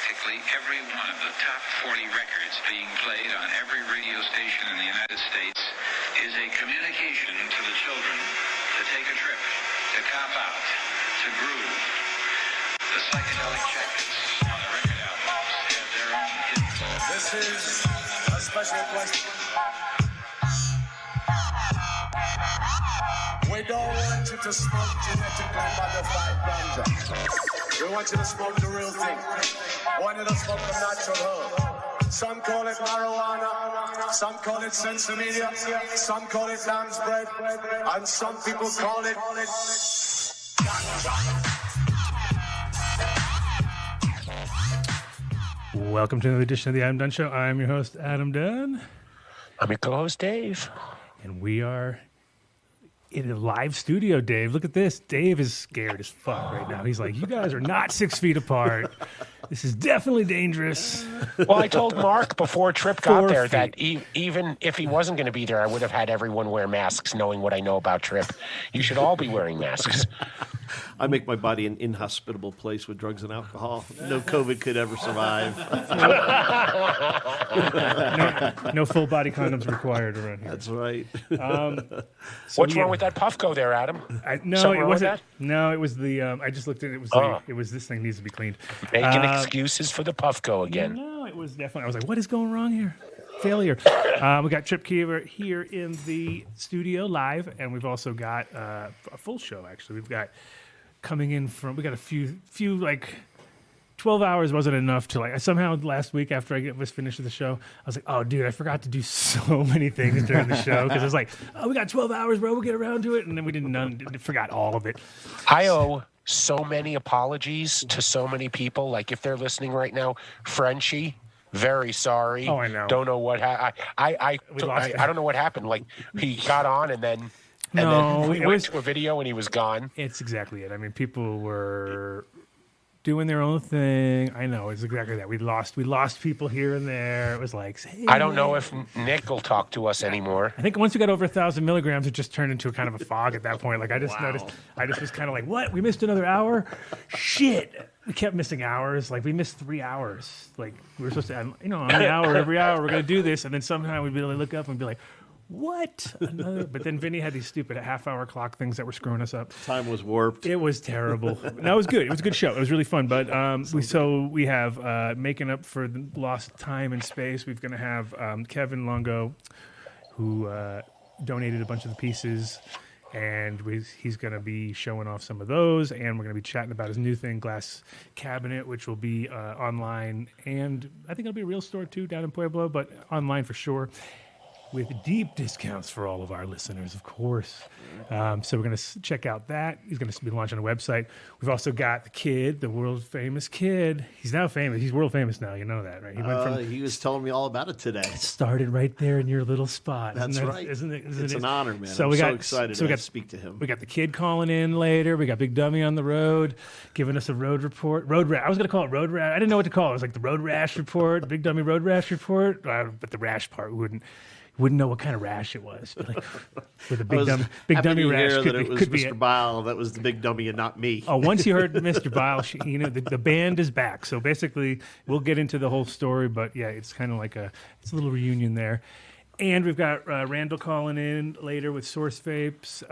practically every one of the top 40 records being played on every radio station in the United States is a communication to the children to take a trip, to cop out, to groove. The psychedelic jackets on the record albums have their own hidden. This is a special question. We don't want you to smoke genetically modified ganja. We want you to smoke the real thing. We want you to smoke the natural herb. Some call it marijuana, some call it sensimedia, some call it lamb's bread, and some people call it ganja. Welcome to another edition of the Adam Dunn Show. I'm your host, Adam Dunn. I'm your co-host, Dave. And we are in a live studio, Dave. Look at this. Dave is scared as fuck right now. He's like, you guys are not 6 feet apart. This is definitely dangerous. Well, I told Mark before Trip got 4 there feet. that even if he wasn't going to be there, I would have had everyone wear masks, knowing what I know about Trip. You should all be wearing masks. I make my body an inhospitable place with drugs and alcohol. No COVID could ever survive. No full body condoms required around here. That's right. What's wrong with that Puffco there, Adam? No, Something it wrong with wasn't. that? No, it was the. I just looked at it. It was. It was this thing needs to be cleaned. Making excuses for the Puffco again. No, it was definitely. I was like, what is going wrong here? Failure. We got Trip Kiever here in the studio live, and we've also got a full show. Actually, we've got coming in from. We got a few like 12 hours wasn't enough to like. Somehow last week after I was finished with the show, I was like, oh dude, I forgot to do so many things during the show because I was like, oh, we got 12 hours, bro. We'll get around to it, and then we forgot all of it. I owe so many apologies to so many people. Like if they're listening right now, Frenchie. Very sorry. Oh, I know. Don't know what I don't know what happened. Like he got on and then we went to a video and he was gone. It's exactly it. I mean, people were doing their own thing. I know it's exactly that. We lost people here and there. It was like, hey, I don't know if Nick will talk to us anymore. I think once we got over 1,000 milligrams, it just turned into a kind of a fog at that point. Like I just noticed, I just was kind of like, what? We missed another hour? Shit. We kept missing hours. Like we missed 3 hours. Like we were supposed to, on an hour, every hour, we're going to do this. And then somehow we'd be able to look up and be like, what? But then Vinny had these stupid half-hour clock things that were screwing us up. Time was warped. It was terrible. No, it was good. It was a good show. It was really fun. But we have making up for the lost time and space. We're going to have Kevin Longo, who donated a bunch of the pieces, and he's going to be showing off some of those. And we're going to be chatting about his new thing, Glass Cabinet, which will be online, and I think it'll be a real store too down in Pueblo, but online for sure, with deep discounts for all of our listeners, of course. So we're going to check out that. He's going to be launching a website. We've also got the Kid, the world-famous Kid. He's now famous. He's world-famous now. You know that, right? He was telling me all about it today. It started right there in your little spot. That's right. Isn't it? It's an honor, man. So I'm we so got, excited so we to got, speak to him. We got the Kid calling in later. We got Big Dummy on the road, giving us a road report. I was going to call it Road Rash. I didn't know what to call it. It was like the Road Rash report, Big Dummy Road Rash report. But the rash part wouldn't know what kind of rash it was. But like, with a big dummy rash could be Mr. Bile that was the big dummy and not me. Oh, once you heard Mr. Bile, the band is back. So basically, we'll get into the whole story. But yeah, it's kind of like it's a little reunion there. And we've got Randall calling in later with Source Vapes.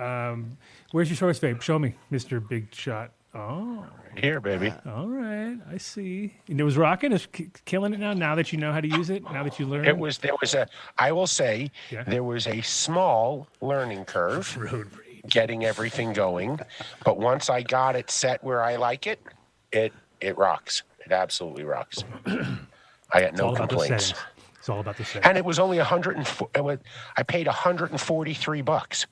Where's your Source Vape? Show me, Mr. Big Shot. Oh, here, baby. All right, I see. And it was rocking. It's killing it now. Now that you know how to use it, now that you learn. I will say, there was a small learning curve getting everything going, but once I got it set where I like it, it rocks. It absolutely rocks. I got no complaints. It's all about the settings. And it was only I paid $143.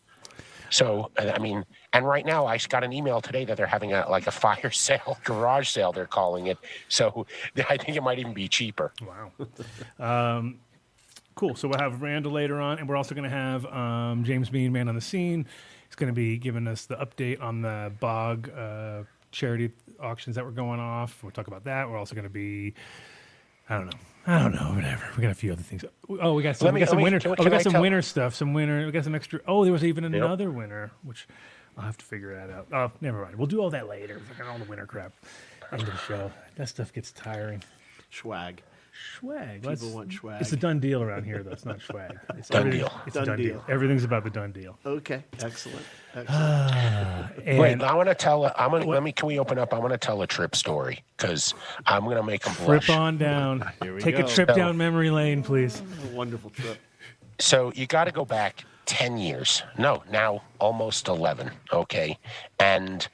So, I mean, and right now I got an email today that they're having a fire sale, garage sale, they're calling it. So I think it might even be cheaper. Wow. Cool. So we'll have Randall later on, and we're also going to have James Bean, Man on the Scene. He's going to be giving us the update on the Bog charity auctions that were going off. We'll talk about that. We're also going to be, I don't know, whatever. We got a few other things. Oh, we got some winter. We got some winter stuff. We got some extra. Oh, there was even another winter, which I'll have to figure that out. Oh, never mind. We'll do all that later. We got all the winter crap. End of the show. That stuff gets tiring. Swag. Swag. People want swag. It's a done deal around here, though. It's not swag. It's Done deal. It's a done deal. Everything's about the done deal. Okay, excellent. And Wait, I want to tell. Can we open up? I want to tell a Trip story because I'm going to make them blush. trip on down. Here we Take go. a trip down memory lane, please. A wonderful trip. So you got to go back 10 years. No, now almost 11. Okay, and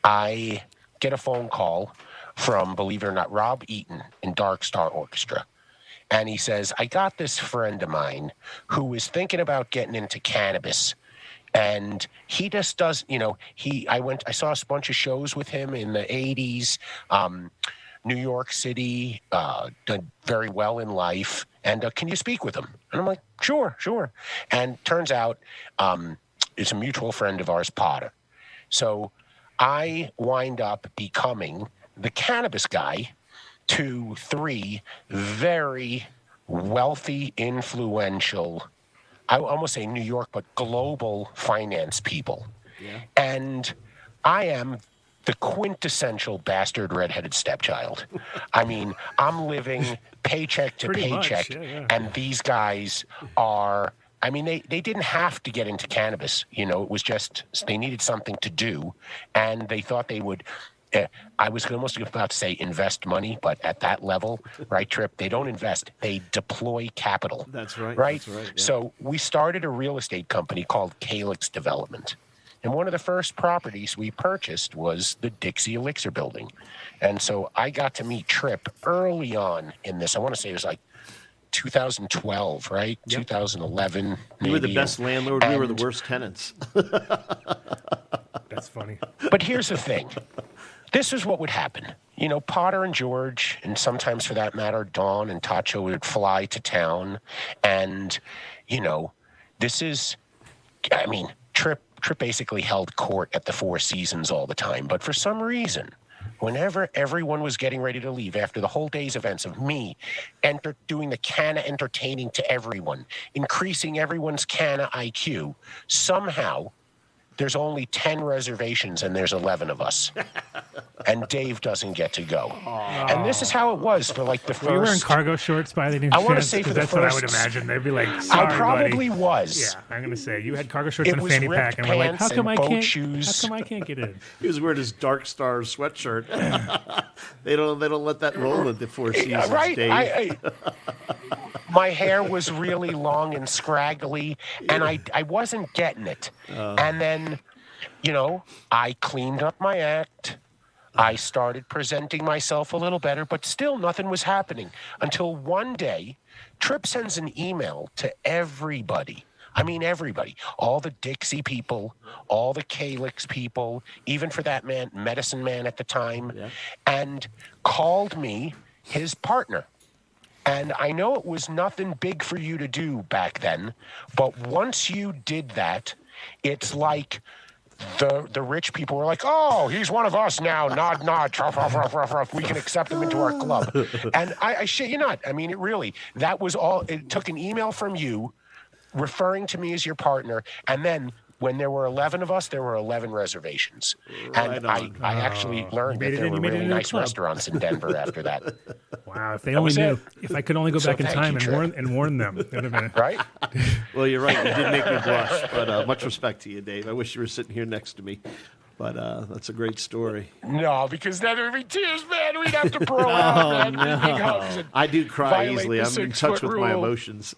I get a phone call from, believe it or not, Rob Eaton in Dark Star Orchestra. And he says, I got this friend of mine who is thinking about getting into cannabis. And he just does, I saw a bunch of shows with him in the 80s, New York City, did very well in life. And can you speak with him? And I'm like, sure. And turns out it's a mutual friend of ours, Potter. So I wind up becoming the cannabis guy to 3 very wealthy, influential, I almost say New York, but global finance people. Yeah. And I am the quintessential bastard redheaded stepchild. I mean, I'm living paycheck to Pretty paycheck, much, yeah. and these guys are... I mean, they didn't have to get into cannabis. It was just they needed something to do, and they thought they would... I was almost about to say invest money, but at that level, right, Trip, they don't invest. They deploy capital. That's right. Right? That's right, yeah. So we started a real estate company called Calyx Development. And one of the first properties we purchased was the Dixie Elixir building. And so I got to meet Trip early on in this. I want to say it was like 2012, right? Yep. 2011. You maybe. were the best landlord. We were the worst tenants. That's funny. But here's the thing. This is what would happen. Potter and George, and sometimes for that matter, Dawn and Tacho would fly to town. And, Trip basically held court at the Four Seasons all the time. But for some reason, whenever everyone was getting ready to leave after the whole day's events of me doing the canna entertaining to everyone, increasing everyone's canna IQ, somehow there's only 10 reservations and there's 11 of us. And Dave doesn't get to go. Aww. And this is how it was for like the first... Were you wearing cargo shorts by the new I want to say for the that's first... what I would imagine. They'd be like, sorry, I probably buddy. was. Yeah, I'm going to say. You had cargo shorts and a fanny pack, and we're like, how come I can't get in? He was wearing his Dark Star sweatshirt. They don't let that roll at the Four Seasons, right? Dave. My hair was really long and scraggly, and I wasn't getting it. And then, I cleaned up my act. I started presenting myself a little better, but still nothing was happening until one day, Trip sends an email to everybody. I mean, everybody, all the Dixie people, all the Calyx people, even for that man, Medicine Man at the time, and called me his partner. And I know it was nothing big for you to do back then, but once you did that, it's like the rich people were like, oh, he's one of us now. Nod, nod, ruff, ruff, ruff, ruff, ruff. We can accept him into our club. And I shit you not. I mean, it really, that was all. It took an email from you referring to me as your partner. And then when there were 11 of us, there were 11 reservations. And I actually learned that there were really nice restaurants in Denver after that. Wow, if they only knew. If I could only go back in time and warn them. It would have been right? Well, you're right. You did make me blush, but much respect to you, Dave. I wish you were sitting here next to me. But that's a great story. No, because then there would be tears, man. We'd have to brawl out, man. Big hugs and I do cry easily. I'm in touch with my emotions.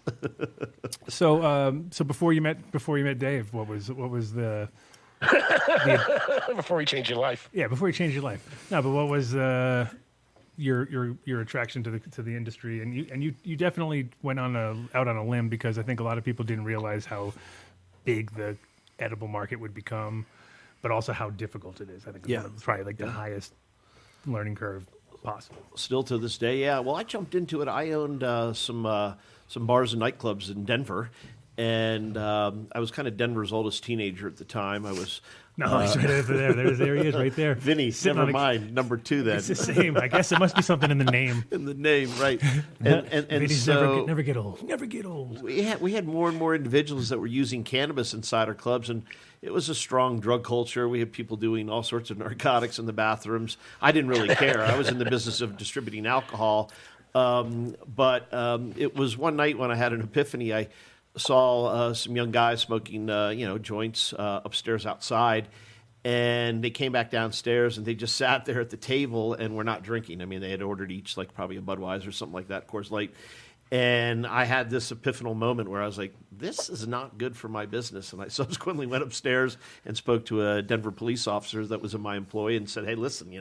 So before you met Dave, what was the before he changed your life? Yeah, before he changed your life. No, but what was your attraction to the industry? And you definitely went out on a limb, because I think a lot of people didn't realize how big the edible market would become, but also how difficult it is. I think it's probably like the highest learning curve possible. Still to this day, yeah. Well, I jumped into it. I owned some bars and nightclubs in Denver, and I was kind of Denver's oldest teenager at the time. I was... No, he's right over there. There he is, right there. Vinny, never mind. Number 2 then. It's the same. I guess it must be something in the name. In the name, right. And Vinny's so never get old. Never get old. We had more and more individuals that were using cannabis inside our clubs, and it was a strong drug culture. We had people doing all sorts of narcotics in the bathrooms. I didn't really care. I was in the business of distributing alcohol. But it was one night when I had an epiphany. I saw some young guys smoking, joints upstairs outside, and they came back downstairs and they just sat there at the table and were not drinking. I mean, they had ordered each like probably a Budweiser or something like that, Coors Light. And I had this epiphanal moment where I was like, this is not good for my business. And I subsequently went upstairs and spoke to a Denver police officer that was in my employ and said, hey, listen,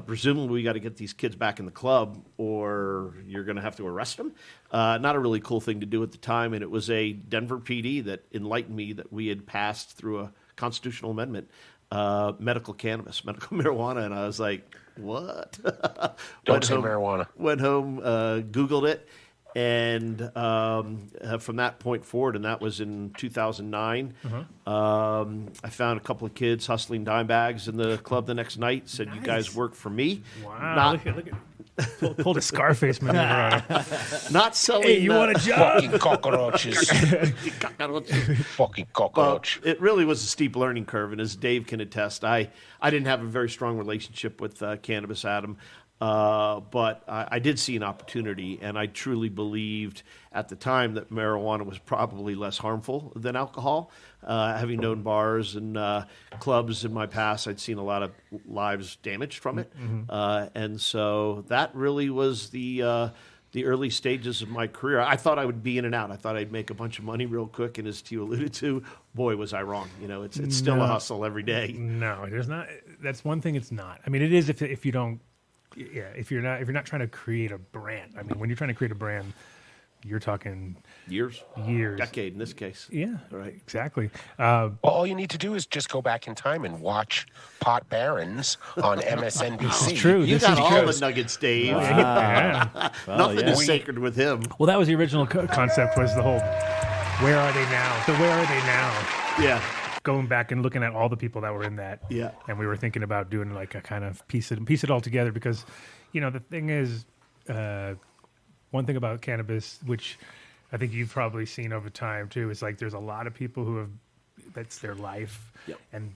presumably we got to get these kids back in the club or you're going to have to arrest them. Not a really cool thing to do at the time. And it was a Denver PD that enlightened me that we had passed through a constitutional amendment, medical cannabis, medical marijuana. And I was like, what? Don't say marijuana. Went home, Googled it. And from that point forward, and that was in 2009, I found a couple of kids hustling dime bags in the club the next night. Said, "You guys work for me." Wow! Look at pulled a Scarface maneuver on him. Not selling. Hey, you want a job? Fucking cockroaches. Fucking cockroach. It really was a steep learning curve, and as Dave can attest, I didn't have a very strong relationship with cannabis, Adam. But I did see an opportunity, and I truly believed at the time that marijuana was probably less harmful than alcohol. Having known bars and clubs in my past, I'd seen a lot of lives damaged from it. And so that really was the early stages of my career. I thought I would be in and out. I thought I'd make a bunch of money real quick, and as Tio alluded to, boy, was I wrong. It's still a hustle every day. No, there's not. That's one thing it's not. I mean, it is if you don't. Yeah, if you're not trying to create a brand. I mean, when you're trying to create a brand, you're talking years, decade in this case. Yeah, right, exactly. Well, all you need to do is just go back in time and watch Pot Barons on MSNBC. It's true. You got all the nuggets, Dave. Yeah. Nothing is sacred with him. Well, that was the original concept. Was the whole where are they now? So where are they now? Yeah. Going back and looking at all the people that were in that. Yeah. And we were thinking about doing like a kind of piece it all together because, the thing is, one thing about cannabis, which I think you've probably seen over time too, is like there's a lot of people who have, that's their life,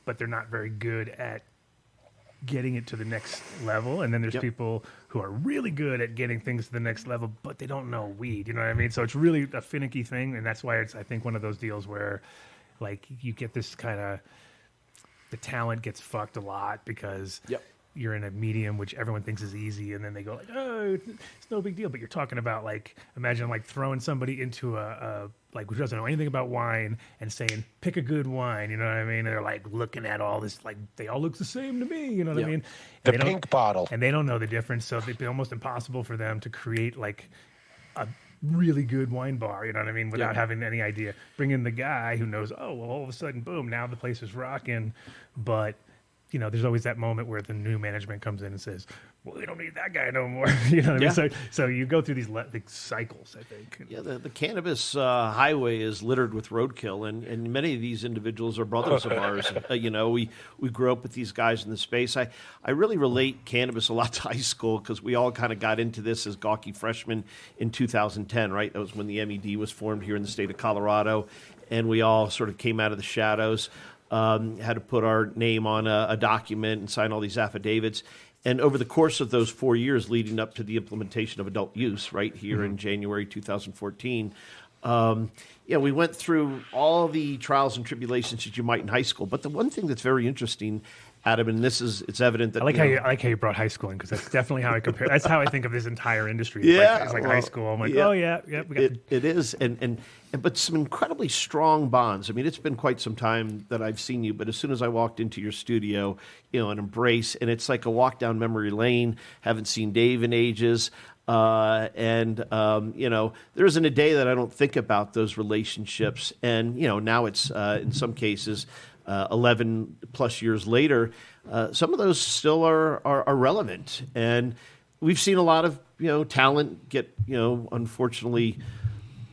but they're not very good at getting it to the next level. And then there's people who are really good at getting things to the next level, but they don't know weed. You know what I mean? So it's really a finicky thing. And that's why it's, I think, one of those deals where, like, you get this kind of, the talent gets fucked a lot because you're in a medium which everyone thinks is easy, and then they go like, oh, it's no big deal. But you're talking about, like, imagine like throwing somebody into a like who doesn't know anything about wine and saying, pick a good wine, you know what I mean? And they're like looking at all this, like, they all look the same to me, you know what I mean? And the pink bottle. And they don't know the difference, so it'd be almost impossible for them to create like a really good wine bar, you know what I mean, without having any idea. Bring in the guy who knows, oh, well, all of a sudden, boom, now the place is rocking. But, there's always that moment where the new management comes in and says, well, we don't need that guy no more. You know what I mean? So you go through these big cycles, I think. Yeah, the cannabis highway is littered with roadkill, and many of these individuals are brothers of ours. We grew up with these guys in the space. I really relate cannabis a lot to high school because we all kind of got into this as gawky freshmen in 2010, right? That was when the MED was formed here in the state of Colorado, and we all sort of came out of the shadows, had to put our name on a document and sign all these affidavits. And over the course of those 4 years leading up to the implementation of adult use, right here in January 2014, we went through all the trials and tribulations that you might in high school. But the one thing that's very interesting, Adam, and it's evident that I like how you brought high school in because that's definitely how I compare. That's how I think of this entire industry. It's like high school. I'm like, it is, but some incredibly strong bonds. I mean, it's been quite some time that I've seen you, but as soon as I walked into your studio, an embrace, and it's like a walk down memory lane. Haven't seen Dave in ages. There isn't a day that I don't think about those relationships. And, now it's in some cases 11 plus years later, some of those still are relevant. And we've seen a lot of, talent get, unfortunately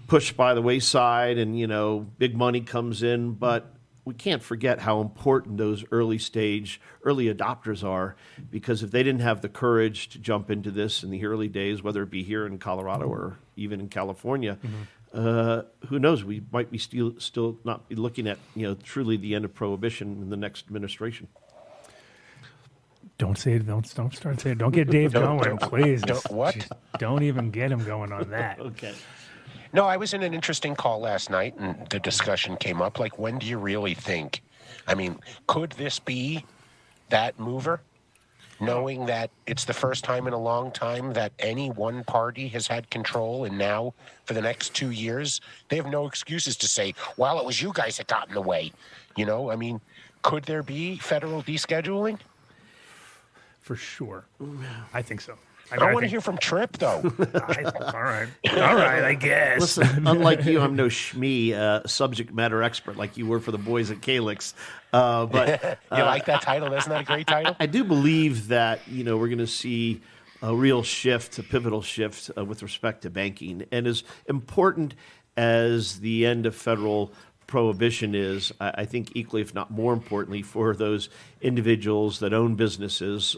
pushed by the wayside and, big money comes in. But we can't forget how important those early adopters are, because if they didn't have the courage to jump into this in the early days, whether it be here in Colorado or even in California, who knows? We might be still not be looking at truly the end of prohibition in the next administration. Don't say it. Don't start saying it. Don't get Dave going, please. What? Don't even get him going on that. Okay. No, I was in an interesting call last night, and the discussion came up. Like, when do you really think? I mean, could this be that mover? Knowing that it's the first time in a long time that any one party has had control, and now for the next 2 years, they have no excuses to say, well, it was you guys that got in the way. You know, I mean, could there be federal descheduling? For sure. I think so. I want to hear from Tripp, though. All right, I guess. Listen, unlike you, I'm no Shmee subject matter expert like you were for the boys at Calix. But you like that title? Isn't that a great title? I do believe that we're going to see a real shift, a pivotal shift with respect to banking. And as important as the end of federal prohibition is, I think equally, if not more importantly, for those individuals that own businesses,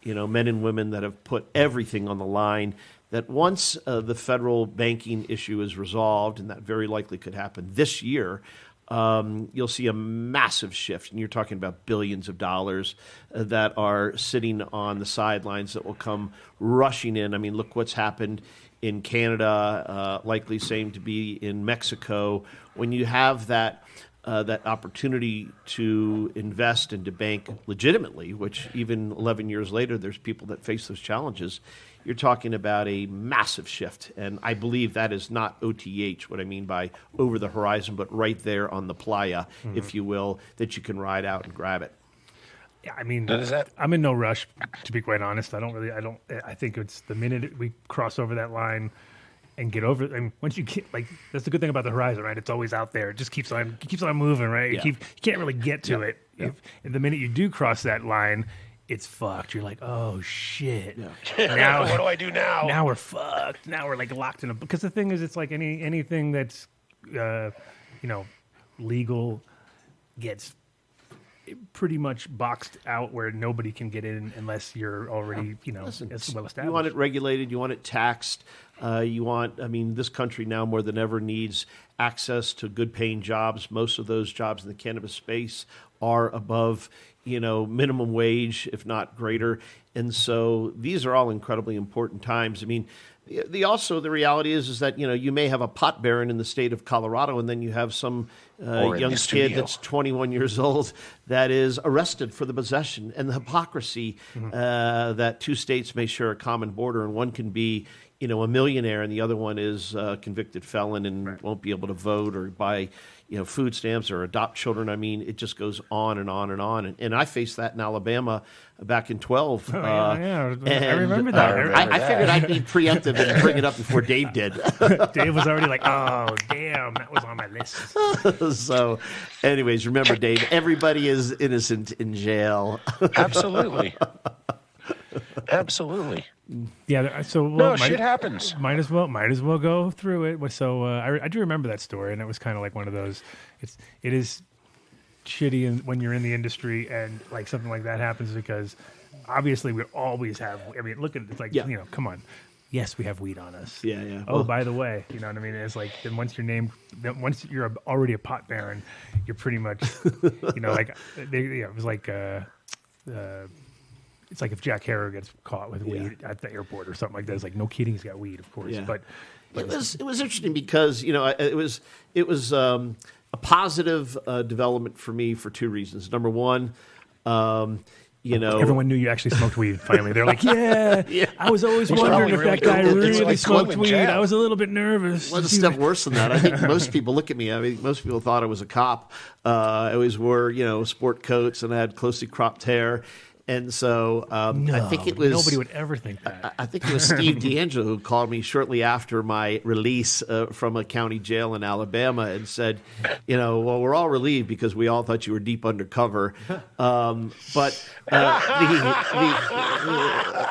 men and women that have put everything on the line, that once the federal banking issue is resolved, and that very likely could happen this year, you'll see a massive shift. And you're talking about billions of dollars that are sitting on the sidelines that will come rushing in. I mean, look what's happened in Canada, likely same to be in Mexico. When you have that opportunity to invest and to bank legitimately, which even 11 years later, there's people that face those challenges, you're talking about a massive shift. And I believe that is not OTH, what I mean by over the horizon, but right there on the playa, if you will, that you can ride out and grab it. Yeah, I mean, I'm in no rush, to be quite honest. I think it's the minute we cross over that line and get over it. I mean, once you get, that's the good thing about the horizon, right? It's always out there. It just keeps on moving, right? Yeah. You can't really get to it. Yeah. And the minute you do cross that line, it's fucked. You're like, oh shit. Yeah. Now what do I do now? Now we're fucked. Now we're locked in a. Because the thing is, it's like anything that's, legal gets pretty much boxed out where nobody can get in unless you're already, Listen, as well established. You want it regulated. You want it taxed. This country now more than ever needs access to good paying jobs. Most of those jobs in the cannabis space are above, minimum wage, if not greater. And so these are all incredibly important times. I mean, the reality is that, you may have a pot baron in the state of Colorado, and then you have some young kid that's 21 years old that is arrested for the possession, and the hypocrisy that two states may share a common border, and one can be, a millionaire, and the other one is a convicted felon and won't be able to vote or buy, food stamps or adopt children. I mean, it just goes on and on and on. And I faced that in Alabama back in 12. I remember that. I figured I'd be preemptive and bring it up before Dave did. Dave was already like, oh, damn, that was on my list. So, anyways, remember, Dave, everybody is innocent in jail. Absolutely. Absolutely. Yeah. So shit happens. Might as well go through it. So I do remember that story, and it was kind of like one of those. It is shitty when you're in the industry and something like that happens, because obviously we always have. I mean, look at it's come on. Yes, we have weed on us. Yeah. Oh, by the way, you know what I mean? It's then once you're already a pot baron, you're pretty much, it was like. It's like if Jack Harrow gets caught with weed at the airport or something like that. It's like, no kidding, he's got weed, of course. Yeah. But it was interesting because it was a positive development for me for two reasons. Number one, everyone knew you actually smoked weed. Finally, they're like, yeah. I was always wondering if that guy really smoked weed. I was a little bit nervous. Well, it's a step worse than that. I think most people look at me. I mean, most people thought I was a cop. I always wore sport coats, and I had closely cropped hair. And so I think it was... Nobody would ever think that. I think it was Steve D'Angelo who called me shortly after my release from a county jail in Alabama and said, well, we're all relieved because we all thought you were deep undercover. But a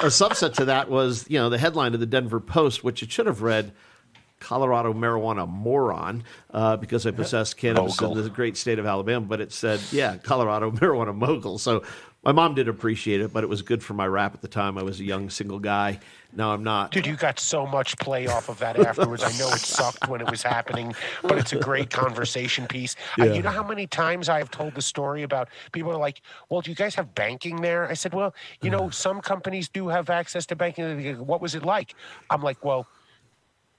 subset to that was, the headline of the Denver Post, which it should have read, Colorado marijuana moron, because I possess cannabis in the great state of Alabama. But it said, Colorado marijuana mogul. So My mom did appreciate it, but it was good for my rap at the time. I was a young single guy. Now I'm not. Dude, you got so much play off of that afterwards. I know it sucked when it was happening, but it's a great conversation piece. Yeah. You know how many times I've told the story about people are like, well, do you guys have banking there? I said, well, some companies do have access to banking. They go, what was it like? I'm like, well,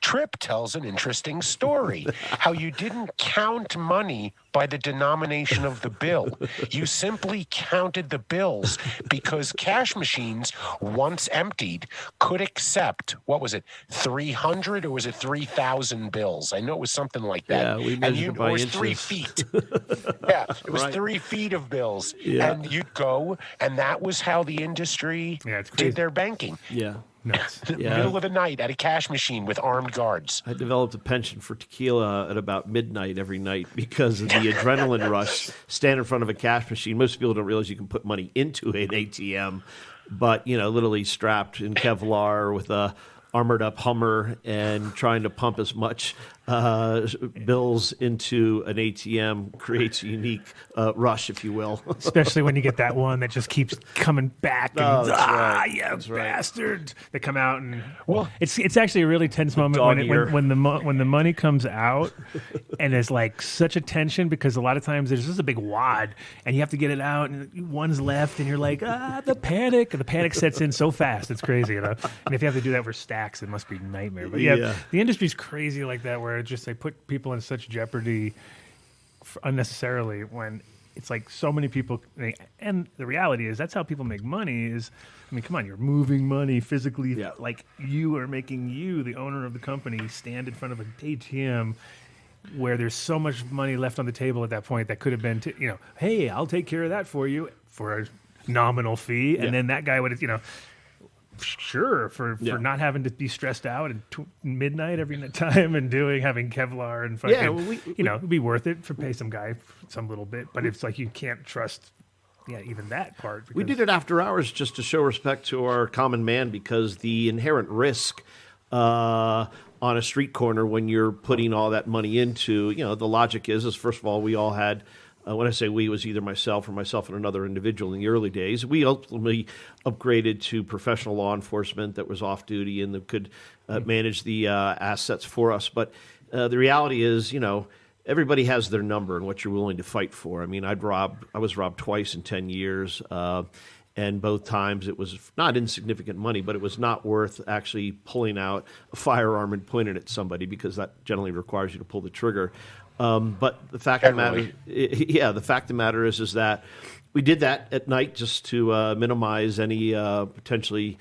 Tripp tells an interesting story. How you didn't count money by the denomination of the bill. You simply counted the bills because cash machines, once emptied, could accept, 300 or was it 3,000 bills? I know it was something like that. Yeah, we measured it by it was inches. 3 feet. Yeah, it was Right. 3 feet of bills. Yeah. And you'd go, and that was how the industry it's crazy. did their banking. Yeah. Nuts. Yeah. Middle of the night at a cash machine with armed guards. I developed a penchant for tequila at about midnight every night because of the adrenaline rush. Stand in front of a cash machine. Most people don't realize you can put money into an ATM, but literally strapped in Kevlar with a armored up Hummer and trying to pump as much bills into an ATM creates a unique rush, if you will. Especially when you get that one that just keeps coming back. And, Oh, that's right. you That's right. bastard! They come out and Well, it's actually a really tense moment dog when ear. when the money comes out, and there's like such a tension because a lot of times there's just a big wad and you have to get it out and one's left and you're like the panic sets in so fast it's crazy, and if you have to do that for stacks it must be a nightmare. But Yeah. the industry's crazy like that where they put people in such jeopardy unnecessarily when it's like so many people, and the reality is that's how people make money is, I mean, come on, you're moving money physically. Yeah. Like you are making the owner of the company, stand in front of an ATM where there's so much money left on the table at that point that could have been, hey, I'll take care of that for you for a nominal fee. And then that guy would, sure, for not having to be stressed out at midnight every time and having Kevlar and fucking, it'd be worth it for pay some guy some little bit, but it's like you can't trust, even that part. We did it after hours just to show respect to our common man because the inherent risk on a street corner when you're putting all that money into, the logic is first of all, we all had. When I say we, it was either myself and another individual in the early days. We ultimately upgraded to professional law enforcement that was off duty and that could manage the assets for us. But the reality is, everybody has their number and what you're willing to fight for. I mean, I was robbed twice in 10 years. And both times it was not insignificant money, but it was not worth actually pulling out a firearm and pointing it at somebody because that generally requires you to pull the trigger. But the fact of the matter, the fact of the matter is that we did that at night just to minimize any potentially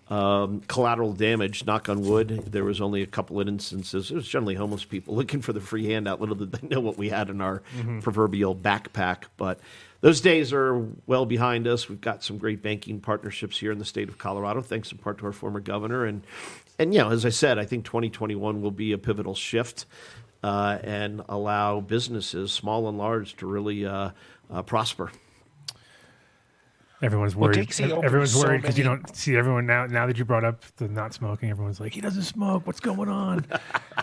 collateral damage. Knock on wood. There was only a couple of instances. It was generally homeless people looking for the free handout. Little did they know what we had in our proverbial backpack. But those days are well behind us. We've got some great banking partnerships here in the state of Colorado, thanks in part to our former governor. And as I said, I think 2021 will be a pivotal shift. And allow businesses, small and large, to really prosper. Everyone's worried. Dixie Everyone's opens worried so because you many- don't see everyone now. Now that you brought up the not smoking, everyone's like, he doesn't smoke. What's going on?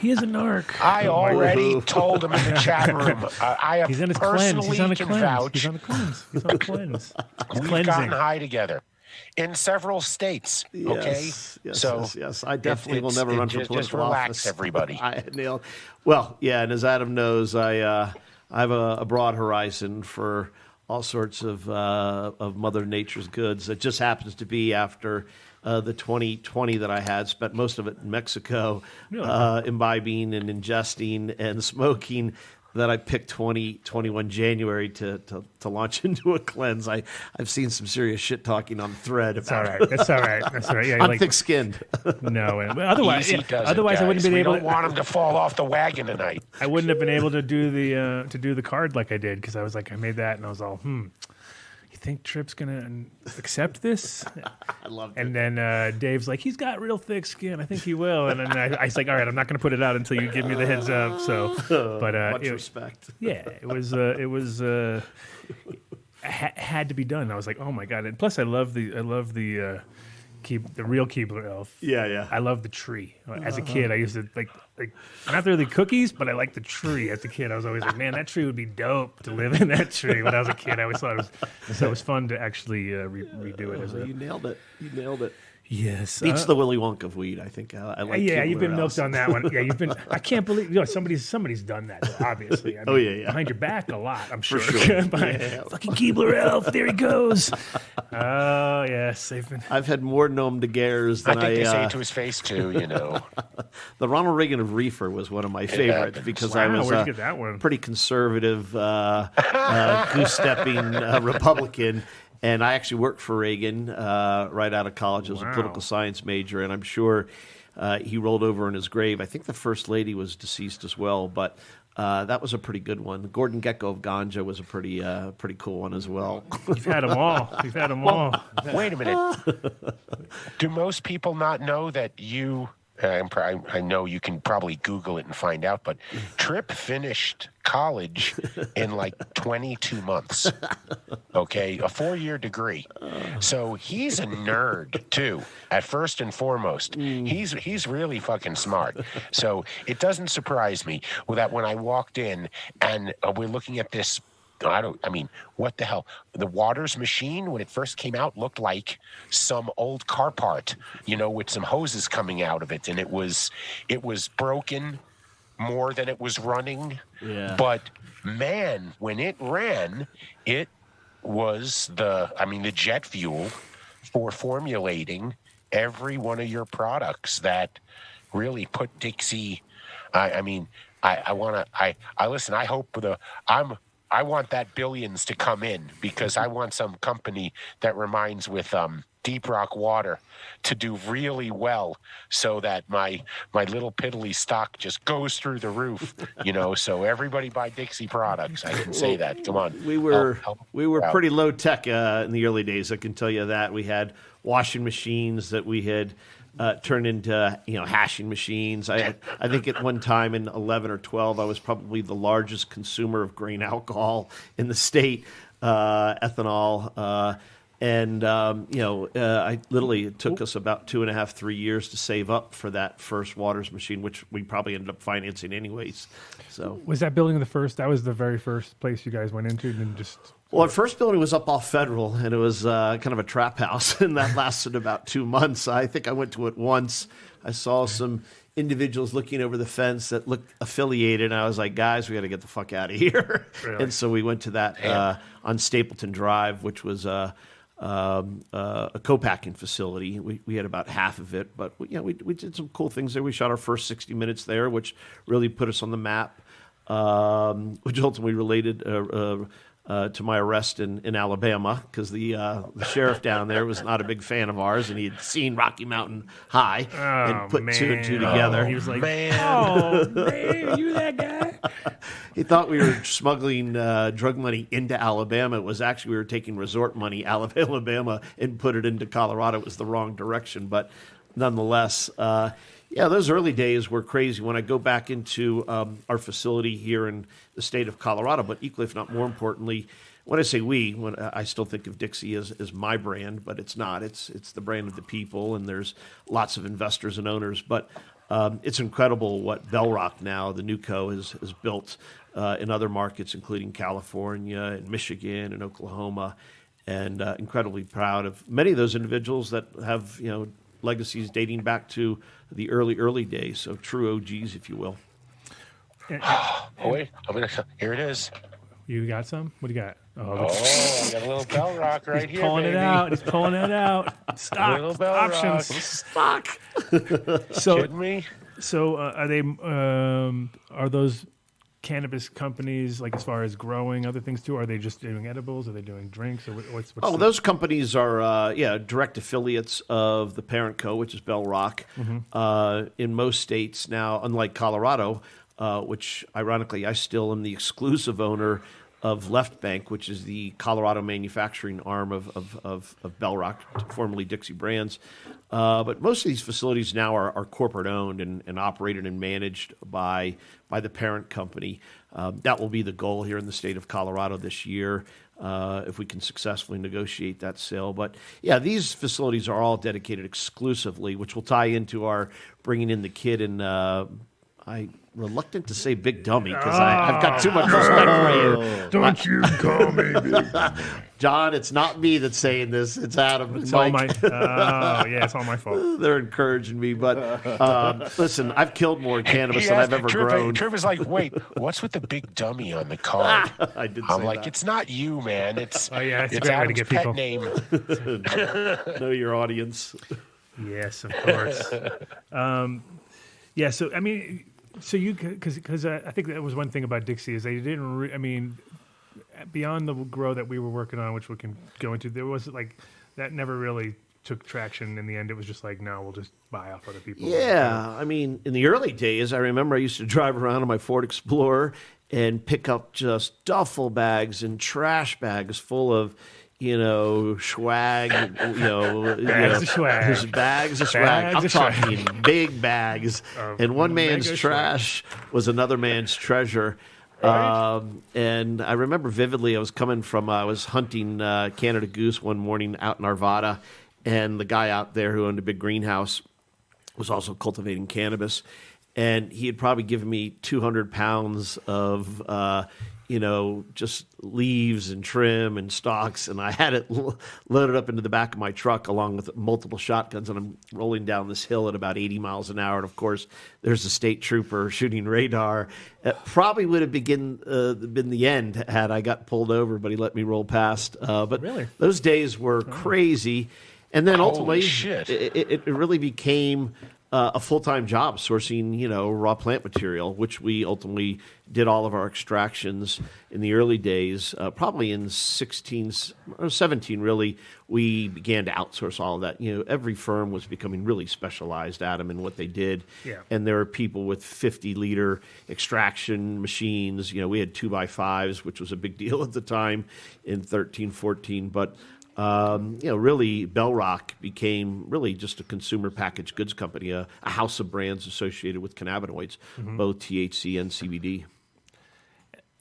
He is a nark. I already told him in the chat room. I have He's on his cleanse. personally He's on a can cleanse. vouch. He's on a cleanse. He's on a cleanse. He's We've cleansing. gotten high together in several states. Okay, Yes. I definitely will never run for political just relax, office. everybody. And as Adam knows, I have a broad horizon for all sorts of Mother Nature's goods. It just happens to be after the 2020 that I had, spent most of it in Mexico, imbibing and ingesting and smoking, that I picked 2021 January to launch into a cleanse. I've seen some serious shit talking on the thread. That's all right. That's all right. That's all right. Yeah, I'm thick-skinned. No, otherwise, Easy does it, otherwise I wouldn't guys. have been We able. don't want him to fall off the wagon tonight. I wouldn't have been able to do the card like I did because I was like, I made that and I was all, You think Tripp's gonna accept this? I love it. And then Dave's like, he's got real thick skin. I think he will. And then I was like, all right, I'm not going to put it out until you give me the heads up. So, but much respect. Yeah, it was had to be done. I was like, oh my god! And plus, I love the the real Keebler elf. Yeah. I love the tree. As a kid, I used to like not really cookies, but I liked the tree. As a kid, I was always like, man, that tree would be dope to live in that tree. When I was a kid, I always thought it was fun to actually redo it. You nailed it. You nailed it. Yes, beats the Willy Wonka of weed. I think I like. Yeah, you've been Keebler milked on that one. Yeah, you've been. I can't believe somebody's done that. Obviously. I mean, yeah. behind your back a lot. I'm sure. sure. Fucking Keebler elf. There he goes. Oh yes, they've been. I've had more Nom de Guerres than I think they say it to his face too. The Ronald Reagan of Reefer was one of my favorites because I was where'd you get that one? Pretty conservative, goose-stepping Republican. And I actually worked for Reagan right out of college. I was a political science major, and I'm sure he rolled over in his grave. I think the First Lady was deceased as well, but that was a pretty good one. Gordon Gecko of Ganja was a pretty cool one as well. You've had them all. You've had them all. Wait a minute. Do most people not know that you... I know you can probably Google it and find out, but Tripp finished college in like 22 months. Okay, a 4-year degree. So he's a nerd too. At first and foremost, he's really fucking smart. So it doesn't surprise me that when I walked in and we're looking at this. What the hell? The Waters machine, when it first came out, looked like some old car part, with some hoses coming out of it. And it was broken more than it was running. Yeah. But man, when it ran, it was the jet fuel for formulating every one of your products that really put Dixie. I want that billions to come in because I want some company that reminds with Deep Rock Water to do really well so that my little piddly stock just goes through the roof, so everybody buy Dixie products. I can say that. Come on. We were pretty low tech in the early days. I can tell you that. We had washing machines that we had turned into hashing machines. I think at one time in 11 or 12, I was probably the largest consumer of grain alcohol in the state, ethanol. It took us about 2.5, 3 years to save up for that first Waters machine, which we probably ended up financing anyways. So was that building that was the very first place you guys went into and then just... Well, our first building was up off Federal, and it was kind of a trap house, and that lasted about 2 months. I think I went to it once. I saw some individuals looking over the fence that looked affiliated, and I was like, guys, we got to get the fuck out of here. Really? And so we went to that on Stapleton Drive, which was a co-packing facility. We had about half of it, but we did some cool things there. We shot our first 60 minutes there, which really put us on the map, which ultimately related to my arrest in Alabama because the sheriff down there was not a big fan of ours, and he had seen Rocky Mountain High and put two and two together. He was like, "Oh man, are you that guy?" He thought we were smuggling drug money into Alabama. It was actually we were taking resort money out of Alabama and put it into Colorado. It was the wrong direction, but nonetheless. Those early days were crazy. When I go back into our facility here in the state of Colorado, but equally, if not more importantly, when I say when I still think of Dixie as my brand, but it's not. It's the brand of the people, and there's lots of investors and owners. But it's incredible what Bell Rock now, the new co, has built in other markets, including California and Michigan and Oklahoma, and incredibly proud of many of those individuals that have legacies dating back to the early days, so true OGs, if you will. Wait, here it is. You got some? What do you got? I got a little Bell Rock right here, pulling baby. it out. He's pulling it out. Stock. Little Bell Options. Rock. Stock. Kidding me? So are they? Are those cannabis companies, like as far as growing other things too? Are they just doing edibles? Are they doing drinks? Or what's those companies are direct affiliates of the parent co, which is Bell Rock. Mm-hmm. In most states now, unlike Colorado, which ironically I still am the exclusive owner of Left Bank, which is the Colorado manufacturing arm of Bell Rock, formerly Dixie Brands. But most of these facilities now are corporate owned and operated and managed by the parent company. That will be the goal here in the state of Colorado this year. if we can successfully negotiate that sale. But yeah, these facilities are all dedicated exclusively, which will tie into our bringing in the kid. And I'm reluctant to say Big Dummy because I've got too much respect for you. Don't you call me Big Dummy. John, it's not me that's saying this. It's Adam and It's Mike. it's all my fault. They're encouraging me. But listen, I've killed more cannabis than I've ever grown. Trip is like, wait, what's with the Big Dummy on the card? I did I'm say like, that. it's not you, man. It's it's a it's great way to Adam's get pet people. name. Know your audience. Yes, of course. So I mean, so you because I think that was one thing about Dixie is they didn't. I mean, beyond the grow that we were working on, which we can go into, there was like that never really took traction. In the end, it was just like, no, we'll just buy off other people. Yeah, I mean, in the early days, I remember I used to drive around on my Ford Explorer and pick up just duffel bags and trash bags full of, swag, Bags of swag. There's bags of swag. Bags I'm of swag. talking big bags. And one man's mega trash was another man's treasure. And I remember vividly, I was hunting Canada goose one morning out in Arvada, and the guy out there who owned a big greenhouse was also cultivating cannabis. And he had probably given me 200 pounds of, just leaves and trim and stalks. And I had it loaded up into the back of my truck along with multiple shotguns. And I'm rolling down this hill at about 80 miles an hour. And, of course, there's a state trooper shooting radar. It probably would have been the end had I got pulled over, but he let me roll past. But Really? those days were crazy. And then ultimately, shit. it really became a full-time job sourcing, raw plant material, which we ultimately did all of our extractions in the early days. Probably in 16 or 17, really, we began to outsource all of that. Every firm was becoming really specialized, Adam, in what they did. Yeah. And there were people with 50-liter extraction machines. We had 2x5s, which was a big deal at the time in 13, 14. But really, Bell Rock became really just a consumer packaged goods company, a house of brands associated with cannabinoids, both THC and CBD.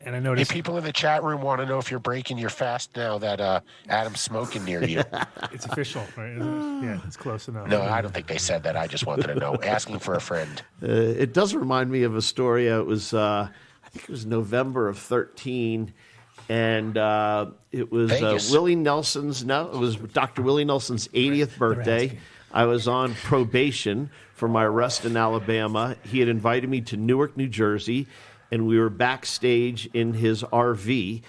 And I Hey, noticed people in the chat room want to know if you're breaking your fast now that Adam's smoking near you. it's official, right? Isn't it? Yeah, it's close enough. No, I don't think they said that. I just wanted to know. Asking for a friend. It does remind me of a story. It was, I think it was November of 13. And it was Vegas. Willie Nelson's. No, it was Dr. Willie Nelson's 80th birthday. I was on probation for my arrest in Alabama. He had invited me to Newark, New Jersey, and we were backstage in his RV.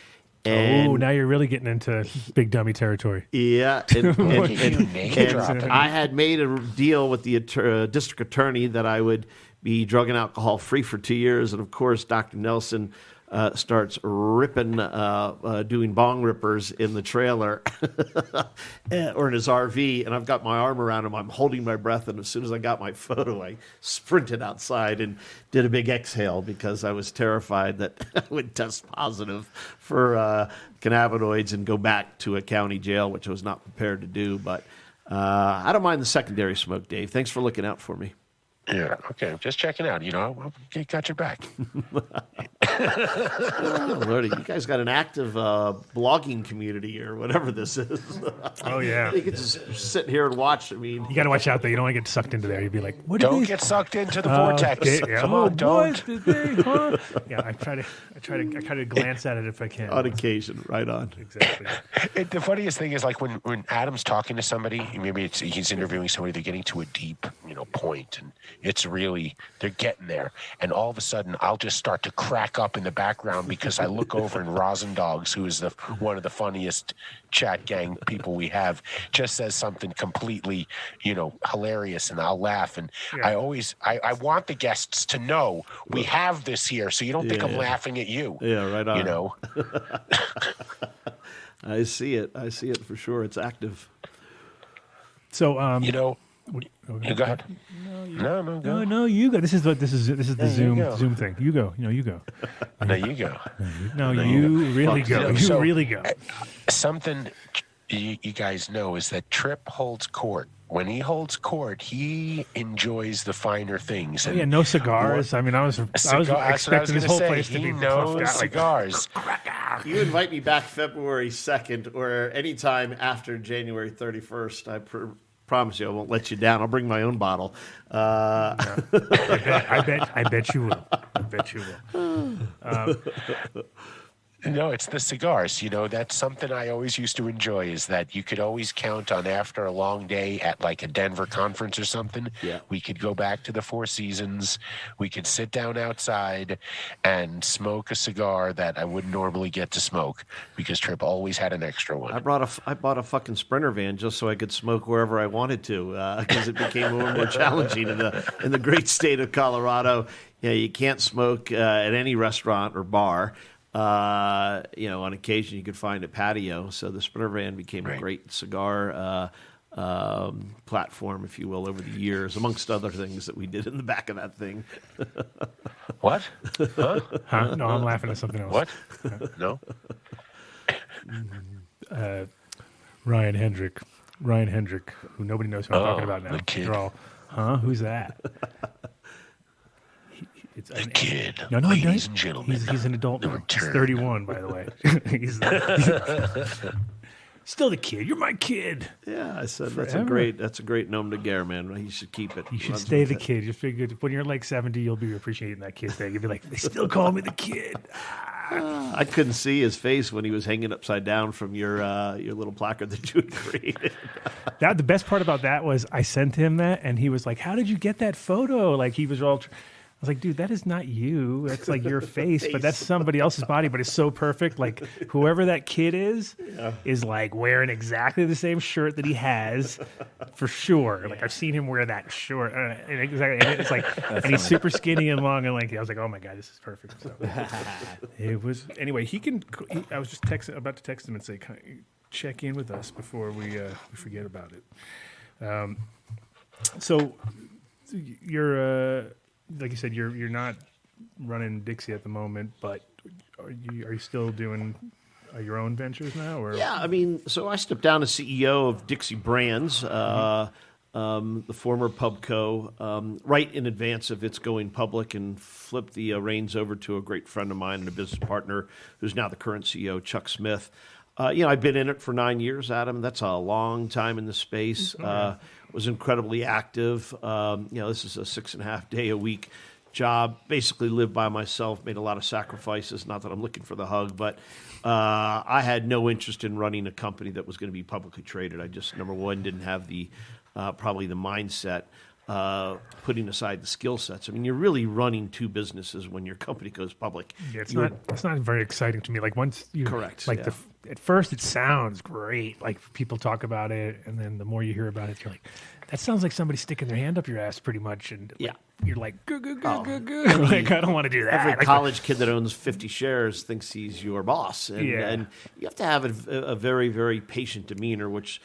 And now you're really getting into Big Dummy territory. yeah, and Name-dropping. I had made a deal with the district attorney that I would be drug and alcohol free for 2 years, and of course, Dr. Nelson starts ripping, doing bong rippers in the trailer or in his RV, and I've got my arm around him. I'm holding my breath, and as soon as I got my photo, I sprinted outside and did a big exhale because I was terrified that I would test positive for cannabinoids and go back to a county jail, which I was not prepared to do. But I don't mind the secondary smoke, Dave. Thanks for looking out for me. Yeah, okay. Just checking out. I got your back. Oh, Lordy, you guys got an active blogging community or whatever this is. Oh, yeah. You could just sit here and watch. I mean, You got to watch out, though. You don't want to get sucked into there. You'd be like, what did Don't these- get sucked into the vortex. Yeah, Come oh, on, don't. boys, did they, huh? Yeah, I try to glance at it if I can. on occasion, right on. Exactly. The funniest thing is like when Adam's talking to somebody, maybe he's interviewing somebody, they're getting to a deep, point, and it's really, they're getting there. And all of a sudden, I'll just start to crack up in the background because I look over and Rosin Dogs, who is one of the funniest chat gang people we have, just says something completely, hilarious, and I'll laugh. And Yeah. I want the guests to know we have this here, so you don't think I'm laughing at you. Yeah, right on. You know. I see it. I see it for sure. It's active. So, You go ahead. No, go. no, you go. This is the Zoom go. thing. You go. You go. No, you go. No, you really go. You So- really go. Something you guys know is that Tripp holds court. When he holds court, he enjoys the finer things. And Yeah, no cigars. I mean, I was that's what I was expecting this gonna whole say. place to He be knows puffed out like cigars. You invite me back February 2nd or anytime after January 31st. I promise you I won't let you down. I'll bring my own bottle. I bet you will. I bet you will. No, it's the cigars. That's something I always used to enjoy, is that you could always count on, after a long day at like a Denver conference or something. Yeah. We could go back to the Four Seasons. We could sit down outside and smoke a cigar that I wouldn't normally get to smoke, because Tripp always had an extra one. I bought a fucking Sprinter van just so I could smoke wherever I wanted to, because it became more and more challenging in the great state of Colorado. You can't smoke at any restaurant or bar. On occasion you could find a patio. So the Sprinter van became a great cigar platform, if you will, over the years, amongst other things that we did in the back of that thing. What? Huh? No, I'm laughing at something else. What? No? Ryan Hendrick, who nobody knows who I'm talking about now. The kid. They're all, who's that? It's The kid. No, Ladies and gentlemen. He's an adult. the Now. He's return. 31, by the way. he's still the kid. You're my kid. Yeah, I said Forever. that's a great nom de guerre, man. You should keep it. You should Runs stay with the it. kid. Just figure when you're like 70, you'll be appreciating that kid thing. You'll be like, they still call me the kid. I couldn't see his face when he was hanging upside down from your little placard that you had created. The best part about that was I sent him that, and he was like, "How did you get that photo?" Like he was all. I was like, dude, that is not you. That's like your face, but that's somebody else's body. But it's so perfect. Like whoever that kid is like wearing exactly the same shirt that he has, for sure. Like I've seen him wear that shirt. And it's like, and he's super skinny and long and lanky. I was like, oh my god, this is perfect. So it was. Anyway, I was just about to text him and say, check in with us before we forget about it. So you're. Like you said, you're not running Dixie at the moment, but are you still doing your own ventures now? Or? Yeah, I mean, so I stepped down as CEO of Dixie Brands, the former Pubco, right in advance of its going public, and flipped the reins over to a great friend of mine and a business partner who's now the current CEO, Chuck Smith. I've been in it for 9 years, Adam. That's a long time in the space. Was incredibly active. This is a 6.5 day a week job. Basically lived by myself, made a lot of sacrifices. Not that I'm looking for the hug, but I had no interest in running a company that was going to be publicly traded. I just, number one, didn't have probably the mindset, putting aside the skill sets. I mean, you're really running two businesses when your company goes public. Yeah, it's not very exciting to me. Like once you Correct, Like yeah. at first, it sounds great. Like people talk about it, and then the more you hear about it, you're like, that sounds like somebody sticking their hand up your ass, pretty much. And Yeah. you're like, good. Like I don't want to do that. Every Like, college kid that owns 50 shares thinks he's your boss. And, and you have to have a very, very patient demeanor, which,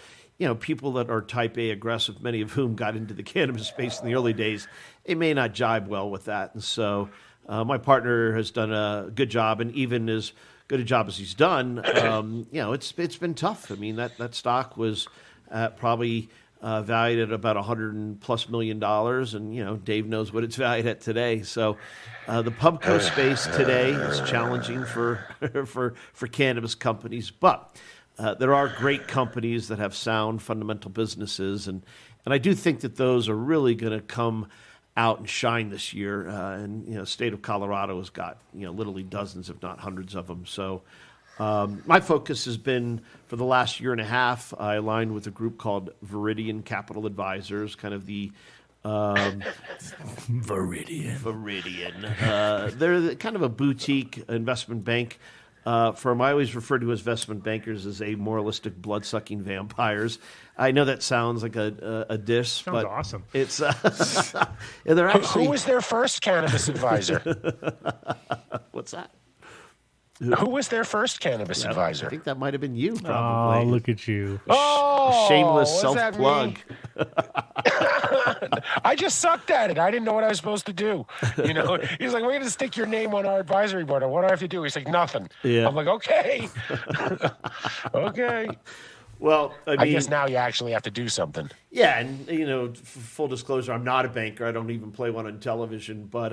people that are type A aggressive, many of whom got into the cannabis space in the early days, they may not jibe well with that. And so my partner has done a good job, and even as good a job as he's done, it's been tough. I mean, that stock was probably valued at about $100+ million, and Dave knows what it's valued at today. So the Pubco space today is challenging for cannabis companies, but there are great companies that have sound fundamental businesses, and I do think that those are really going to come out and shine this year. And the state of Colorado has got literally dozens, if not hundreds of them. So my focus has been, for the last year and a half, I aligned with a group called Viridian Capital Advisors, kind of the Viridian. They're kind of a boutique investment bank firm. I always refer to as investment bankers as a moralistic, blood-sucking vampires. I know that sounds like a diss, sounds but awesome. It's they're actually. Who was their first cannabis advisor? What's that? Who was their first cannabis I advisor? think that might have been you, Oh, probably. look at you. Oh, Shameless what does that self-plug. mean? I just sucked at it. I didn't know what I was supposed to do. He's like, we're going to stick your name on our advisory board. What do I have to do? He's like, nothing. Yeah. I'm like, okay. Okay. Well, I guess now you actually have to do something. Yeah, and full disclosure, I'm not a banker. I don't even play one on television, but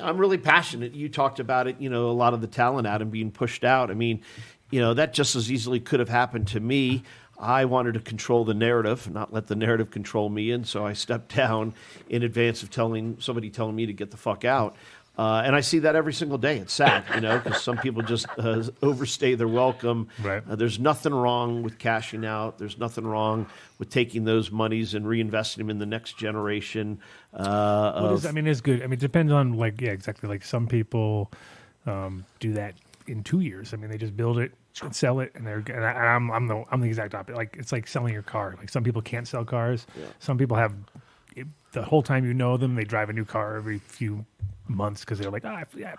I'm really passionate. You talked about it. A lot of the talent out and being pushed out. I mean, that just as easily could have happened to me. I wanted to control the narrative, not let the narrative control me, and so I stepped down in advance of somebody telling me to get the fuck out. And I see that every single day. It's sad, because some people just overstay their welcome. Right. There's nothing wrong with cashing out. There's nothing wrong with taking those monies and reinvesting them in the next generation. It's good. I mean, it depends on exactly. Like some people do that in 2 years. I mean, they just build it and sell it, and I'm the exact opposite. Like it's like selling your car. Like some people can't sell cars. Yeah. Some people have the whole time them, they drive a new car every few months because they're like, yeah.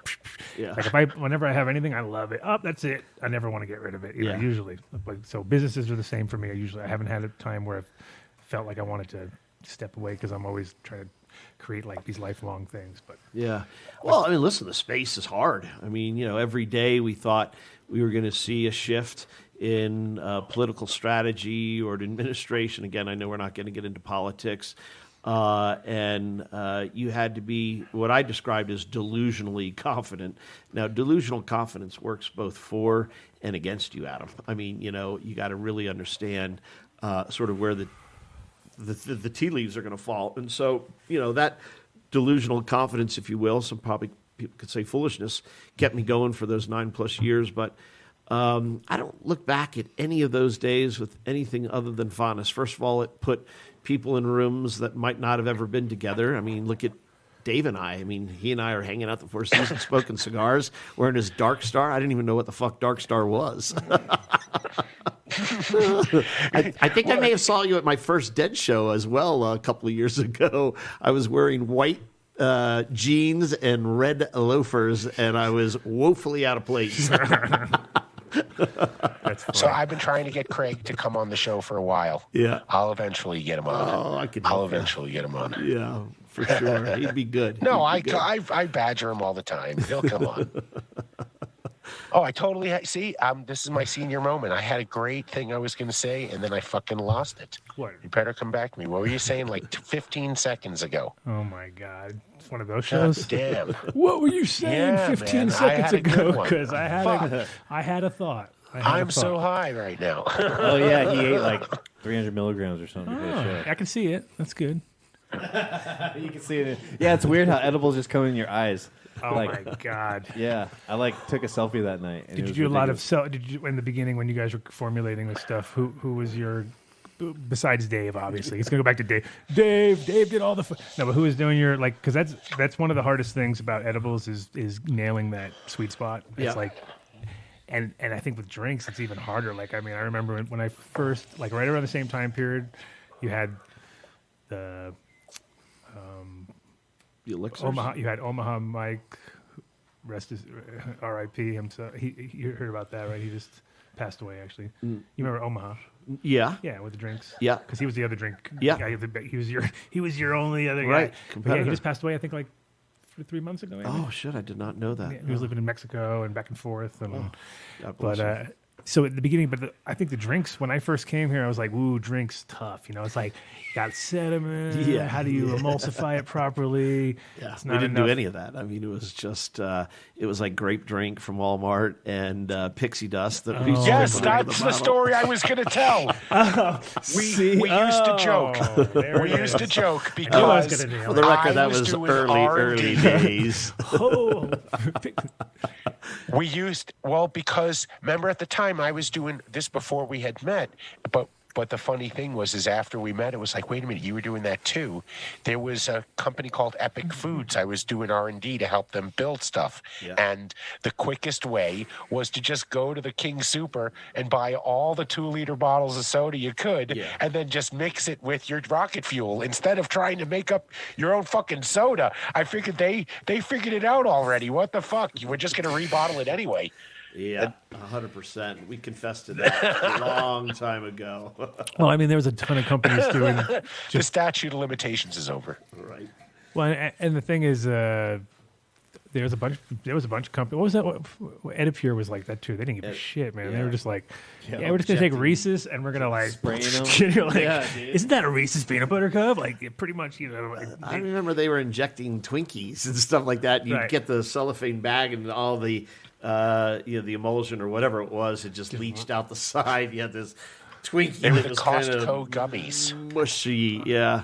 Like whenever I have anything, I love it. Oh, that's it. I never want to get rid of it. Usually. So businesses are the same for me. I haven't had a time where I felt like I wanted to step away because I'm always trying to create like these lifelong things. But yeah. Well, I mean, listen, the space is hard. I mean, every day we thought we were going to see a shift in political strategy or administration. Again, I know we're not going to get into politics. And you had to be what I described as delusionally confident. Now, delusional confidence works both for and against you, Adam. I mean, you got to really understand sort of where the tea leaves are going to fall. And so, that delusional confidence, if you will, some probably people could say foolishness, kept me going for those 9+ years. But I don't look back at any of those days with anything other than fondness. First of all, it put people in rooms that might not have ever been together. I mean, look at Dave and I. I mean, he and I are hanging out the Four Seasons smoking cigars, wearing his Dark Star. I didn't even know what the fuck Dark Star was. I think I may have saw you at my first Dead show as well a couple of years ago. I was wearing white jeans and red loafers, and I was woefully out of place. So I've been trying to get Craig to come on the show for a while. Yeah. I'll eventually get him on. I'll eventually get him on. Yeah, for sure. He'd be good. No, I badger him all the time. He'll come on. I totally see. This is my senior moment. I had a great thing I was going to say, and then I fucking lost it. What? You better come back to me. What were you saying like 15 seconds ago? Oh my God! It's one of those shows. Damn. What were you saying 15 seconds ago? Because I had a thought. I'm so high right now. Oh yeah, he ate like 300 milligrams or something. I can see it. That's good. You can see it. Yeah, it's weird how edibles just come in your eyes. Oh my God! Yeah, I took a selfie that night. And did you do a lot of Did you in the beginning when you guys were formulating this stuff? Who was your besides Dave? Obviously, he's gonna go back to Dave. Dave did all the. No, but who was doing your because that's one of the hardest things about edibles is nailing that sweet spot. It's And I think with drinks, it's even harder. Like, I mean, I remember when I first, right around the same time period, you had the elixirs. You had Omaha Mike, rest his R.I.P. himself. You heard about that, right? He just passed away, actually. You remember Omaha? Yeah. Yeah, with the drinks. Yeah. Because he was the other drink. Yeah. Guy. He was your only other guy. Right. Yeah, he just passed away, I think, 3 months ago. Maybe. Oh shit! I did not know that. Yeah, he was living in Mexico and back and forth. And, God bless him. So at the beginning, I think the drinks, when I first came here, I was like, ooh, drinks tough. It's like, got sediment. Yeah. How do you emulsify it properly? Yeah. It's We not didn't enough. do any of that. I mean, it was just, it was like grape drink from Walmart and pixie dust. That we used to Yes, put in that's the bottle. story I was going to tell. We used to joke. We used to joke because For the record, that I was doing early R&D. days. Oh. Because remember at the time I was doing this before we had met, but the funny thing is after we met, it was like, wait a minute, you were doing that too. There was a company called Epic Foods. I was doing R&D to help them build stuff. Yeah. And the quickest way was to just go to the King Super and buy all the 2-liter bottles of soda you could, and then just mix it with your rocket fuel instead of trying to make up your own fucking soda. I figured they figured it out already. What the fuck? You were just going to rebottle it anyway. Yeah, 100%. We confessed to that a long time ago. Well, I mean, there was a ton of companies doing. The statute of limitations is over. Right. Well, and the thing is, There was a bunch of companies. What was that? Edipure was like that too. They didn't give a shit, man. They were just like, we're just gonna take Reese's and we're gonna like spraying them. You're like, isn't that a Reese's peanut butter cup? Like, pretty much, Like, I remember they were injecting Twinkies and stuff like that. You'd get the cellophane bag and all the the emulsion or whatever it was. It just leached out the side. You had this Twinkie. They were that the was Costco gummies. Mushy, yeah.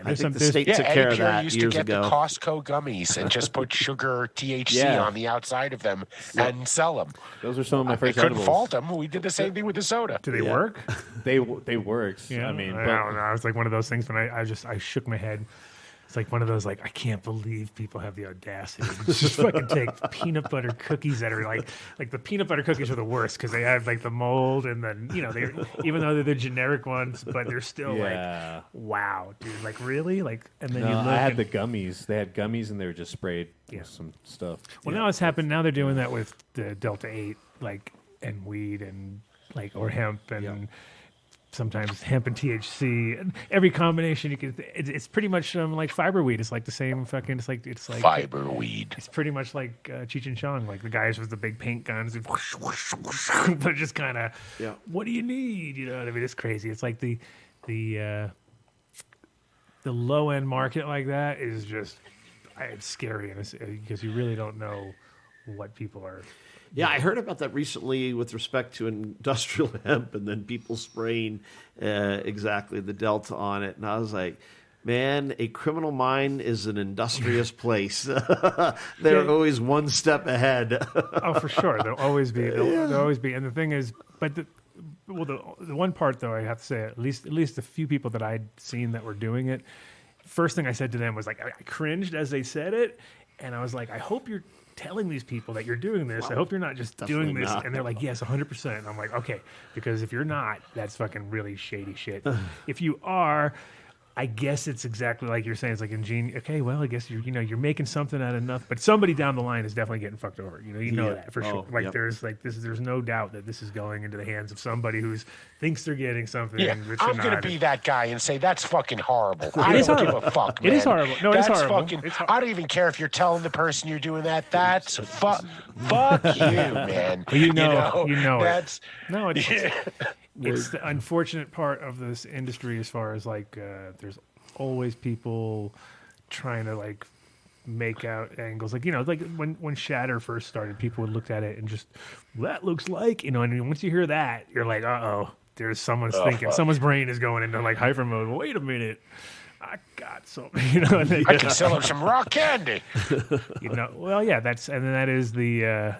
I think the state Yeah, took care of Eddie Pure that used years to get ago. the Costco gummies and just put sugar THC on the outside of them and sell them. Those were some of my I first couldn't edibles. fault them. We did the same thing with the soda. do they work? They worked. Yeah, I mean, I don't know. It's like one of those things when I shook my head. It's like one of those, like, I can't believe people have the audacity to just fucking take peanut butter cookies that are like the peanut butter cookies are the worst because they have like the mold and then they even though they're the generic ones, but they're still like, wow, dude, like really, like, and then you look. I had the gummies. They had gummies and they were just sprayed with some stuff. Well, now it's happened. Now they're doing that with the Delta 8, like, and weed and like or hemp and. Sometimes hemp and THC, and every combination you can. It's pretty much like fiber weed. It's like the same fucking. It's like fiber weed. It's pretty much like Cheech and Chong, like the guys with the big paint guns, and whoosh, whoosh, whoosh, but just kind of. Yeah. What do you need? You know what I mean? It's crazy. It's like the low end market like that is just it's scary because you really don't know what people are. Yeah, I heard about that recently with respect to industrial hemp and then people spraying exactly the Delta on it. And I was like, man, a criminal mind is an industrious place. They're always one step ahead. Oh, for sure. There'll always be. There'll always be. And the thing is, but the one part, though, I have to say, at least a few people that I'd seen that were doing it, first thing I said to them was like, I cringed as they said it. And I was like, I hope you're telling these people that you're doing this. I hope you're not just doing this. Not. And they're like, yes, 100%. And I'm like, okay, because if you're not, that's fucking really shady shit. If you are, I guess it's exactly like you're saying. It's like ingenious. Okay, well, I guess you're making something out of nothing. But somebody down the line is definitely getting fucked over. You know that for sure. Like there's no doubt that this is going into the hands of somebody who thinks they're getting something. Yeah, I'm gonna be that guy and say that's fucking horrible. I don't give a fuck, man. It is horrible. No, that's it's horrible. Fucking, I don't even care if you're telling the person you're doing that. That's fuck you, man. Well, you know that's, it. No, it's the unfortunate part of this industry as far as like there's always people trying to like make out angles like like when Shatter first started, people would look at it and just that looks like and once you hear that you're like there's someone's thinking someone's brain is going into like hyper mode. Wait a minute, I got something, I can sell him some raw candy. Well, yeah, that is the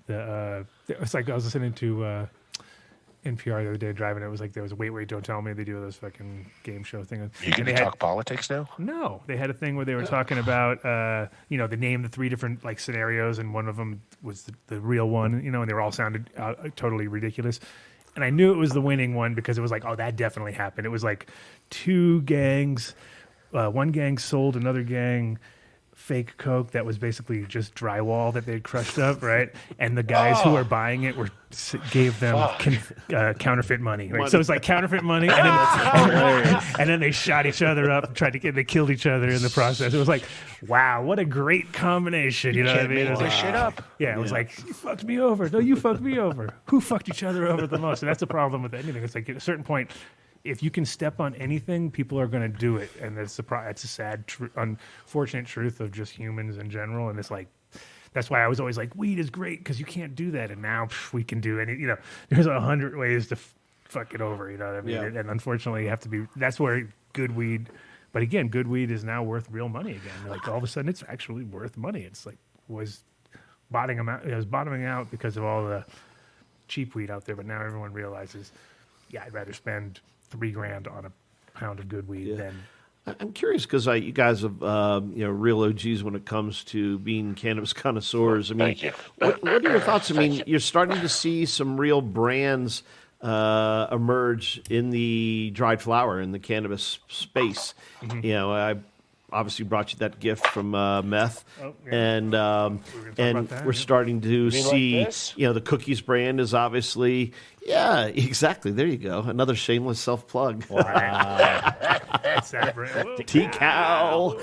it's like I was listening to NPR the other day driving. It was like there was a wait, don't tell me. They do those fucking game show thing. You can talk politics now? No, they had a thing where they were talking about they named the 3 different like scenarios, and one of them was the real one. And they were all sounded totally ridiculous. And I knew it was the winning one because it was like, oh, that definitely happened. It was like 2 gangs, one gang sold another gang fake coke that was basically just drywall that they'd crushed up, right? And the guys who were buying it gave them counterfeit money. Right? So it was like counterfeit money, and then they shot each other up, they killed each other in the process. It was like, wow, what a great combination. You know what I mean? It was this shit up. Yeah, it was like, you fucked me over. No, you fucked me over. Who fucked each other over the most? And that's the problem with anything. It's like at a certain point, if you can step on anything, people are going to do it, and it's a sad, unfortunate truth of just humans in general. And it's like that's why I was always like, weed is great because you can't do that, and now we can do any. There's 100 ways to fuck it over. You know what I mean? Yeah. And unfortunately, you have to be. That's where good weed. But again, good weed is now worth real money again. Like all of a sudden, it's actually worth money. It's like was bottoming out. It was bottoming out because of all the cheap weed out there. But now everyone realizes, yeah, I'd rather spend $3,000 on a pound of good weed than. I'm curious because you guys have real OGs when it comes to being cannabis connoisseurs. I mean, thank you. What are your thoughts? I mean, you're starting to see some real brands emerge in the dried flower in the cannabis space. Mm-hmm. I obviously brought you that gift from Meth, and we're starting to see the Cookies brand is obviously exactly. There you go, another shameless self plug. Wow. T-Cow.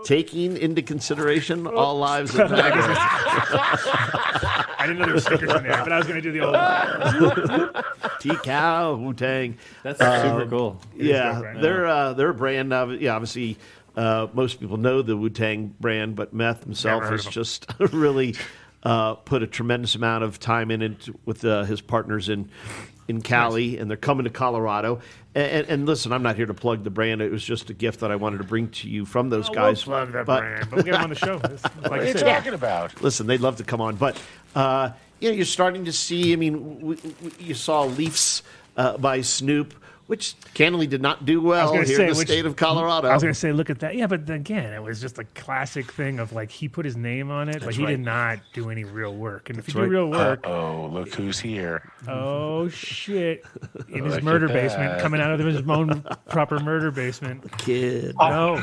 taking into consideration all lives that matter. I didn't know there were stickers in there, but I was going to do the old. T-Cow, Wu-Tang. That's super cool. Yeah, they're a brand. Obviously, most people know the Wu-Tang brand, but Meth himself has just really put a tremendous amount of time in it with his partners in Cali, and they're coming to Colorado. And listen, I'm not here to plug the brand. It was just a gift that I wanted to bring to you from those guys. We'll plug that brand, but we'll get them on the show. What are you talking about? Listen, they'd love to come on, but you're starting to see. I mean, you saw Leafs by Snoop, which candidly did not do well here in the state of Colorado. I was going to say, look at that. Yeah, but again, it was just a classic thing of like he put his name on it, but he did not do any real work. And if you do real work, look who's here! Oh shit! In his murder basement, coming out of his own proper murder basement. Kid, no,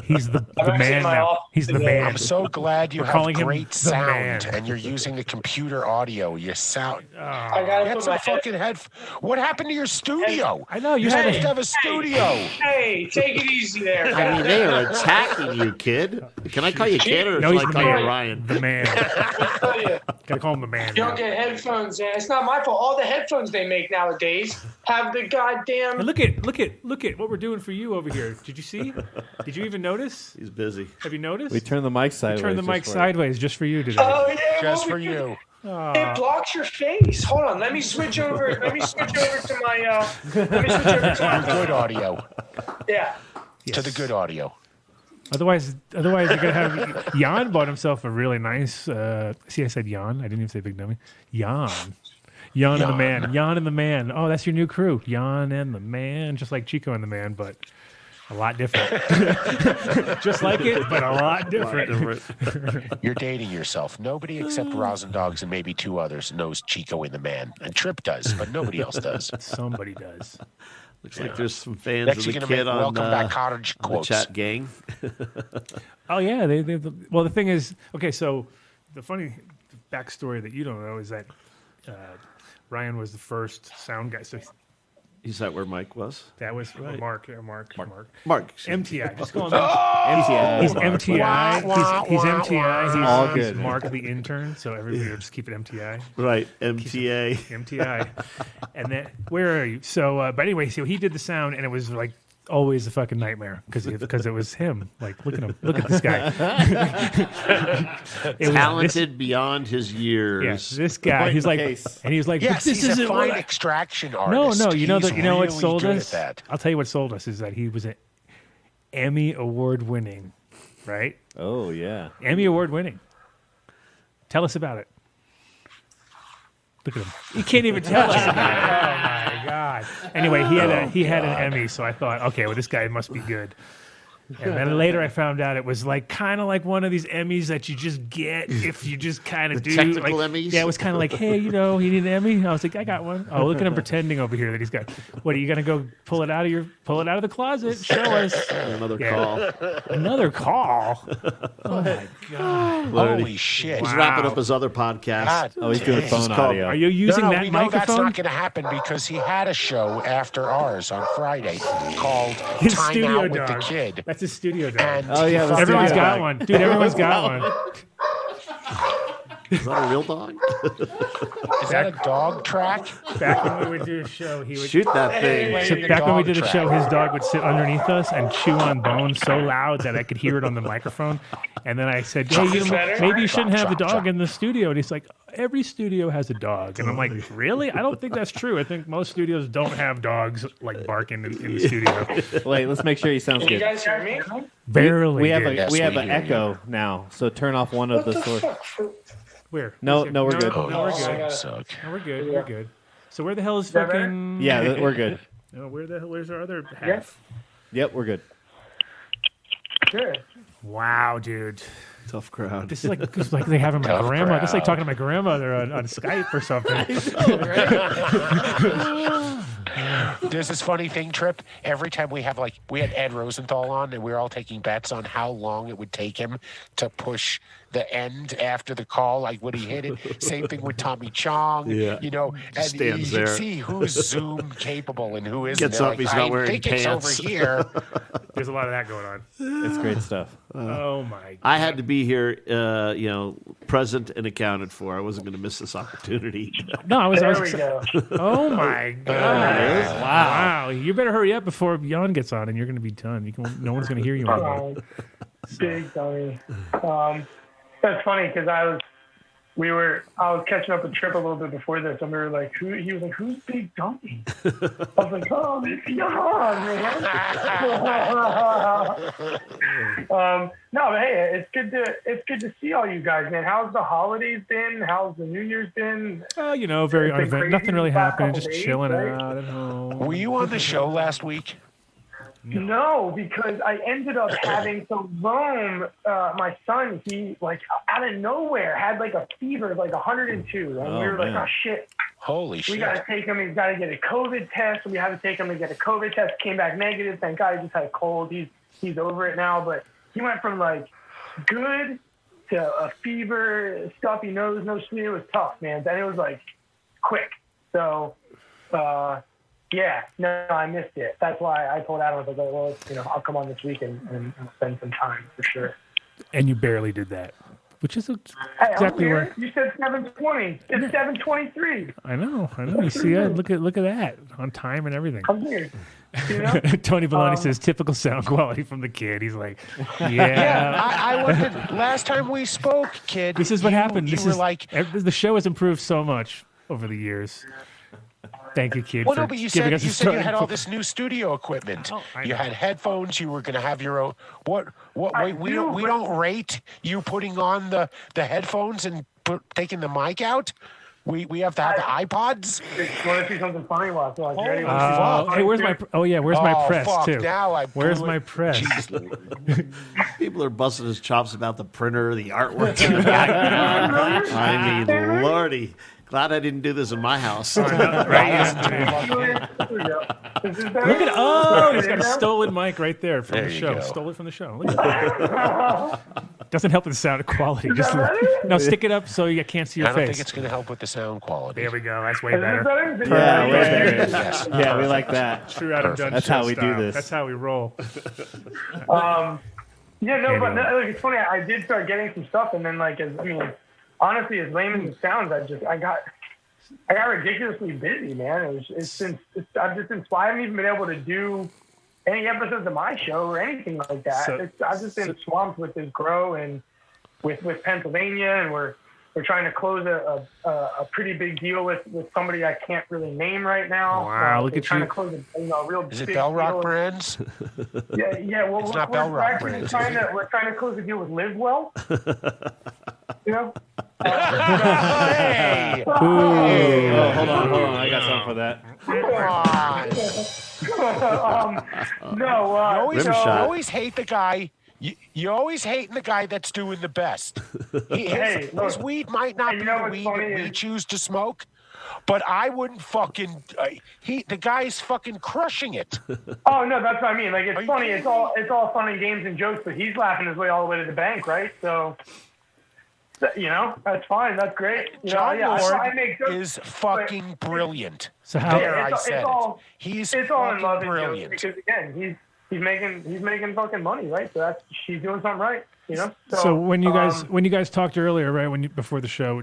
he's the man now. He's the man. I'm so glad you have great sound, man. and you're using the computer audio. You sound. I gotta Get put some my fucking head. What happened to your studio? I know You're supposed to have a studio. Hey, take it easy there. I mean, they are attacking you, kid. Can I call you kid or no, should I call you Ryan? The man. Tell you, Gotta call him the man. you don't get headphones. It's not my fault. All the headphones they make nowadays have the goddamn. And look at what we're doing for you over here. Did you see? Did you even notice? He's busy. Have you noticed? We turned the mic sideways. Turned the mic sideways just for you today. Oh yeah, Just for you. It blocks your face. Hold on. Let me switch over. Let me switch over to my. Good audio. Yeah. To the good audio. Otherwise you're gonna have Jan bought himself a really nice. See, I said Jan. I didn't even say Big Dummy. Jan and the Man. Jan and the Man. Oh, that's your new crew. Jan and the Man, just like Chico and the Man, but a lot different. Just like it, but a lot different. You're dating yourself. Nobody except Rosendogs and maybe two others knows Chico and the Man. And Trip does, but nobody else does. Somebody does. Looks like there's some fans Next of you're the gonna kid make on, Welcome Back Cottage on the quotes. chat gang. Oh yeah, well the thing is, okay, so the funny backstory that you don't know is that Ryan was the first sound guy. So Is that where Mike was? that was Right. Mark. Mark. MTI. Just call him MTI. He's MTI. He's MTI. He's All he's good. Mark the intern. So everybody will just keep it MTI. Right, MTA. MTI. And then where are you? So, but anyway, so he did the sound, and it was like always a fucking nightmare because it was him. Like, look at him. Look at this guy. It was Talented beyond his years. Yes, this guy. He's like, and he was like, Yes, but this he's isn't a fine what I-" extraction No, artist. you know He's that. You know what really sold good us? at that. I'll tell you what sold us is that he was an Emmy award winning, right? Oh yeah. Emmy award winning. Tell us about it. Look at him. He can't even tell us about it. Oh my god. Anyway, he had an Emmy, so I thought, okay, well this guy must be good. And then later I found out it was like kind of like one of these Emmys that you just get if you just kind of do technical like, Emmys? Yeah, it was kind of like, hey, you need an Emmy? I was like, I got one. Oh, look at him pretending over here that he's got. What are you gonna go pull it out of the closet? Show us. Another call. Another call. Oh my god. Holy shit. He's wrapping up his other podcast. God Oh, he's doing damn. phone audio. Are you using no, that we know that's microphone? not going to happen because he had a show after ours on Friday called His Time studio Out with dog. the Kid. That's his studio dog. And Oh, yeah, the Everyone's studio got dog. one. Dude, everyone's got one. Is that a real dog? is that a dog track? Back when we would do a show, he would Shoot that thing. So The back when we dog did a track. show, his dog would sit underneath us and chew on bones so loud that I could hear it on the microphone. And then I said, "Hey, maybe you shouldn't have the dog in the studio." And he's like, "Every studio has a dog." And I'm like, "Really? I don't think that's true. I think most studios don't have dogs like barking in the studio." Wait, let's make sure he sounds Can you good. guys hear me? Barely. We have did. we have we an hear you. echo now, so turn off one of What the the sources. fuck? Where? No, Let's see. no, we're good. No, we're Oh, good. Suck. No, we're good. We're good. So where the hell is that better? fucking? Yeah, we're good. No, where's our other half? Yep, we're good. Good. Wow, dude. Tough crowd. This is like they having my Tough grandma. This is like crowd. talking to my grandmother on Skype or something. There's this funny thing, Trip. Every time we had Ed Rosenthal on, and we were all taking bets on how long it would take him to push the end after the call, like would he hit it? Same thing with Tommy Chong. Yeah. You know, and Stands you there. can see who's Zoom capable and who isn't. Gets They're up, he's not wearing think it's pants. over here. There's a lot of that going on. It's great stuff. Oh my God. I had to be here, present and accounted for. I wasn't going to miss this opportunity. No, I was. There we go. Oh my God! Wow! You better hurry up before Jan gets on, and you're going to be done. No one's going to hear you anymore. Big dummy. That's funny because I was catching up with Trip a little bit before this, and we were like, he was like, who's Big Dummy? I was like, oh, it's Jan, man. No, but hey, it's good to see all you guys, man. How's the holidays been? How's the New Year's been? Very uneventful. Nothing really happened. Just days, chilling right? out at home. Were you on the show last week? No, because I ended up having Rome, my son, he like out of nowhere had like a fever of like 102. And we were like, oh shit. Holy shit. We got to take him. He's got to get a COVID test. We had to take him to get a COVID test. Came back negative. Thank God he just had a cold. He's over it now. But he went from like good to a fever, stuffy nose, no sneeze. It was tough, man. Then it was like quick. So, yeah, no, I missed it. That's why I told Adam, I was like, well, I'll come on this week and spend some time for sure. And you barely did that, which is Hey, exactly where you said 7:20. It's 7:23. I know. You see, look at that on time and everything. I'm here. Tony Baloney says typical sound quality from the kid. He's like, yeah. Yeah, I wondered last time we spoke, kid. This is what happened. You were like, the show has improved so much over the years. Thank you, kid. well, for no, but you giving said us a you start. had all this new studio equipment. You had headphones. You were going to have your own. What? We don't rate you putting on the headphones and taking the mic out. We have to have the iPods. Want to see something funny while it's ready? Hey, where's my? Where's my press fuck, too? Now where's my press? People are busting his chops about the printer, the artwork. I mean, Lordy. Glad I didn't do this in my house. Look at he's got a stolen mic right there from the show. Stole it from the show. Look at that. Doesn't help with the sound quality. Just no, stick it up so you can't see your face. I don't think it's going to help with the sound quality. There we go. That's way better. Yeah, we like that. True Adam Dunn. That's how we style. do this. That's how we roll. But it's funny. I did start getting some stuff, and then honestly, as lame as it sounds, I got ridiculously busy, man. I've just been. I haven't even been able to do any episodes of my show or anything like that. I've just been swamped with this grow and with Pennsylvania, and we're trying to close a pretty big deal with somebody I can't really name right now. Wow, look at trying you! to close a real. Is it big Bell Rock deal. Brands? Yeah. Well, it's not Bell Rock Brands. We're trying to close a deal with Live Well. Hey! Hold on. I got something for that. You always hate the guy. You always hating the guy that's doing the best. His weed might not be the weed that we choose to smoke, but I wouldn't fucking. The guy's fucking crushing it. Oh no, that's what I mean. Like it's funny. It's all fun and games and jokes, but he's laughing his way all the way to the bank, right? So. That's fine. That's great. John I make jokes, is fucking brilliant. So how? He's it's all in love and brilliant. Because again, he's making fucking money, right? So she's doing something right, So when you guys talked earlier, right? Before the show,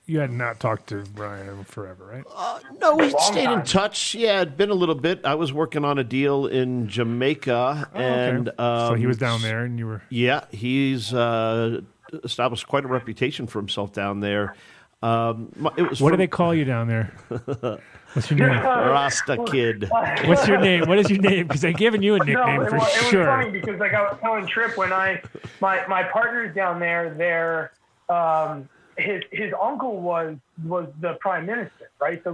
you had not talked to Brian forever, right? No, we stayed in touch. Yeah, it'd been a little bit. I was working on a deal in Jamaica, and so he was down there, and you were. Yeah, he's established quite a reputation for himself down there. What do they call you down there? What's your name? Rasta Kid. What's your name? What is your name? Because they're giving you a nickname for sure. It was funny because I was telling Trip when my partners down there, his uncle was the prime minister, right? So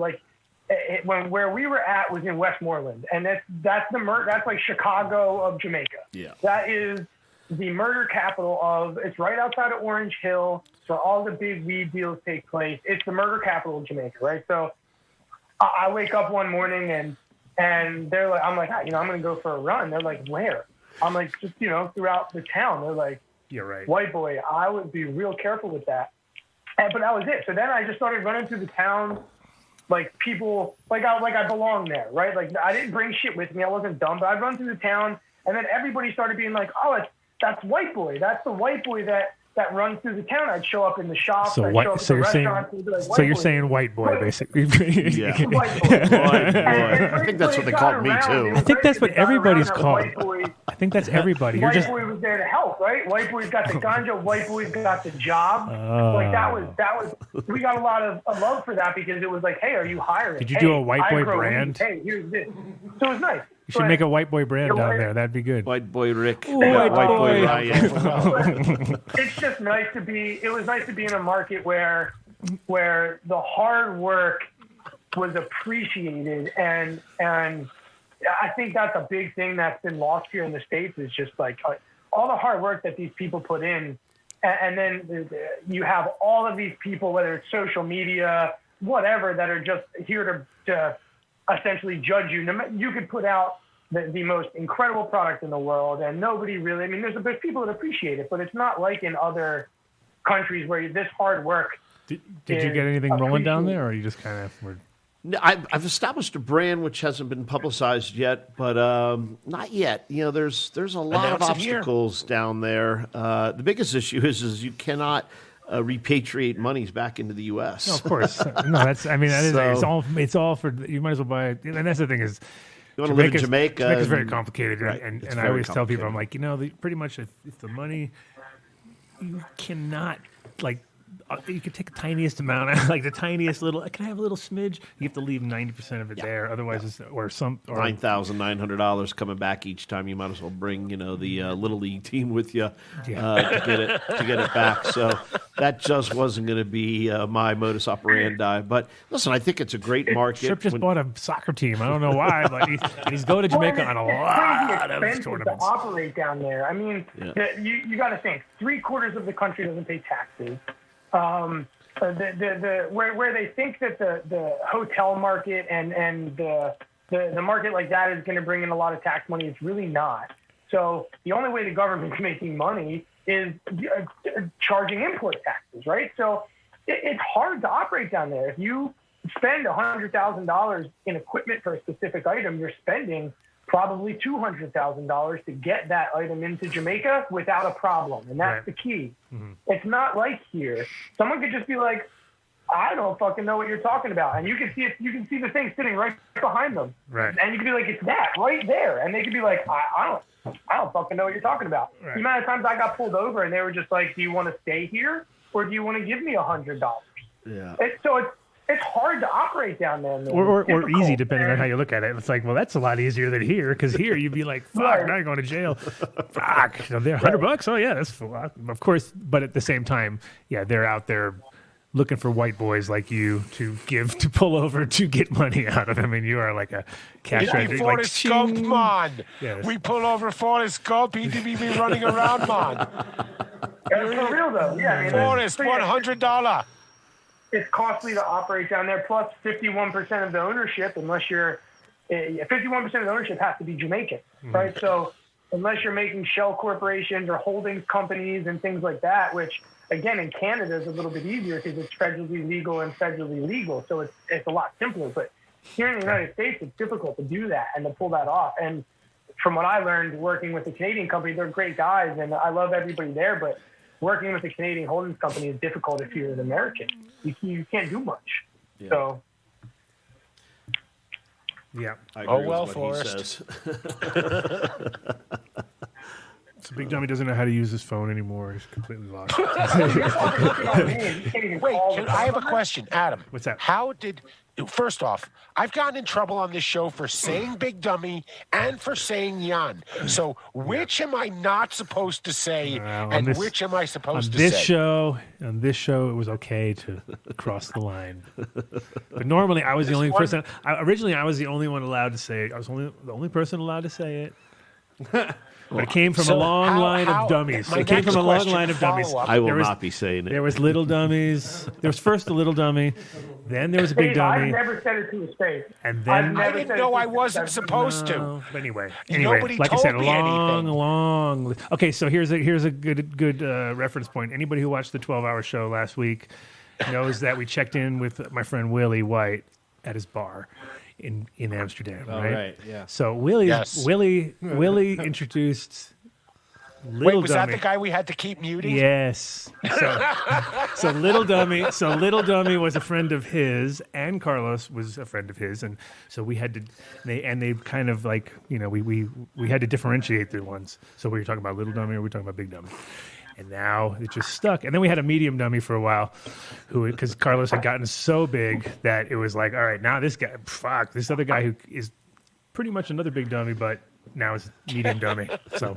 where we were at was in Westmoreland, and that's like Chicago of Jamaica. Yeah, that is the murder capital of. It's right outside of Orange Hill, where all the big weed deals take place. It's the murder capital of Jamaica, right? So I wake up one morning and And they're like, I'm like, I'm going to go for a run. They're like, where? I'm like, just, throughout the town. They're like, you're right. White boy, I would be real careful with that. But that was it. So then I just started running through the town, like people, like I belonged there, right? Like I didn't bring shit with me. I wasn't dumb, but I'd run through the town, and then everybody started being like, oh, that's White boy. That's the White boy that runs through the town. I'd show up in the shops. So, you're saying white boy, basically. Yeah. White boy. I think that's what they called me, too. I think that's what everybody's called. I think that's everybody. White boy was there to help, right? White boy's got the ganja. White boy's got the job. Like that was. We got a lot of love for that because it was like, hey, are you hiring? Did you do a white boy brand? Hey, here's this. So it was nice. You should make a white boy brand down there. That'd be good. White boy Rick. White boy Ryan. It's just nice to be. It was nice to be in a market where the hard work was appreciated, and I think that's a big thing that's been lost here in the States is just like all the hard work that these people put in, and then you have all of these people, whether it's social media, whatever, that are just here to essentially judge you. You could put out the most incredible product in the world, and nobody really. I mean, there's people that appreciate it, but it's not like in other countries where this hard work. Did you get anything rolling down there, or you just kind of were? No, I've established a brand which hasn't been publicized yet, but not yet. There's a lot of obstacles down there. The biggest issue is you cannot repatriate monies back into the U.S. No, of course. No, it's all for. You might as well buy it. And that's the thing is, you want to live in Jamaica. Jamaica's very complicated, right, and I always tell people, I'm like, pretty much if the money, you cannot you can take the tiniest amount, like the tiniest little. Can I have a little smidge? You have to leave 90% of it there, otherwise, it's $9,900 coming back each time. You might as well bring the little league team with you to get it back. So that just wasn't going to be my modus operandi. But listen, I think it's a great market. Ship just bought a soccer team. I don't know why, but he's going to Jamaica on a lot of tournaments. To operate down there. I mean, you got to think 3/4 of the country doesn't pay taxes. Where they think that the hotel market and the market like that is going to bring in a lot of tax money, it's really not. So the only way the government's making money is charging import taxes, right? So it's hard to operate down there. If you spend $100,000 in equipment for a specific item, you're spending probably $200,000 to get that item into Jamaica without a problem, and that's the key. Mm-hmm. It's not like here. Someone could just be like, "I don't fucking know what you're talking about," and you can see it. You can see the thing sitting right behind them, right? And you can be like, "It's that right there," and they could be like, "I don't fucking know what you're talking about." Right. The amount of times I got pulled over and they were just like, "Do you want to stay here or do you want to give me $100?" Yeah. It's hard to operate down there. Or easy, depending on how you look at it. It's like, well, that's a lot easier than here, because here you'd be like, fuck, now you're going to jail. Fuck, they're $100? Oh, yeah, that's full. Of course, but at the same time, they're out there looking for white boys like you to pull over to get money out of them, and you are like a cash register. Forrest Gump, man. Yes. We pull over Forrest Gump, he be running around, man. For real, though. Yeah, I mean, Forrest, $100. It's costly to operate down there. Plus, 51% of the ownership, 51% of the ownership has to be Jamaican, right? So, unless you're making shell corporations or holdings companies and things like that, which again in Canada is a little bit easier because it's federally legal and federally legal, so it's a lot simpler. But here in the United States, it's difficult to do that and to pull that off. And from what I learned working with the Canadian company, they're great guys, and I love everybody there, but working with a Canadian holdings company is difficult if you're an American. You can't do much. Yeah. So. Yeah. I agree with what he says. So Big Dummy doesn't know how to use his phone anymore. He's completely lost. Wait, I have a question, Adam. What's that? First off, I've gotten in trouble on this show for saying Big Dummy and for saying Jan. So which am I not supposed to say, which am I supposed to say? On this show, it was okay to cross the line. But normally, I was the only person. Originally, I was the only one allowed to say it. I was the only person allowed to say it. But it came from a long line of dummies. It came from a long line of dummies. I will not be saying it. There was little dummies. There was first a little dummy, then there was a big dummy. I've never said it to his face. And then I didn't know I wasn't supposed to. But anyway, Nobody like I told said, me long. Okay, so here's a good reference point. Anybody who watched the 12-hour show last week knows that we checked in with my friend Willie White at his bar in Amsterdam. Oh, right? right, yeah. So Willie introduced Little was Dummy. that the guy we had to keep muting? Yes. So Little Dummy. So Little Dummy was a friend of his, and Carlos was a friend of his, and so we had to. They kind of like we had to differentiate the ones. So we were talking about Little Dummy, or we were talking about Big Dummy. And now it just stuck. And then we had a medium dummy for a while, because Carlos had gotten so big that it was like, all right, now this other guy who is pretty much another big dummy, but now it's medium dummy. So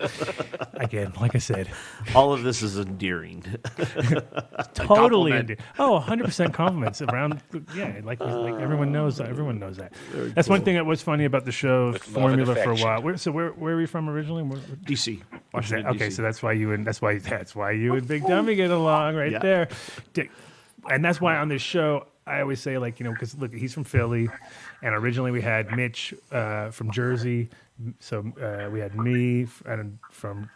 again, like I said, all of this is endearing. Totally endearing. 100% compliments around. Yeah, like everyone knows. Everyone knows that. That's one thing that was funny about the show formula for a while. Where are we from originally? DC. Washington, okay, DC. so that's why you and Big Dummy get along right there. And that's why on this show I always say, because look, he's from Philly, and originally we had Mitch from Jersey. So we had me from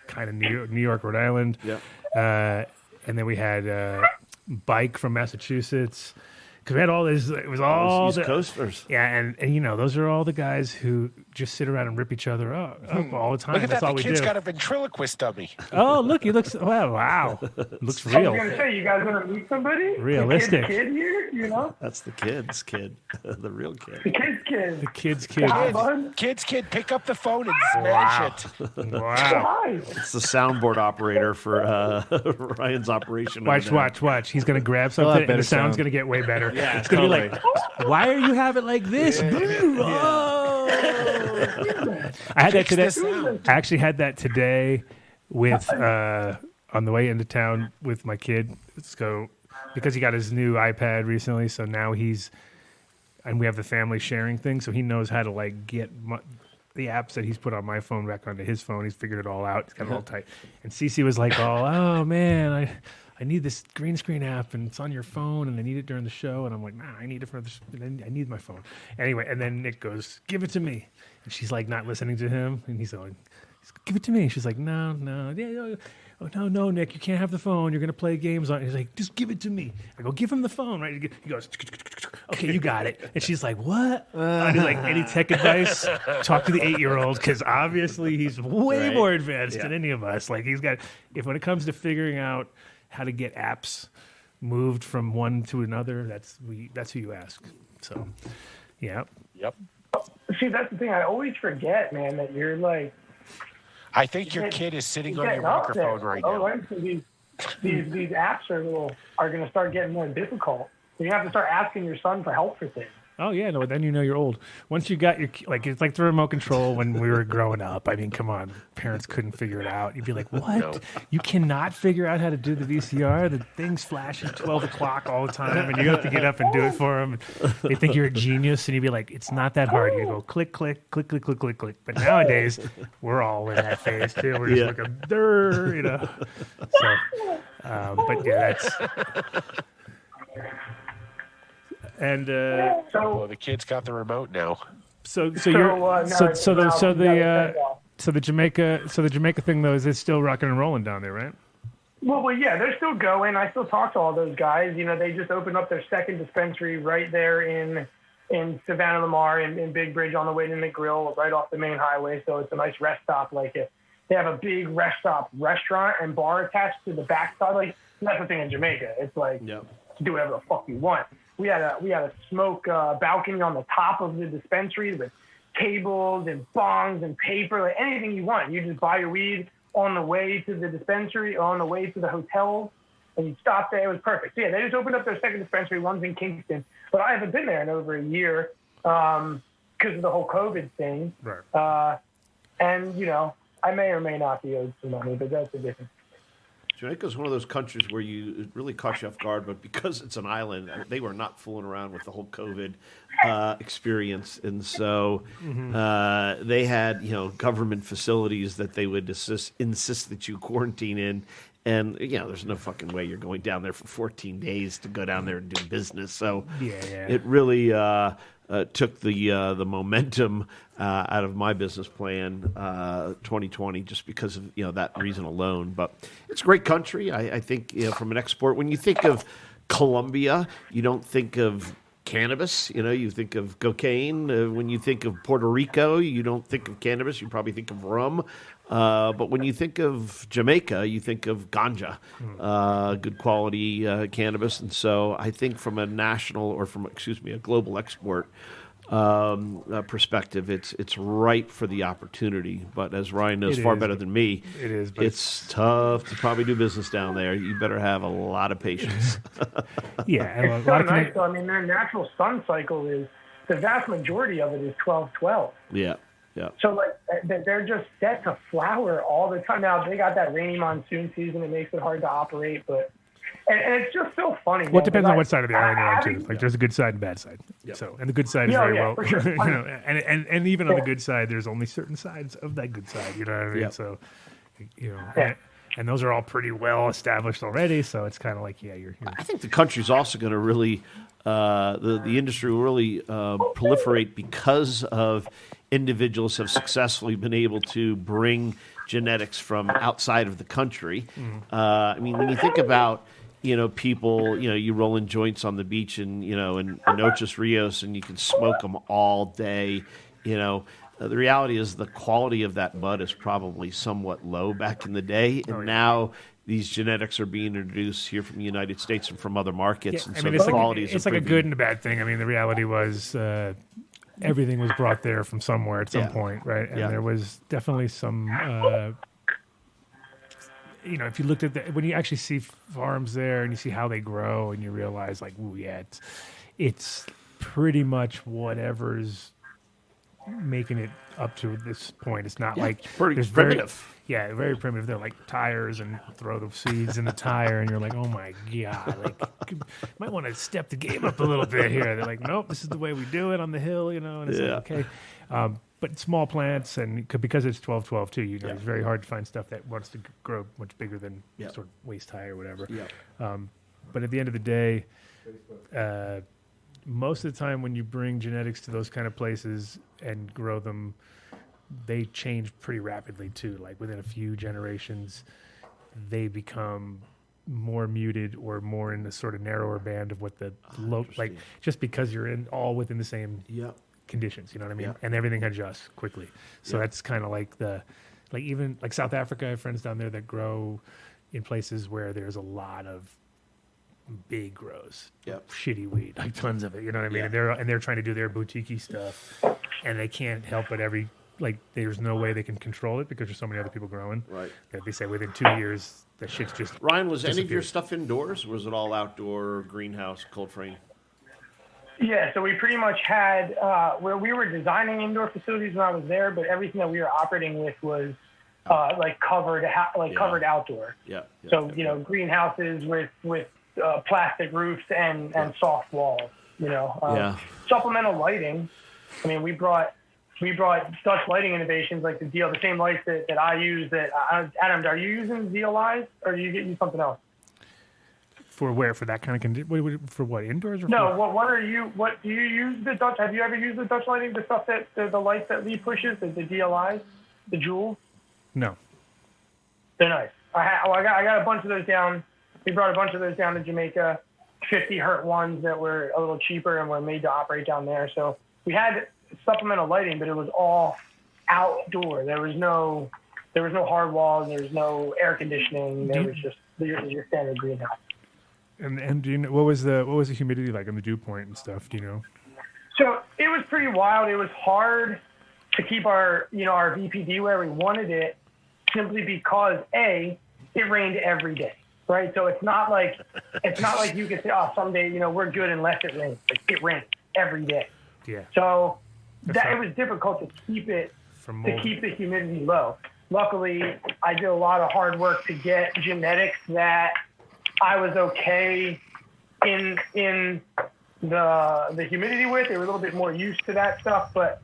kind of New York, Rhode Island. Yep. And then we had Bike from Massachusetts. Because we had all this, it was all East Coasters. Yeah, and those are all the guys who just sit around and rip each other up all the time. Look at That's that, all the we kid's do. got a ventriloquist dummy. Oh, look, he looks, wow. Looks I real. was going to say, you guys want to meet somebody? Realistic. The kid here, That's the kid's kid. The real kid. The kid's kid. The kid's kid. Hi, bud. Kid, pick up the phone and smash it. Wow. Hi. It's the soundboard operator for Ryan's operation. Watch. He's going to grab have something, and better the sound's sound. going to get way better. Yeah, it's going to be like, why are you having like this? Oh. I had that today. I actually had that today with on the way into town with my kid. So because he got his new iPad recently, so now and we have the family sharing thing, so he knows how to get the apps that he's put on my phone back onto his phone. He's figured it all out. He's got it all tight. And Cece was like, oh man, I need this green screen app, and it's on your phone, and I need it during the show. And I'm like, nah, I need it for I need my phone. Anyway, and then Nick goes, give it to me. And she's like not listening to him. And he's like, give it to me. And she's like, no. Oh, no, Nick, you can't have the phone. You're going to play games on it. He's like, just give it to me. I go, give him the phone, right? He goes, okay, you got it. And she's like, what? And he's like, any tech advice? Talk to the 8-year-old, because obviously he's way more advanced than any of us. Like, when it comes to figuring out how to get apps moved from one to another, that's who you ask. So, yeah. Yep. See, that's the thing. I always forget, man, that you're like. I think your kid is sitting on your microphone right now. Right. So these apps are going to start getting more difficult. You have to start asking your son for help for things. Oh, yeah, no, then you're old. Once you got it's like the remote control when we were growing up. I mean, come on. Parents couldn't figure it out. You'd be like, what? No. You cannot figure out how to do the VCR? The thing's flashing 12 o'clock all the time, and you have to get up and do it for them. They think you're a genius, and you'd be like, it's not that hard. You go click, click, click, click, click, click, click. But nowadays, we're all in that phase, too. We're just like a So, but yeah, that's... And well, the kid's got the remote now. So the Jamaica thing though, is it still rocking and rolling down there, right? Well, yeah, they're still going. I still talk to all those guys. They just opened up their second dispensary right there in Savannah Lamar in Big Bridge on the way to McGrill, right off the main highway. So it's a nice rest stop. They have a big rest stop restaurant and bar attached to the backside. That's the thing in Jamaica. It's do whatever the fuck you want. We had a smoke balcony on the top of the dispensary with tables and bongs and paper, anything you want. You just buy your weed on the way to the dispensary or on the way to the hotel, and you stop there. It was perfect. So, yeah, they just opened up their second dispensary. One's in Kingston, but I haven't been there in over a year because of the whole COVID thing. Right. And I may or may not be owed some money, but that's a different. Jamaica's one of those countries where it really caught you off guard, but because it's an island, they were not fooling around with the whole COVID experience, and so they had government facilities that they would insist that you quarantine in. And there's no fucking way you're going down there for 14 days to go down there and do business. So it really took the momentum out of my business plan 2020 just because of that reason alone. But it's a great country. I think from an export, when you think of Colombia, you don't think of cannabis. You think of cocaine. When you think of Puerto Rico, you don't think of cannabis. You probably think of rum. But when you think of Jamaica, you think of ganja, good quality cannabis. And so I think from a a global export perspective, it's ripe for the opportunity. But as Ryan knows far better than me, it's tough to probably do business down there. You better have a lot of patience. It's so nice. I mean, their natural sun cycle is, the vast majority of it is 12-12. Yeah. Yeah. So they're just set to flower all the time. Now they got that rainy monsoon season. It makes it hard to operate, but and it's just so funny. Well, it depends on what side of the island you're on too. Like there's a good side and bad side. Yep. So and the good side is very well, for sure. and even on the good side, there's only certain sides of that good side. You know what I mean? Yep. So and those are all pretty well established already. So it's kind of like you're. I think the country's also going to really the industry will really proliferate because of individuals have successfully been able to bring genetics from outside of the country. I mean, when you think about, people, you roll in joints on the beach in Ochos Rios and you can smoke them all day. The reality is the quality of that bud is probably somewhat low back in the day. And now these genetics are being introduced here from the United States and from other markets. Yeah, and so the quality is it's like a good and a bad thing. I mean, the reality was everything was brought there from somewhere at some point, right? And there was definitely some, if you looked at when you actually see farms there and you see how they grow and you realize it's pretty much whatever's making it up to this point. It's not like pretty primitive. Very primitive. They're like tires and throw the seeds in the tire, and you're like, oh my God, might want to step the game up a little bit here. They're like, nope, this is the way we do it on the hill, and it's like, okay. But small plants, and because it's 12-12 too, it's very hard to find stuff that wants to grow much bigger than sort of waist high or whatever. But at the end of the day, most of the time when you bring genetics to those kind of places and grow them, they change pretty rapidly too. Like within a few generations, they become more muted or more in the sort of narrower band of what the just because you're all within the same conditions, you know what I mean? And everything adjusts quickly. So that's kind of like even South Africa, I have friends down there that grow in places where there's a lot of big grows, shitty weed, like tons of it, you know what I mean? And they're trying to do their boutique-y stuff, and they can't help but there's no way they can control it because there's so many other people growing. Right. That they say within 2 years, that shit's just Ryan, was any of your stuff indoors, or was it all outdoor, greenhouse, cold frame? Yeah, so we pretty much had where we were designing indoor facilities when I was there, but everything that we were operating with was covered outdoor. So greenhouses with plastic roofs and soft walls. Supplemental lighting. I mean, we brought Dutch lighting innovations like the same lights that I use. Adam, are you using ZLIs or are you getting something else? For where? For that kind of condition? For what? Indoors? Or no. What do you use the Dutch? Have you ever used the Dutch lighting? The stuff that the lights that Lee pushes, the DLIs, the Joules? No. They're nice. I got a bunch of those down. We brought a bunch of those down to Jamaica. 50 hertz ones that were a little cheaper and were made to operate down there. So we had supplemental lighting, but it was all outdoor. There was no hard walls. There was no air conditioning. There was just your standard greenhouse. And do you know what was the humidity like on the dew point and stuff? Do you know? So it was pretty wild. It was hard to keep our VPD where we wanted it, simply because it rained every day, right? So it's not like you can say, oh, someday we're good unless it rains. Like, it rains every day. Yeah. So it was difficult to keep the humidity low. luckily, I did a lot of hard work to get genetics that I was okay in the humidity with. They were a little bit more used to that stuff, but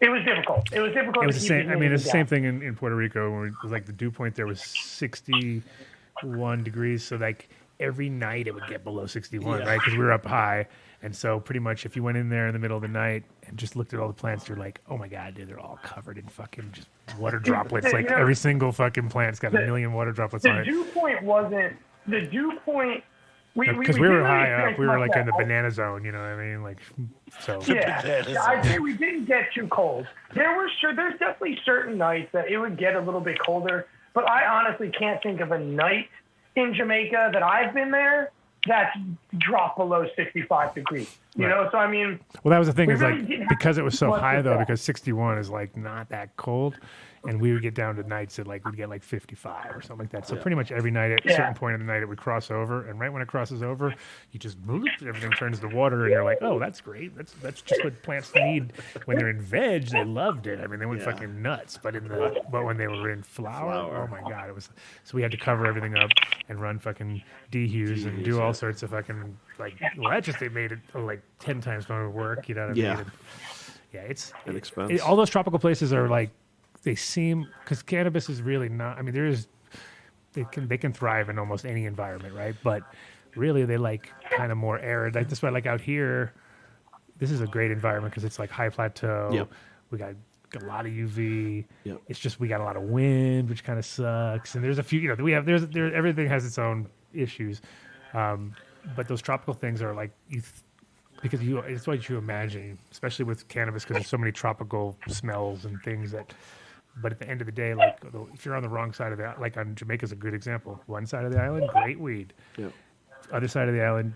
it was difficult. It was difficult. It was to the keep same. I mean, it's the down. same thing in Puerto Rico. When it was like the dew point there was 61 degrees. So like every night it would get below 61, right? Because we were up high. And so pretty much if you went in there in the middle of the night and just looked at all the plants, you're like, oh my God, dude, they're all covered in fucking just water droplets. Like every single fucking plant's got a million water droplets on The it. dew point wasn't the dew point. Because we were high up. We were like in the banana zone, you know what I mean? Like, so. Yeah, I'd say we didn't get too cold. There's definitely certain nights that it would get a little bit colder, but I honestly can't think of a night in Jamaica that I've been there that's dropped below 65 degrees. You know, so I mean. Well, that was the thing is really like because it was so high though, that. because 61 is like not that cold, and we would get down to nights that like we'd get like 55 or something like that. So pretty much every night at a certain point in the night it would cross over, and right when it crosses over, you just everything turns to water, and you're like, oh, that's great. That's just what plants need when they're in veg. They loved it. I mean, they went fucking nuts. But when they were in flower, oh my God, it was. So we had to cover everything up and run fucking dehues and do all sorts of fucking like. Well, that just they made it like 10 times more work. You know what I mean? Yeah. Yeah, it's an expense. All those tropical places are like they seem because cannabis is really not. I mean, they can thrive in almost any environment, right? But really, they like kind of more arid. Like that's why, like out here, this is a great environment because it's like high plateau. Yep. We got a lot of UV. Yep. It's just we got a lot of wind, which kind of sucks. And there's a few, you know, we have everything has its own issues. But those tropical things are like because it's what you imagine, especially with cannabis, because there's so many tropical smells and things that. But at the end of the day, like if you're on the wrong side of the, like on Jamaica's a good example. One side of the island, great weed. Yeah. Other side of the island,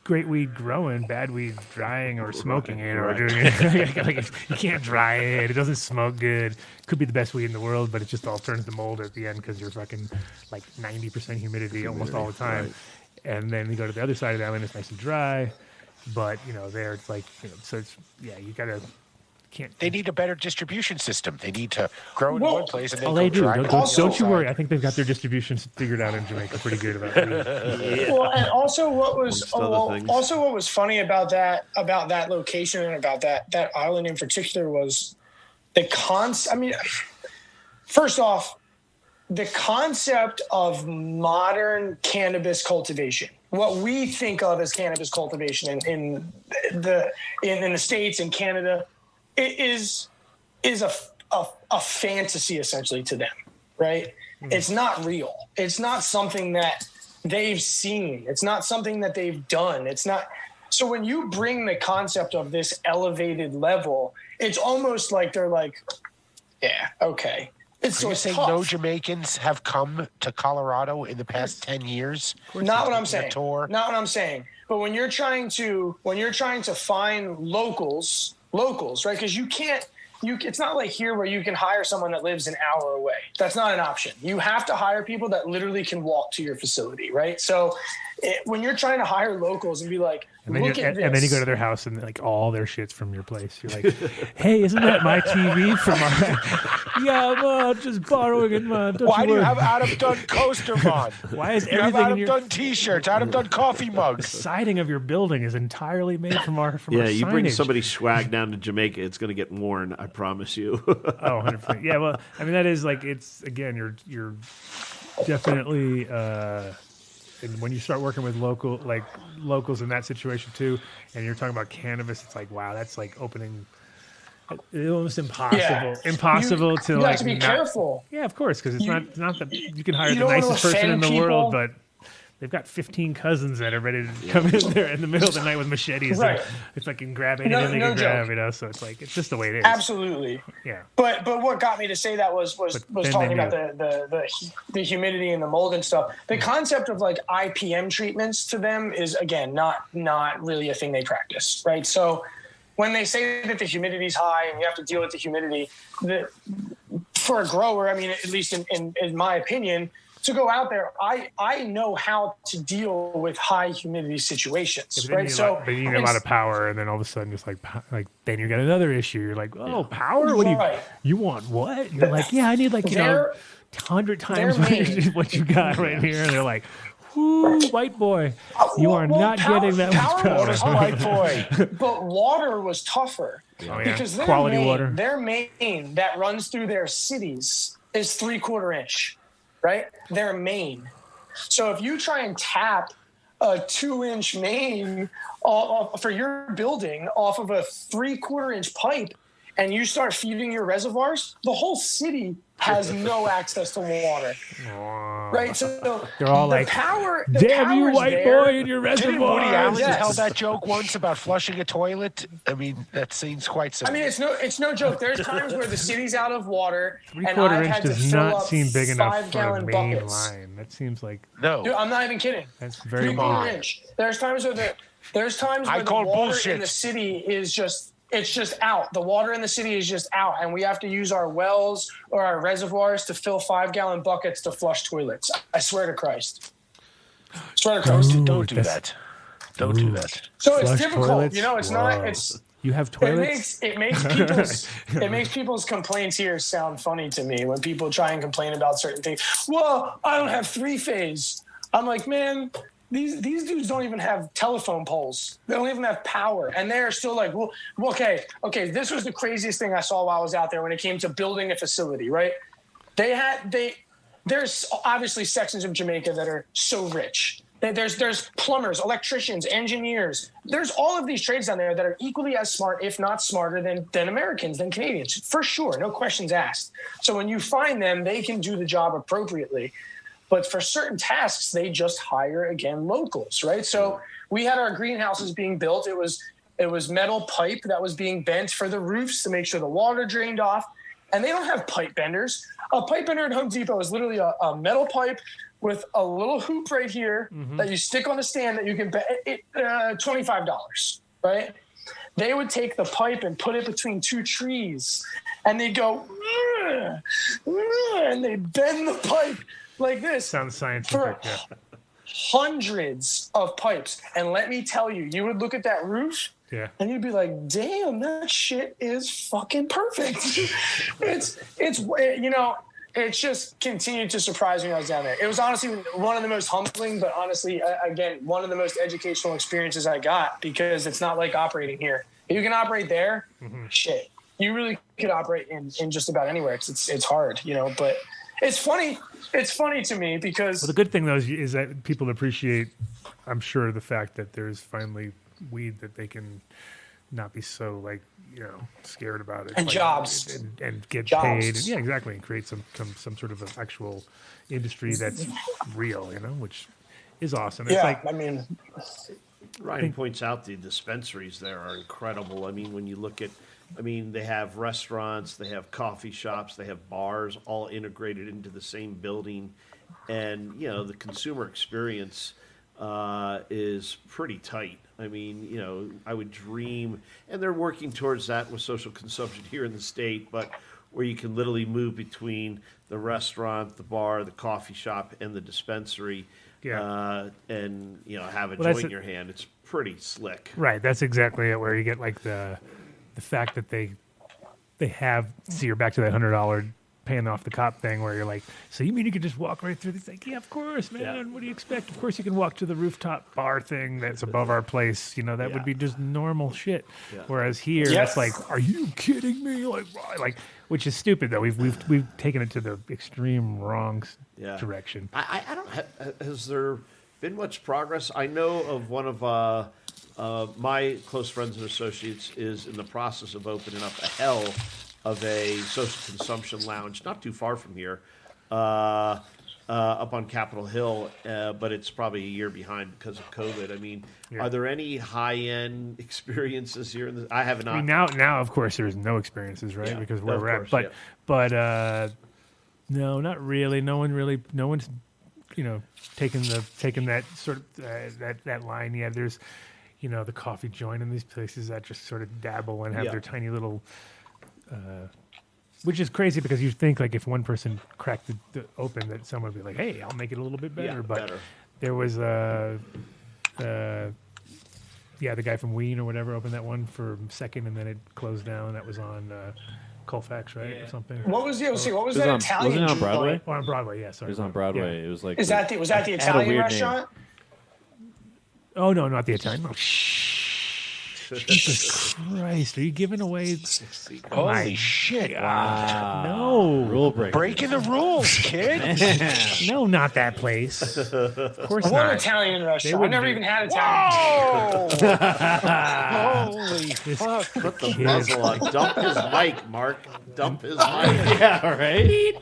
great weed growing, bad weed drying or smoking it or doing it. Like you can't dry it. It doesn't smoke good. Could be the best weed in the world, but it just all turns to mold at the end because you're fucking like 90% humidity almost all the time. Right. And then you go to the other side of the island, it's nice and dry. But, you know, there it's like, you know, so it's, yeah, you got to, They need a better distribution system. They need to grow in one place and then they go do. dry. Don't you worry. I think they've got their distribution figured out in Jamaica pretty good about weed. Well, and also what was Amongst other things. funny about that location and about that island in particular was the I mean, first off, the concept of modern cannabis cultivation, what we think of as cannabis cultivation in the States and Canada, it is a fantasy essentially to them, right? It's not real. It's not something that they've seen. It's not something that they've done. It's not. So when you bring the concept of this elevated level, it's almost like they're like, yeah, okay. Are you saying no Jamaicans have come to Colorado in the past 10 years? Not what I'm saying. Tour? Not what I'm saying. But when you're trying to find locals, right? Because it's not like here where you can hire someone that lives an hour away. That's not an option. You have to hire people that literally can walk to your facility, right? So when you're trying to hire locals and be like, And then, look at this. and then you go to their house and like all their shit's from your place. You're like, hey, isn't that my TV from our? Yeah, man, just borrowing it, man. Why do you have Adam Dunn coaster, man? Why is You have everything in Adam your Dunn T-shirts, Adam Dunn coffee mugs. siding of your building is entirely made from our Yeah, our you bring signage? somebody's swag down to Jamaica, it's going to get worn. I promise you. Oh, 100%. Yeah, well, I mean, that is like, it's, again, you're definitely, and when you start working with locals in that situation too, and you're talking about cannabis, it's like, wow, that's like opening, it's almost impossible. Yeah. Impossible to you like, have to be careful. Yeah, of course, because it's not that you can hire you the don't wanna nicest person in offend the world, people. but they've got 15 cousins that are ready to come in there in the middle of the night with machetes. Right. And if I can grab anything they No can grab, joke. you know, so it's like, it's just the way it is. Absolutely. Yeah. But what got me to say that was then talking they about the humidity and the mold and stuff. The concept of like IPM treatments to them is again not really a thing they practice, right? So when they say that the humidity is high and you have to deal with the humidity, for a grower, I mean, at least in my opinion, to go out there, I know how to deal with high humidity situations, right? But you need a lot of power, and then all of a sudden it's like then you got another issue. You're like, oh, power? What do you want? What? And you're like, yeah, I need 100 times what you got right here. And they're like, whoo, white boy, you are not getting that much power. White boy. But water was tougher because their main that runs through their cities is 3/4 inch, right? Their main. So if you try and tap a 2-inch main for your building off of a 3/4 inch pipe, and you start feeding your reservoirs, the whole city has no access to water. Right? So they're all the like, power, damn you, white boy, in your reservoir. Woody Allen tell that joke once about flushing a toilet? I mean, that seems quite simple. I mean, it's no joke. There's times where the city's out of water, and 3/4 I've inch had to does fill not up seem big enough for a 5-gallon main buckets. line. That seems like no. Dude, I'm not even kidding. That's very 3/4 inch. There's times where the water bullshit. in the city is just out. The water in the city is just out, and we have to use our wells or our reservoirs to fill 5-gallon buckets to flush toilets. I swear to Christ. Don't do that. Don't do that. So it's Flush difficult. toilets? It's not. It's you have toilets. it makes people's complaints here sound funny to me when people try and complain about certain things. Well, I don't have 3-phase. I'm like, man. These dudes don't even have telephone poles. They don't even have power. And they're still like, well, okay. This was the craziest thing I saw while I was out there when it came to building a facility, right? There's obviously sections of Jamaica that are so rich. There's plumbers, electricians, engineers. There's all of these trades down there that are equally as smart, if not smarter than Americans, than Canadians, for sure. No questions asked. So when you find them, they can do the job appropriately. But for certain tasks, they just hire, again, locals, right? So we had our greenhouses being built. It was metal pipe that was being bent for the roofs to make sure the water drained off. And they don't have pipe benders. A pipe bender at Home Depot is literally a metal pipe with a little hoop right here that you stick on the stand that you can bend. $25, right? They would take the pipe and put it between 2 trees. And they'd go, and they bend the pipe like this. Sounds scientific. Hundreds of pipes. And let me tell you, you would look at that roof and you'd be like, damn, that shit is fucking perfect. It's just continued to surprise me when I was down there. It was honestly one of the most humbling, but honestly, again, one of the most educational experiences I got, because it's not like operating here. If you can operate there, shit, you really could operate in just about anywhere. It's hard, but it's funny. It's funny to me because... Well, the good thing, though, is that people appreciate, I'm sure, the fact that there's finally weed that they can not be so, scared about it. And jobs. And get jobs. paid. Yeah, exactly. And create some sort of an actual industry that's real, which is awesome. It's Ryan points out the dispensaries there are incredible. I mean, when you look at... they have restaurants, they have coffee shops, they have bars, all integrated into the same building. And, the consumer experience is pretty tight. I would dream, and they're working towards that with social consumption here in the state, but where you can literally move between the restaurant, the bar, the coffee shop, and the dispensary, and, have a joint in your hand. It's pretty slick. Right, that's exactly it, where you get, the fact that they have, see, you're back to that $100 paying off the cop thing where you're like, so you mean you could just walk right through this? Like, yeah, of course, man. Yeah. What do you expect? Of course you can walk to the rooftop bar thing that's above our place. That would be just normal shit. Yeah. Whereas here, it's like, are you kidding me? Like, which is stupid though. We've taken it to the extreme wrong direction. I don't. Has there been much progress? I know of one of my close friends and associates is in the process of opening up a hell of a social consumption lounge not too far from here, up on Capitol Hill, but it's probably a year behind because of COVID. Are there any high-end experiences here? I have not. Now, of course, there's no experiences, right? Because where we're at. But no, not really. No one's taking that sort of that line yet. There's the coffee joint in these places that just sort of dabble and have their tiny little Which is crazy because you think like if one person cracked the open that someone would be like, hey, I'll make it a little bit better. Yeah, but better. there was the guy from Ween or whatever opened that one for second and then it closed down. That was on Colfax, right? Or something. What was that Was Italian? it on Broadway? joint? Oh, on Broadway, yeah, sorry. It was on Broadway. Yeah. It was like Was that the had a Italian weird restaurant? Oh, no, not the Italian. Oh, Jesus Christ. Are you giving away? Holy shit. No. Rule break. Breaking the rules, kid. No, not that place. Of course What not. Italian They restaurant? I wouldn't never do- even had Italian. Holy This fuck. Put the kid. muzzle on. Dump his mic, Mark. Dump his mic. Yeah, right?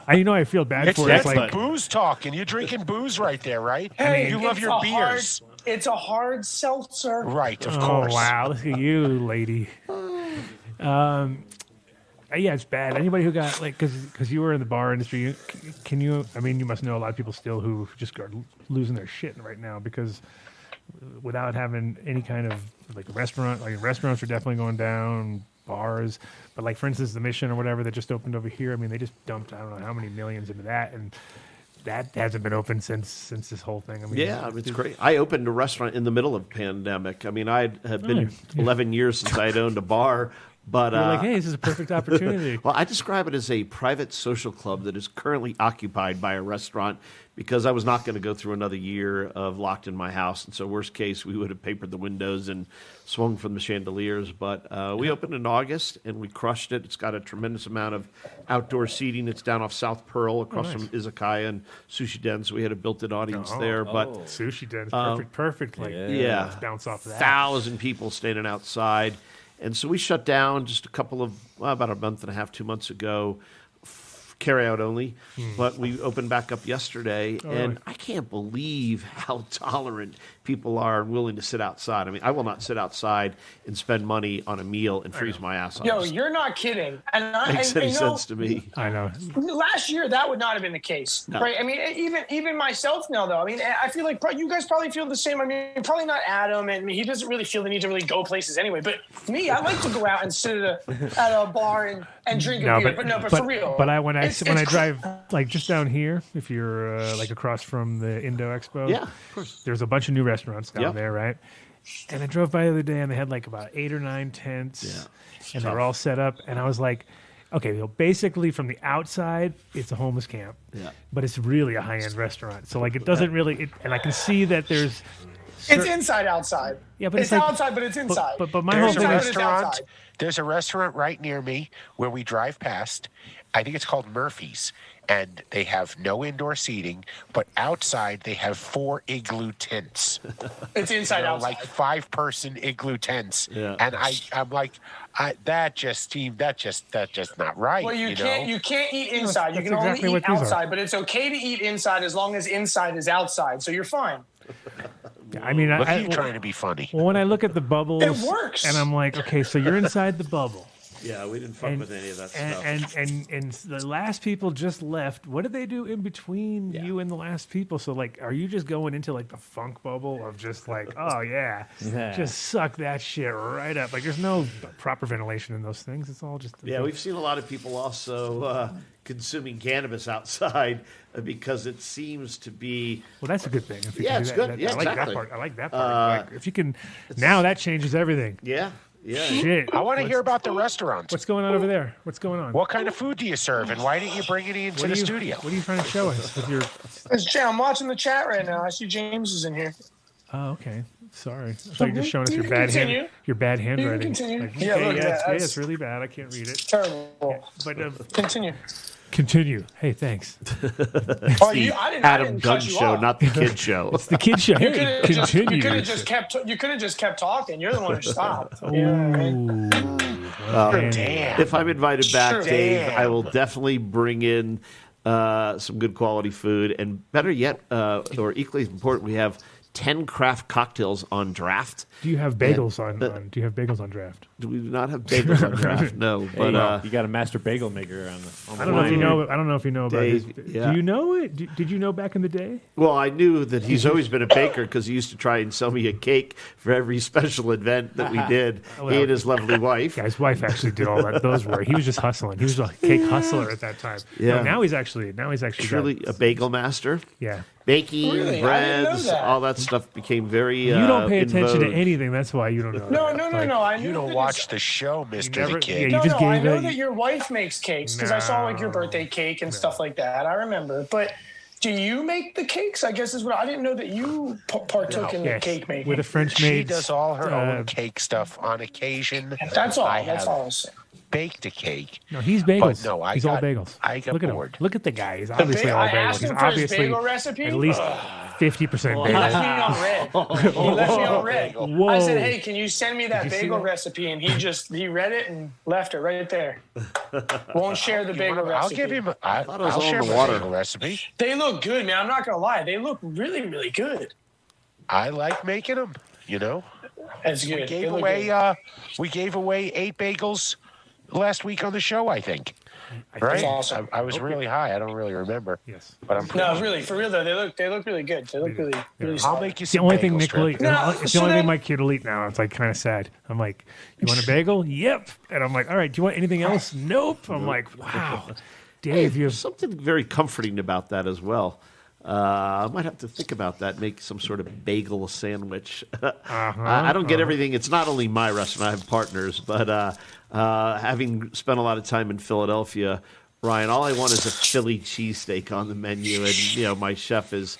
I feel bad It's for it. that's It's like, booze talking. You're drinking booze right there, right? Hey, you love it's your a beers. It's a hard seltzer. Right, of oh, course. wow. Look at you, lady. Yeah, it's bad. Anybody who got, like, because you were in the bar industry, can you, I mean, you must know a lot of people still who just are losing their shit right now because without having any kind of, like, restaurants are definitely going down, bars. But, like, for instance, the Mission or whatever that just opened over here, I mean, they just dumped, I don't know how many millions into that. And that hasn't been open since this whole thing. I mean, Yeah, it's great. I opened a restaurant in the middle of pandemic. I mean, I had been 11 years since I had owned a bar, but You're like, hey, this is a perfect opportunity. well, I describe it as a private social club that is currently occupied by a restaurant because I was not going to go through another year of locked in my house. And so worst case, we would have papered the windows and swung from the chandeliers. But we opened in August, and we crushed it. It's got a tremendous amount of outdoor seating. It's down off South Pearl across from Izakaya and Sushi Den, so we had a built-in audience there. But Sushi Den, perfect. Like, yeah, let's bounce off that. 1,000 people standing outside. And so we shut down just about a month and a half, 2 months ago, carry out only. But we opened back up yesterday, and really? I can't believe how tolerant people are and willing to sit outside. I mean, I will not sit outside and spend money on a meal and freeze my ass off. Yo, you're not kidding. And Makes any sense to me. I know. Last year, that would not have been the case, right? I mean, even myself now, though. I mean, I feel like you guys probably feel the same. I mean, probably not Adam, and he doesn't really feel the need to really go places anyway. But me, I like to go out and sit at a bar and drink a beer. But for real. But when I drive like just down here, if you're like across from the Indo Expo, Yeah, of course. there's a bunch of new restaurants down Yep. there, right? And I drove by the other day, and they had like about 8 or 9 tents, and they were all set up. And I was like, okay, well, basically from the outside, it's a homeless camp, but it's really a high-end restaurant. So like, it doesn't really, and I can see that there's. It's inside outside. Yeah, but it's like, outside, but it's inside. But my whole There's a thing is, restaurant. There's a restaurant right near me where we drive past. I think it's called Murphy's, and they have no indoor seating, but outside they have 4 igloo tents. It's inside outside. Like 5-person igloo tents. Yeah. And I'm like, that's just not right. Well, you can't eat inside. You That's can only exactly what eat these are. outside, but it's okay to eat inside as long as inside is outside. So you're fine. I mean, Look at you trying to be funny. well, when I look at the bubbles, It works. and I'm like, okay, so you're inside the bubble. Yeah, we didn't fuck with any of that stuff. And the last people just left. What did they do in between you and the last people? So like, are you just going into like the funk bubble of just like, oh yeah, just suck that shit right up? Like, there's no proper ventilation in those things. It's all just We've seen a lot of people also consuming cannabis outside because it seems to be. Well, that's a good thing. If you Yeah, can do it's that. good. Yeah, I like exactly. that part. I like that part. Like, if you can, now that changes everything. Yeah. Shit. I want to hear about the restaurants. What's going on over there? What's going on? What kind of food do you serve, and why didn't you bring it into the studio? What are you trying to show us with your? I'm watching the chat right now. I see James is in here. Oh, okay. Sorry. I thought you were just showing us your bad continue. handwriting. continue. Like, Yeah, okay, look at that. it's really bad. I can't read it. Terrible. But Continue. continue. Hey, thanks. Oh, I Adam didn't Dunn cut you show, off. not the kid show. It's the kid show. You Hey, could have continue. just kept talking. You're the one who stopped. You know what I mean? Damn. If I'm invited back, Sure. Dave, Damn. I will definitely bring in some good quality food. And better yet, or equally important, we have 10 craft cocktails on draft. Do you have bagels on? Do you have bagels on draft? We do not have bagels on draft. No, but you got a master bagel maker on the. I don't know if you know. I don't know if you know about Dave, his. yeah. Do you know it? Did you know back in the day? Well, I knew that he's always been a baker because he used to try and sell me a cake for every special event that we did. He and his lovely wife. Yeah, his wife actually did all that. Those were. He was just hustling. He was a cake hustler at that time. Yeah. No, now he's actually truly a bagel master. Yeah. Baking, Really? I didn't know breads, that. all that stuff became very. You don't pay in attention to vogue. anything. That's why you don't know. No, that. no, no, Like, no. I knew You don't that watch the show, Mr. never- the Kid. yeah, you No, just no, I gave know it- that your wife makes cakes because I saw like your birthday cake and stuff like that. I remember. But do you make the cakes? I guess is what I didn't know that you partook in the Yes, cake making. with a French She maid. does all her own cake stuff on occasion. That's all. I That's have all. I'm saying. baked a cake. No, he's bagels. But no, he's all bagels. I got Look at bored. him. Look at the guy. He's obviously all I bagels. asked He's him for his obviously bagel recipe. at least 50% He left bagel. me on red. He left me on red. Whoa. I said, "Hey, can you send me that you see bagel that? recipe?" And he read it and left it right there. Won't share the bagel I'll recipe. give him. thought it was I'll all share in the my water. bagel recipe. They look good, man. I'm not gonna lie. They look really, really good. I like making them. You know, That's good. we They gave look away. good. We gave away 8 bagels last week on the show. I think. Right? That's awesome. I was really high. I don't really remember. Yes. But I'm. No, really, for real though. They look really good. They look really, really. I'll solid. make you It's the some only thing bagels, Nick will Trip. eat. No, It's the so only thing then- my kid will eat now. It's like kind of sad. I'm like, you want a bagel? Yep. And I'm like, all right, do you want anything else? Nope. I'm like, wow. Dave, you There's something very comforting about that as well. I might have to think about that. Make some sort of bagel sandwich. I don't get everything. It's not only my restaurant. I have partners, but having spent a lot of time in Philadelphia, Ryan, all I want is a Philly cheesesteak on the menu, and my chef is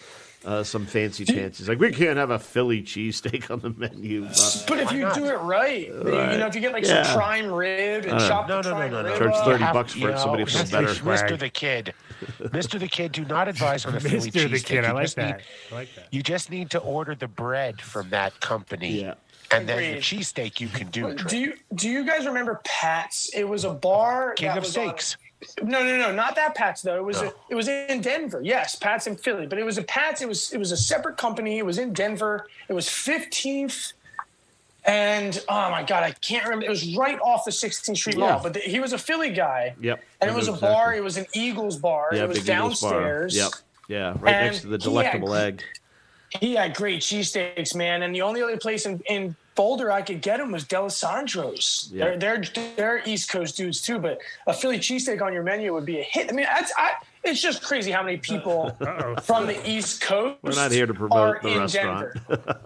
some fancy pants. He's like, we can't have a Philly cheesesteak on the menu. But if you do it right, if you get like some prime rib and chop the prime rib Charge up. $30 for it. Somebody feels better. Mr. the Kid. Mr. the Kid, do not advise on a Philly Mr. the cheesesteak. Kid. I You like just need- that. I like that. You just need to order the bread from that company. Yeah. And then the Agreed. cheesesteak you can do. Trip. Do you guys remember Pat's? It was a bar. King that of was on- Steaks. No, not that Pat's though. It was in Denver. Yes, Pat's in Philly, but it was a Pat's. It was a separate company. It was in Denver. It was 15th, and oh my god, I can't remember. It was right off the 16th Street Mall. But he was a Philly guy. Yep. And I it was a know bar. exactly. It was an Eagles bar. Yeah, it was Big Eagles bar. downstairs. Yep. Yeah, right And next to the he delectable had- egg. He had great cheesesteaks, man. And the only other place in Boulder I could get them was D'Alessandro's. Yeah. They're East Coast dudes too, but a Philly cheesesteak on your menu would be a hit. I mean, it's just crazy how many people from the East Coast. We're not here to are promote the in restaurant. Denver.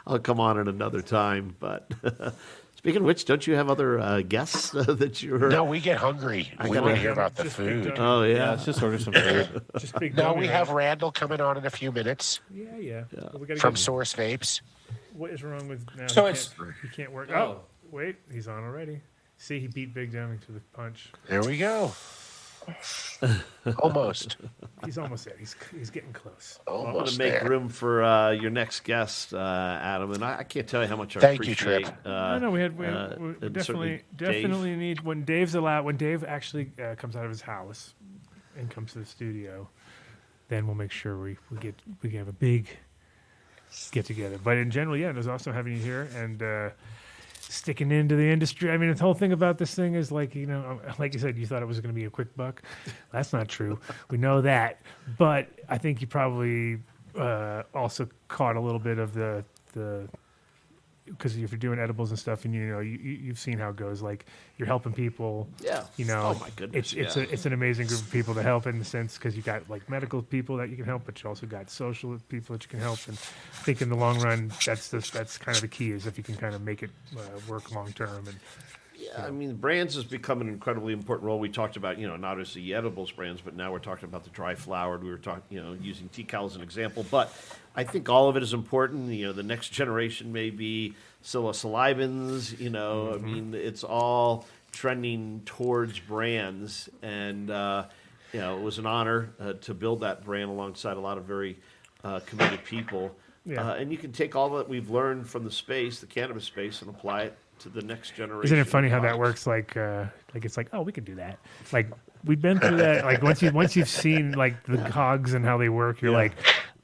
I'll come on at another time. But speaking of which, don't you have other guests that you're? No, we get hungry. We gotta- want to hear about the Just big food. Dunn. Oh Yeah, yeah. let's just order some food. Just big No, dummy, we right? have Randall coming on in a few minutes Yeah. Well, we gotta from get- Source Vapes. What is wrong with now? So he can't work. Oh, wait, he's on already. See, he beat Big Dummy to the punch. There we go. Almost. He's almost there. He's getting close. I want Almost to make there. room for your next guest, Adam, and I can't tell you how much I Thank you, appreciate. Trip. No, we and definitely certainly Dave. need when Dave's allowed. When Dave actually comes out of his house and comes to the studio, then we'll make sure we can have a big get together. But in general, yeah, there's also having you here and sticking into the industry. I mean, the whole thing about this thing is like, like you said, you thought it was going to be a quick buck. That's not true. We know that. But I think you probably also caught a little bit of the because if you're doing edibles and stuff, and you've seen how it goes. Like you're helping people. Yeah. Oh my goodness. It's an amazing group of people to help in the sense because you got like medical people that you can help, but you also got social people that you can help. And I think in the long run, that's kind of the key is if you can kind of make it work long term. And Yeah, I mean, brands has become an incredibly important role. We talked about, not just the edibles brands, but now we're talking about the dry flowered. We were talking, using TCAL as an example. But I think all of it is important. The next generation may be psilocybins. I mean, it's all trending towards brands. And, it was an honor to build that brand alongside a lot of very committed people. Yeah. And you can take all that we've learned from the space, the cannabis space, and apply it to the next generation. isn't it funny of how that products. works? Like it's like, oh, we can do that. Like we've been through that. Like once you've seen like the cogs and how they work, you're like,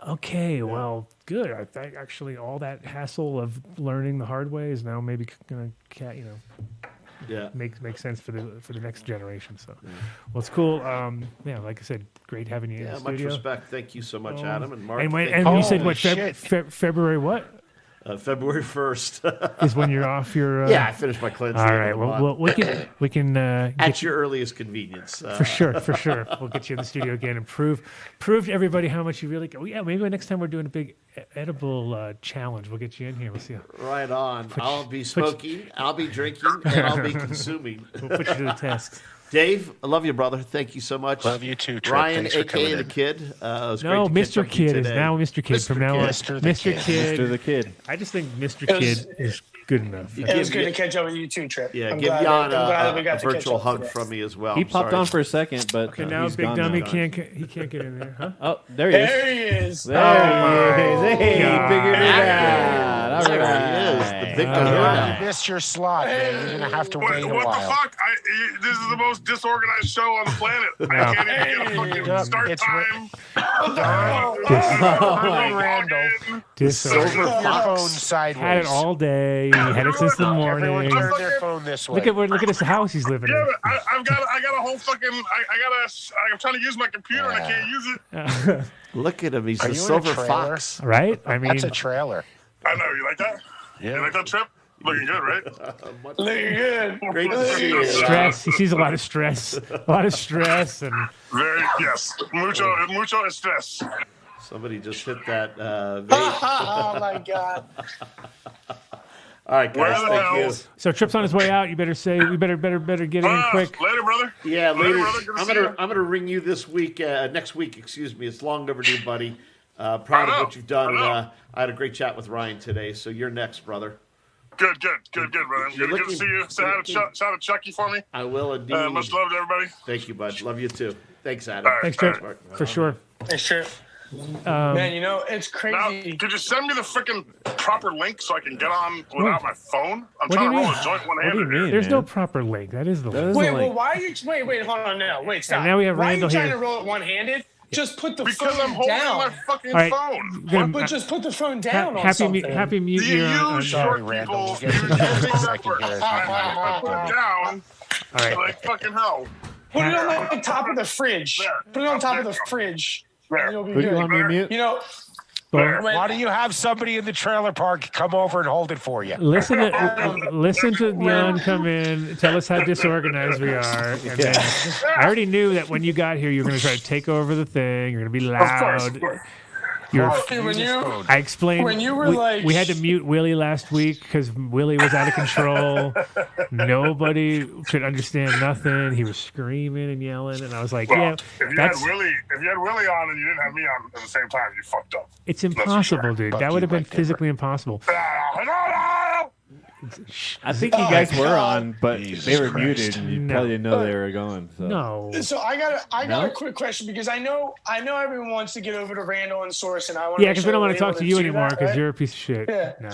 Okay, well, good. I think actually all that hassle of learning the hard way is now maybe going to, make sense for the next generation. So, well, it's cool. Like I said, great having you in the much studio. respect. Thank you so much, Adam and Mark. And you said what? February what? February 1st is when you're off your. I finished my cleanse. All right. Well, we can at your earliest convenience. For sure. We'll get you in the studio again and prove to everybody how much you really. Maybe next time we're doing a big edible challenge, we'll get you in here. We'll see. Right on. I'll be smoking. I'll be drinking, and I'll be consuming. We'll put you to the test. Dave, I love you, brother. Thank you so much. Love you too, Trip. Ryan, a.k.a. the Kid. It was great to Mr. Kid is now Mr. Kid. From now on, Mr. Kid. Mr. the Kid. I just think Mr. Kid is good enough. It was good to catch up with you too, Trip. Yeah, I'm give glad Jan that we got a to catch virtual up hug today. from me as well. He popped on for a second, but Okay, now he's Big gone Dummy now. can't get in there, huh? Oh, there he is. There he is. There he is. Hey, God. figured it out. All There right. he is, the big All You missed your slot, man. You're gonna have to wait a What while. the fuck? This is the most disorganized show on the planet. I can't even get a fucking start It's time. Silver your phone sideways. Had it all day. He had it since the morning. Everyone turn their phone this way. Look at this house he's living Yeah, in. but I got a whole fucking. I'm trying to use my computer and I can't use it. Look at him. He's Are the you in a silver trailer? fox. Right? I mean, That's a trailer. I know. You like that? Yeah. You like that, Trip? Looking good, right? Looking good. Great to see you. stress. He sees a lot of stress. And Yes. Mucho estress. Somebody just hit that vape. Oh my God. All right, Where guys. the Thank you. hell? so Trip's on his way out. You better get it in quick. Later, brother. Yeah, Later, later. brother. Good to see you. I'm gonna ring you this week. Next week, excuse me. It's long overdue, buddy. Proud of what you've done. I had a great chat with Ryan today. So you're next, brother. Good, brother. Good to see you. Say hi to shout out Chucky for me. I will indeed. Much love to everybody. Thank you, bud. Love you too. Thanks, Adam. All right. Thanks, Trip, for sure. Thanks, Trip. Man, it's Now, crazy. could you send me the freaking proper link so I can get on without my phone? I'm What do trying you to roll mean? a joint What do you one-handed. mean? There's man? no proper link. That is the That link. is Wait, the well, link. why are you? Wait, hold on, no, wait, stop. And now we have why Randall are you trying here. to roll it one-handed? Just put the Because phone I'm holding down. my fucking All right. phone. But just put the phone down on something. Happy mute You year on use short Randall. people. We'll You get use you in a things second that work. here. I put it down All right. like fucking hell. Put it on the top of the fridge. There. Put it on top of the fridge. There. And you'll be Who do you good. want me to mute? You know, There. when, Why do you have somebody in the trailer park come over and hold it for you? Listen to Jan come in, tell us how disorganized we are. And then I already knew that when you got here, you were going to try to take over the thing. You're going to be loud. You're, when you I explained when you were like- we had to mute Willie last week because Willie was out of control. Nobody could understand nothing. He was screaming and yelling, and I was like, Well, "Yeah, if you had that's Willie on and you didn't have me on at the same time, you fucked up. it's for sure. impossible, dude. Fuck That would you, have been Mike Dipper. physically impossible." I think you guys were on, but Jesus they were Christ. muted, and you No. probably didn't know they were going. So. No, So I got No? a quick question because I know everyone wants to get over to Randall and Source, and I want yeah, because we don't want to talk to you anymore because right? you're a piece of shit. Yeah. No,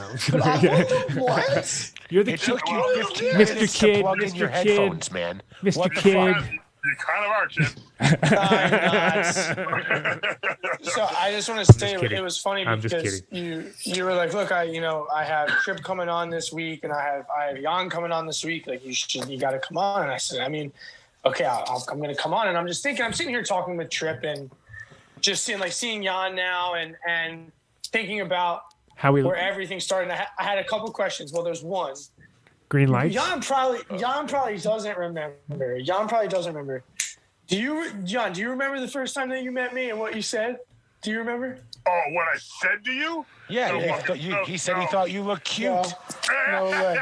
What? you're the It kid, took you 15 Mr. minutes Kid, to plug in Mr. your Kid. headphones, man. Mr. What the Kid. fuck? You kind of are, kid. So I just want to say kidding. it was funny I'm just because you were like, look, I have Trip coming on this week, and I have Jan coming on this week. Like you got to come on. And I said, I mean, okay, I'm going to come on. And I'm just thinking, I'm sitting here talking with Trip and just seeing Jan now and thinking about how we where everything started. And I had a couple questions. Well, there's one. green lights. Jan probably doesn't remember. Jan probably doesn't remember. Jan, do you remember the first time that you met me and what you said? Do you remember? Oh, what I said to you? Yeah, he said he thought you looked cute. No way.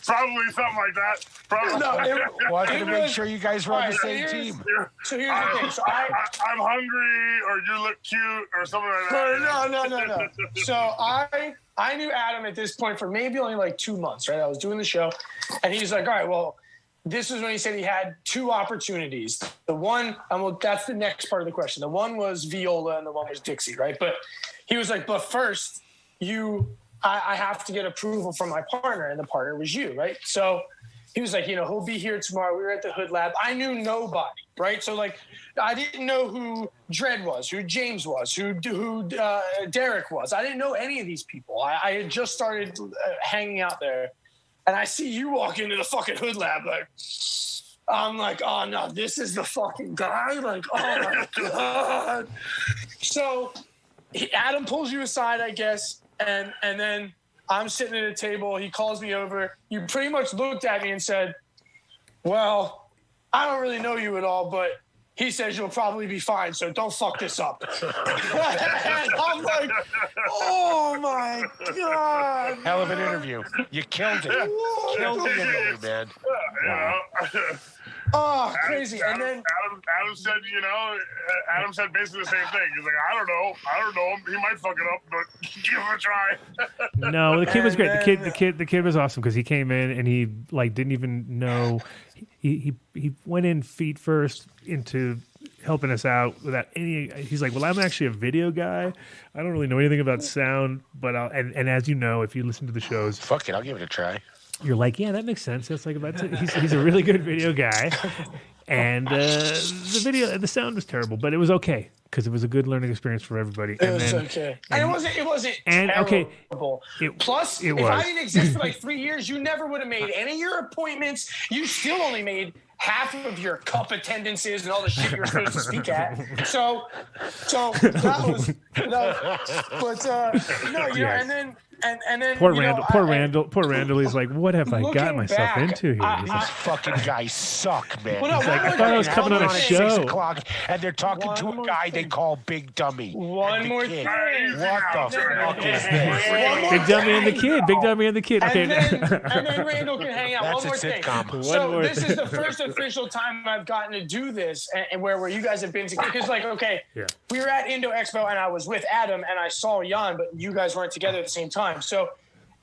Probably something like that. Probably. No, Wanted to it make was- sure you guys were on the All same right, team. So here's the thing. So I'm hungry, or you look cute, or something like that. No. So I knew Adam at this point for maybe only like 2 months, right? I was doing the show, and he's like, all right, well, this is when he said he had two opportunities. The one, that's the next part of the question. The one was Viola, and the one was Dixie, right? But he was like, but first, I have to get approval from my partner, and the partner was you, right? So he was like, he'll be here tomorrow. We were at the Hood Lab. I knew nobody, right? So like, I didn't know who Dredd was, who James was, who Derek was. I didn't know any of these people. I had just started hanging out there, and I see you walk into the fucking Hood Lab. Like, I'm like, oh no, this is the fucking guy. Like, oh my God. So Adam pulls you aside, I guess, and then I'm sitting at a table. He calls me over. You pretty much looked at me and said, well, I don't really know you at all, but he says you'll probably be fine, so don't fuck this up. And I'm like, oh my God. Hell of an interview. You killed it. Killed the interview, man. Wow. Oh, crazy. And then Adam said, Adam said basically the same thing. He's like, I don't know him. He might fuck it up, but give him a try. No, the kid was great. The kid was awesome because he came in and he didn't even know. He went in feet first into helping us out without any. He's like, well, I'm actually a video guy. I don't really know anything about sound, but and as you know, if you listen to the shows, fuck it, I'll give it a try. You're like, yeah, that makes sense. That's like he's a really good video guy, and the sound was terrible, but it was okay because it was a good learning experience for everybody. It was okay, and it wasn't terrible. Okay, Plus, if I didn't exist for like 3 years, you never would have made any of your appointments. You still only made half of your cup attendances and all the shit you're supposed to speak at. So that was and then poor Randall. He's like, what have I got myself into here? These fucking guys suck, man. Well, no, he's like, I thought I was coming on a show. 6 o'clock, and they're talking to a guy they call Big Dummy. One more thing. What the fuck is this? Big Dummy and the Kid. Big Dummy and the Kid. Okay. And then Randall can hang out. That's one more sitcom. thing. So this is the first official time I've gotten to do this, and where you guys have been together. Because we were at Indo Expo, and I was with Adam, and I saw Jan, but you guys weren't together at the same time. So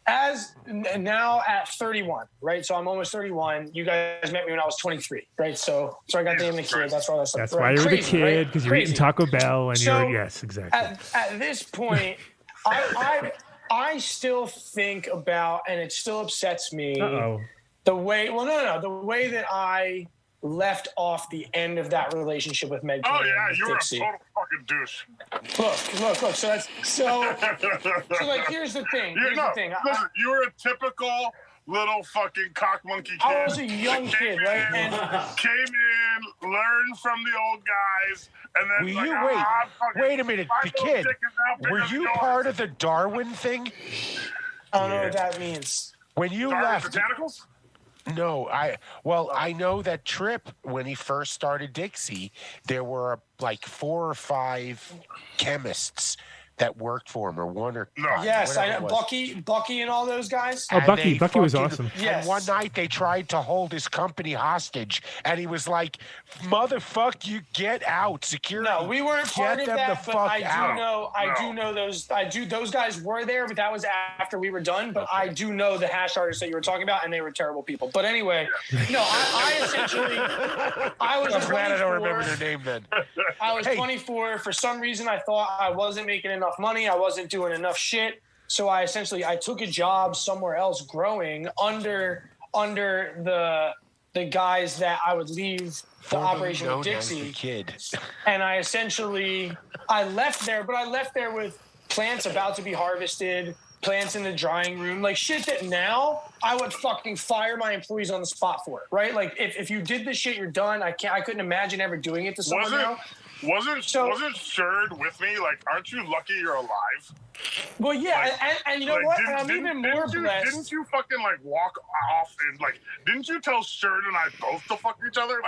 as now at 31, right? So I'm almost 31. You guys met me when I was 23, right? So I got the name of the Kid. That's why that's why you're the Kid, because you're eating Taco Bell, and yes, exactly. At this point, I still think about, and it still upsets me. The way that I left off the end of that relationship with Meg. Oh yeah, you were a Dixie. total fucking douche. Look. So like, here's the thing. Listen, you were a typical little fucking cock monkey kid. I was a young kid, right? And came in, learned from the old guys, and then wait a minute, the Kid. Were you part of the Darwin thing? I don't know what that means. When you Darwin left, Botanicals? No, I know that Trip, when he first started Dixie, there were like 4 or 5 chemists that worked for him, or 1 or 5. Yes, I know Bucky and all those guys. Oh, Bucky was awesome. Yes. And one night they tried to hold his company hostage, and he was like, "Motherfuck, you get out, security." No, we weren't part of that, but I do know those. Those guys were there, but that was after we were done. But I do know the hash artists that you were talking about, and they were terrible people. But anyway, no, I essentially, I was. I'm glad I don't remember their name then. I was 24. For some reason, I thought I wasn't making enough money. I wasn't doing enough shit. So I took a job somewhere else growing under the guys that I would leave the operation with Dixie. Kid. And I left there, but I left there with plants about to be harvested, plants in the drying room, like shit that now I would fucking fire my employees on the spot for it, right? Like if you did this shit, you're done. I couldn't imagine ever doing it to someone now. Wasn't Sherd with me? Like, aren't you lucky you're alive? Well, yeah, and you know what? And I'm even more blessed. Didn't you fucking walk off and didn't you tell Sherd and I both to fuck each other?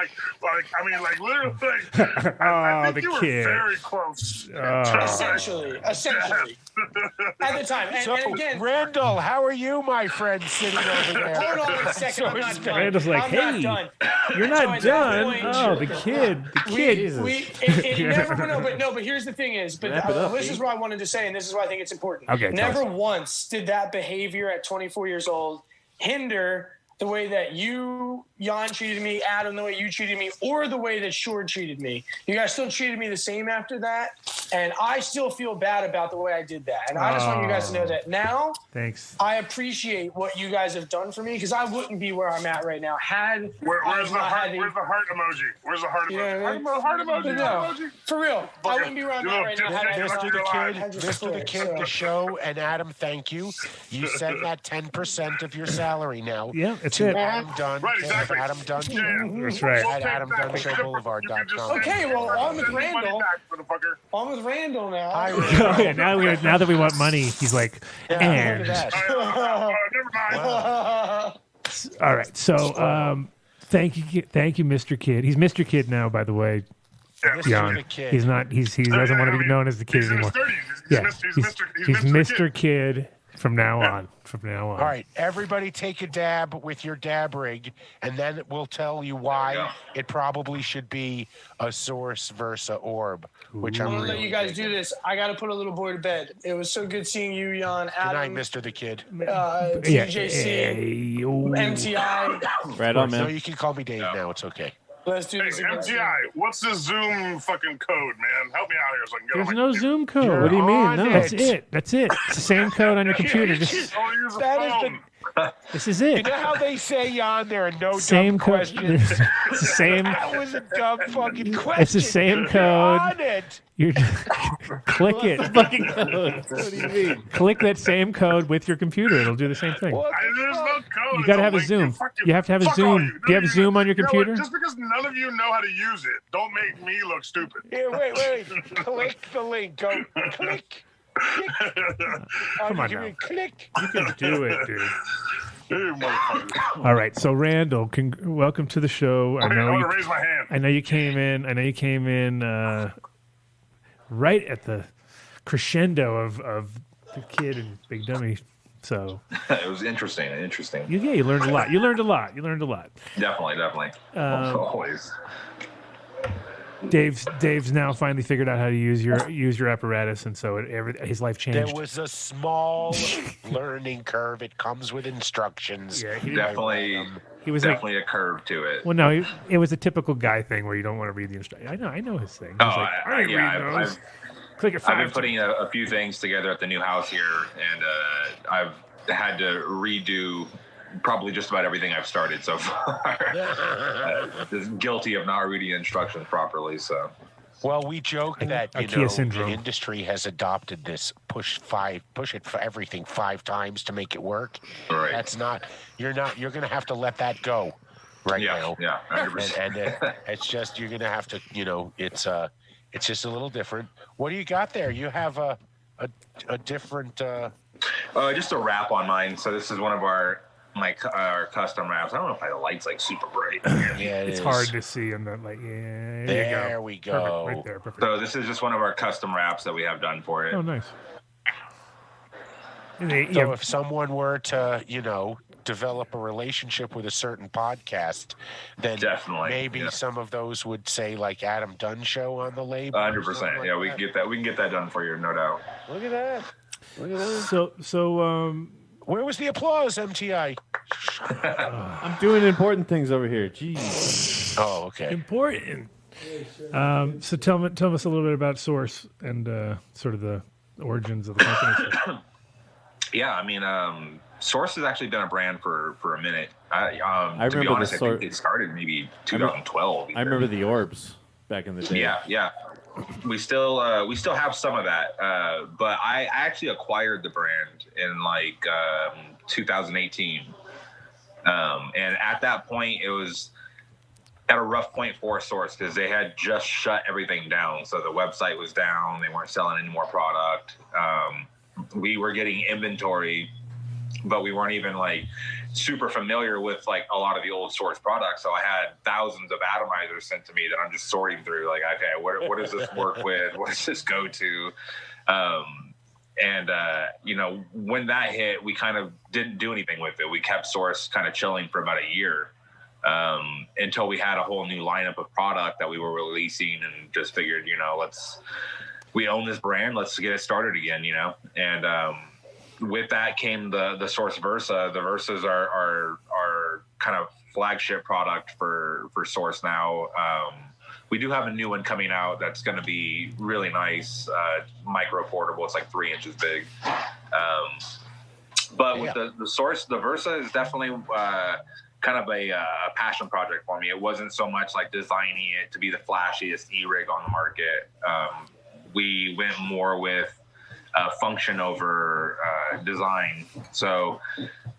Literally. I think you were very close. Essentially. At the time. And again, Randall, how are you, my friend, sitting over there? Hold on a second. I'm not done. Randall's like, I'm not done. You're not done. The kid. But here's the thing is, this is what I wanted to say, and this is why I think it's important. Okay, never once did that behavior at 24 years old hinder the way that you Jan treated me, Adam, the way you treated me, or the way that Shore treated me. You guys still treated me the same after that, and I still feel bad about the way I did that. And I just want you guys to know that now. Thanks. I appreciate what you guys have done for me because I wouldn't be where I'm at right now had Where's the heart? Where's the heart emoji? Where's the heart emoji? Heart emoji. Heart emoji. For real, I wouldn't be where I'm at right now. Mr. the Kid, the show, and Adam, thank you. You send that 10% of your salary now. Yeah, it's to it. Adam Dunn. Right, exactly. Adam Dunn. That's right. At AdamDunnShowBoulevard.com. Okay, well, I'm with Randall. I'm with Randall now. Oh, yeah, now that we want money, he's like, and. Never mind. All right, so thank you, Mr. Kid. He's Mr. Kid now, by the way. Jan. He's not. He doesn't want to be known as the kid anymore. He's Mr. Kid from now on. All right, everybody take a dab with your dab rig, and then we'll tell you why it probably should be a Source Versa orb, which I'm going to let you guys do this. I got to put a little boy to bed. It was so good seeing you, Jan. Adam, Good night, Mr. the Kid. TJC, MTI. Right on, man. So you can call me Dave now. It's okay. Let's do this again. MTI, what's the Zoom fucking code, man? Help me out here so I can get There's on no Zoom code. What do you mean? No. That's it. That's it. It's the same code on your computer. use a phone. This is it. You know how they say on there are no Same dumb code. questions? It's the same. That was a dumb fucking question. It's the same You're code. on it. You click it. Fucking code. What do you mean? Click that same code with your computer. It'll do the same thing. There's no code. You got to have a link. Zoom. Fucking- You have to have a fuck all Zoom. you. Do you have Zoom on your You know what? computer? Just because none of you know how to use it, don't make me look stupid. Here, wait. Click the link. Go. Click. Come on give now. me a click. You can do it, dude. Hey, motherfucker. All right, so Randall, welcome to the show. I want to raise my hand. I know you came in. Right at the crescendo of the Kid and Big Dummy. So it was interesting. you learned a lot. You learned a lot. Definitely. Always. Dave's now finally figured out how to use your apparatus, and so his life changed. There was a small learning curve. It comes with instructions. Yeah, He was definitely a curve to it. Well, no, it was a typical guy thing where you don't want to read the instructions. I know his thing. He's I've been putting a few things together at the new house here, and I've had to redo probably just about everything I've started so far. Just guilty of not reading instructions properly. So, well, we joke that the industry has adopted this push it for everything 5 times to make it work. Right. That's not. You're going to have to let that go right now. Yeah, 100%. And it's just you're going to have to. It's just a little different. What do you got there? You have a different. Just a wrap on mine. So this is one of our custom wraps. I don't know if the light's like super bright. Yeah, it's hard to see in the light. Yeah, there we go. Perfect, right there, perfect. So this is just one of our custom wraps that we have done for it. Oh, nice. So if someone were to, develop a relationship with a certain podcast, then definitely maybe some of those would say like Adam Dunn Show on the label. 100%. Yeah, we can get that. We can get that done for you, no doubt. Look at that. So where was the applause, MTI? I'm doing important things over here. Jeez. Oh, okay. Important. So tell us a little bit about Source and sort of the origins of the company. Yeah, I mean, Source has actually been a brand for a minute. I to be remember honest, I think it started maybe 2012. I remember the orbs back in the day. Yeah. We still have some of that, but I actually acquired the brand in 2018, and at that point it was at a rough point for Source because they had just shut everything down. So the website was down; they weren't selling any more product. We were getting inventory, but we weren't even super familiar with a lot of the old Source products. So I had thousands of atomizers sent to me that I'm just sorting through. Okay, what does this work with? What does this go to? When that hit, we kind of didn't do anything with it. We kept Source kind of chilling for about a year until we had a whole new lineup of product that we were releasing, and just figured, we own this brand. Let's get it started again, And with that came the Source Versa. The Versas are kind of flagship product for Source now. We do have a new one coming out that's going to be really nice, micro portable. It's like 3 inches big. But with the Source, the Versa is definitely kind of a passion project for me. It wasn't so much like designing it to be the flashiest e-rig on the market. We went more with function over design. So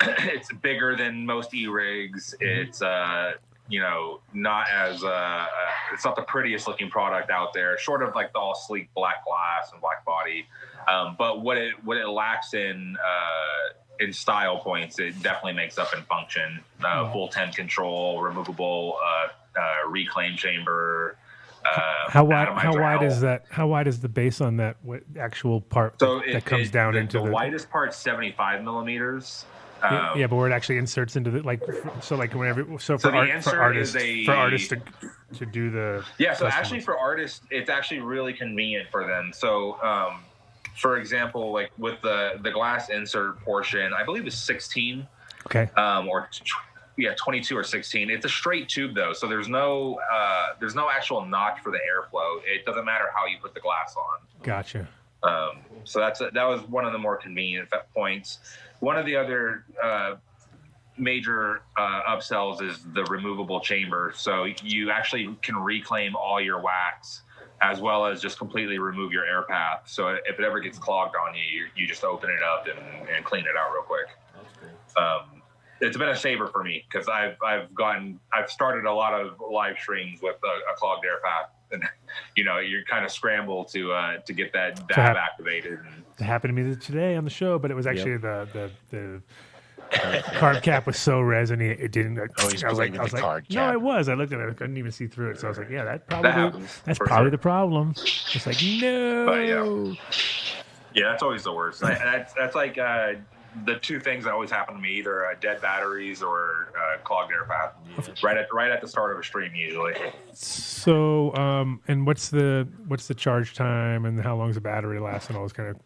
it's bigger than most e-rigs. It's not as it's not the prettiest looking product out there, short of like the all sleek black glass and black body. But what it lacks in style points, it definitely makes up in function. Full 10 control, removable reclaim chamber. How wide is that? How wide is the base on that actual part that comes down into the widest part's 75 millimeters. Yeah, but where it actually inserts into the for artists to do the actually for artists it's actually really convenient for them. So for example, like with the glass insert portion, I believe it's 16. Okay. 22 or 16. It's a straight tube though, so there's no actual notch for the airflow. It doesn't matter how you put the glass on. Gotcha. So that was one of the more convenient points. One of the other major upsells is the removable chamber. So you actually can reclaim all your wax as well as just completely remove your air path. So if it ever gets clogged on you, you just open it up and clean it out real quick. It's been a saver for me because I've started a lot of live streams with a clogged air path, and you're kind of scrambled to get that dab activated. It happened to me today on the show, but it was actually the carb cap was so resiny it didn't. I was like, no, it was. I looked at it, I couldn't even see through it. So I was like, yeah, that's probably the problem. It's like no. But yeah, that's always the worst. That's like the two things that always happen to me: either dead batteries or clogged air path. Right at the start of a stream, usually. So, and what's the charge time, and how long does the battery last, and all those kind of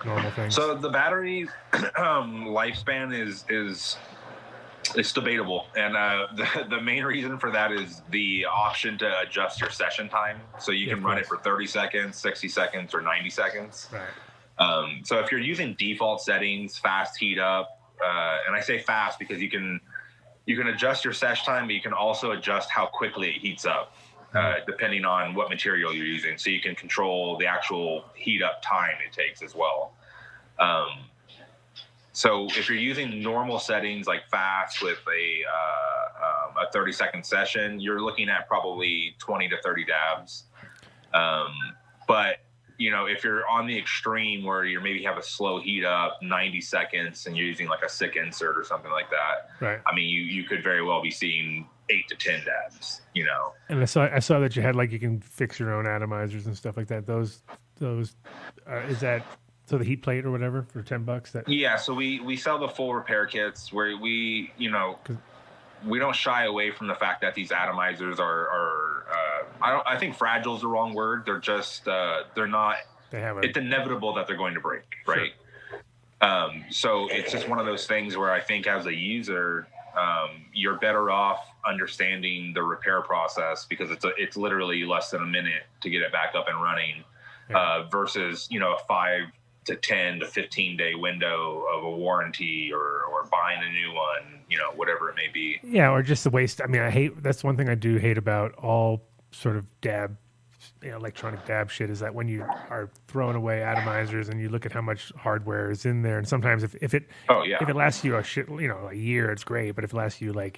normal things? So the battery lifespan is debatable, and the main reason for that is the option to adjust your session time. So you can run it for 30 seconds, 60 seconds, or 90 seconds. Right. So if you're using default settings, fast heat up, and I say fast because you can adjust your sesh time, but you can also adjust how quickly it heats up, depending on what material you're using. So you can control the actual heat up time it takes as well. So if you're using normal settings like fast with a 30-second session, you're looking at probably 20 to 30 dabs. But if you're on the extreme where you maybe have a slow heat up, 90 seconds, and you're using like a sick insert or something like that, right? I mean, you could very well be seeing 8 to 10 dabs, And I saw that you had you can fix your own atomizers and stuff like that. Those is that so the heat plate or whatever for $10? Yeah. So we sell the full repair kits where we don't shy away from the fact that these atomizers are I think fragile is the wrong word. They're just they're not. It's inevitable that they're going to break, right? Sure. So it's just one of those things where I think as a user, you're better off understanding the repair process because it's literally less than a minute to get it back up and running, versus a 5 to 10 to 15 day window of a warranty or buying a new one, whatever it may be. Yeah, or just the waste. I mean, that's one thing I do hate about all sort of electronic dab shit is that when you are throwing away atomizers and you look at how much hardware is in there, and sometimes if it lasts you a year, it's great, but if it lasts you a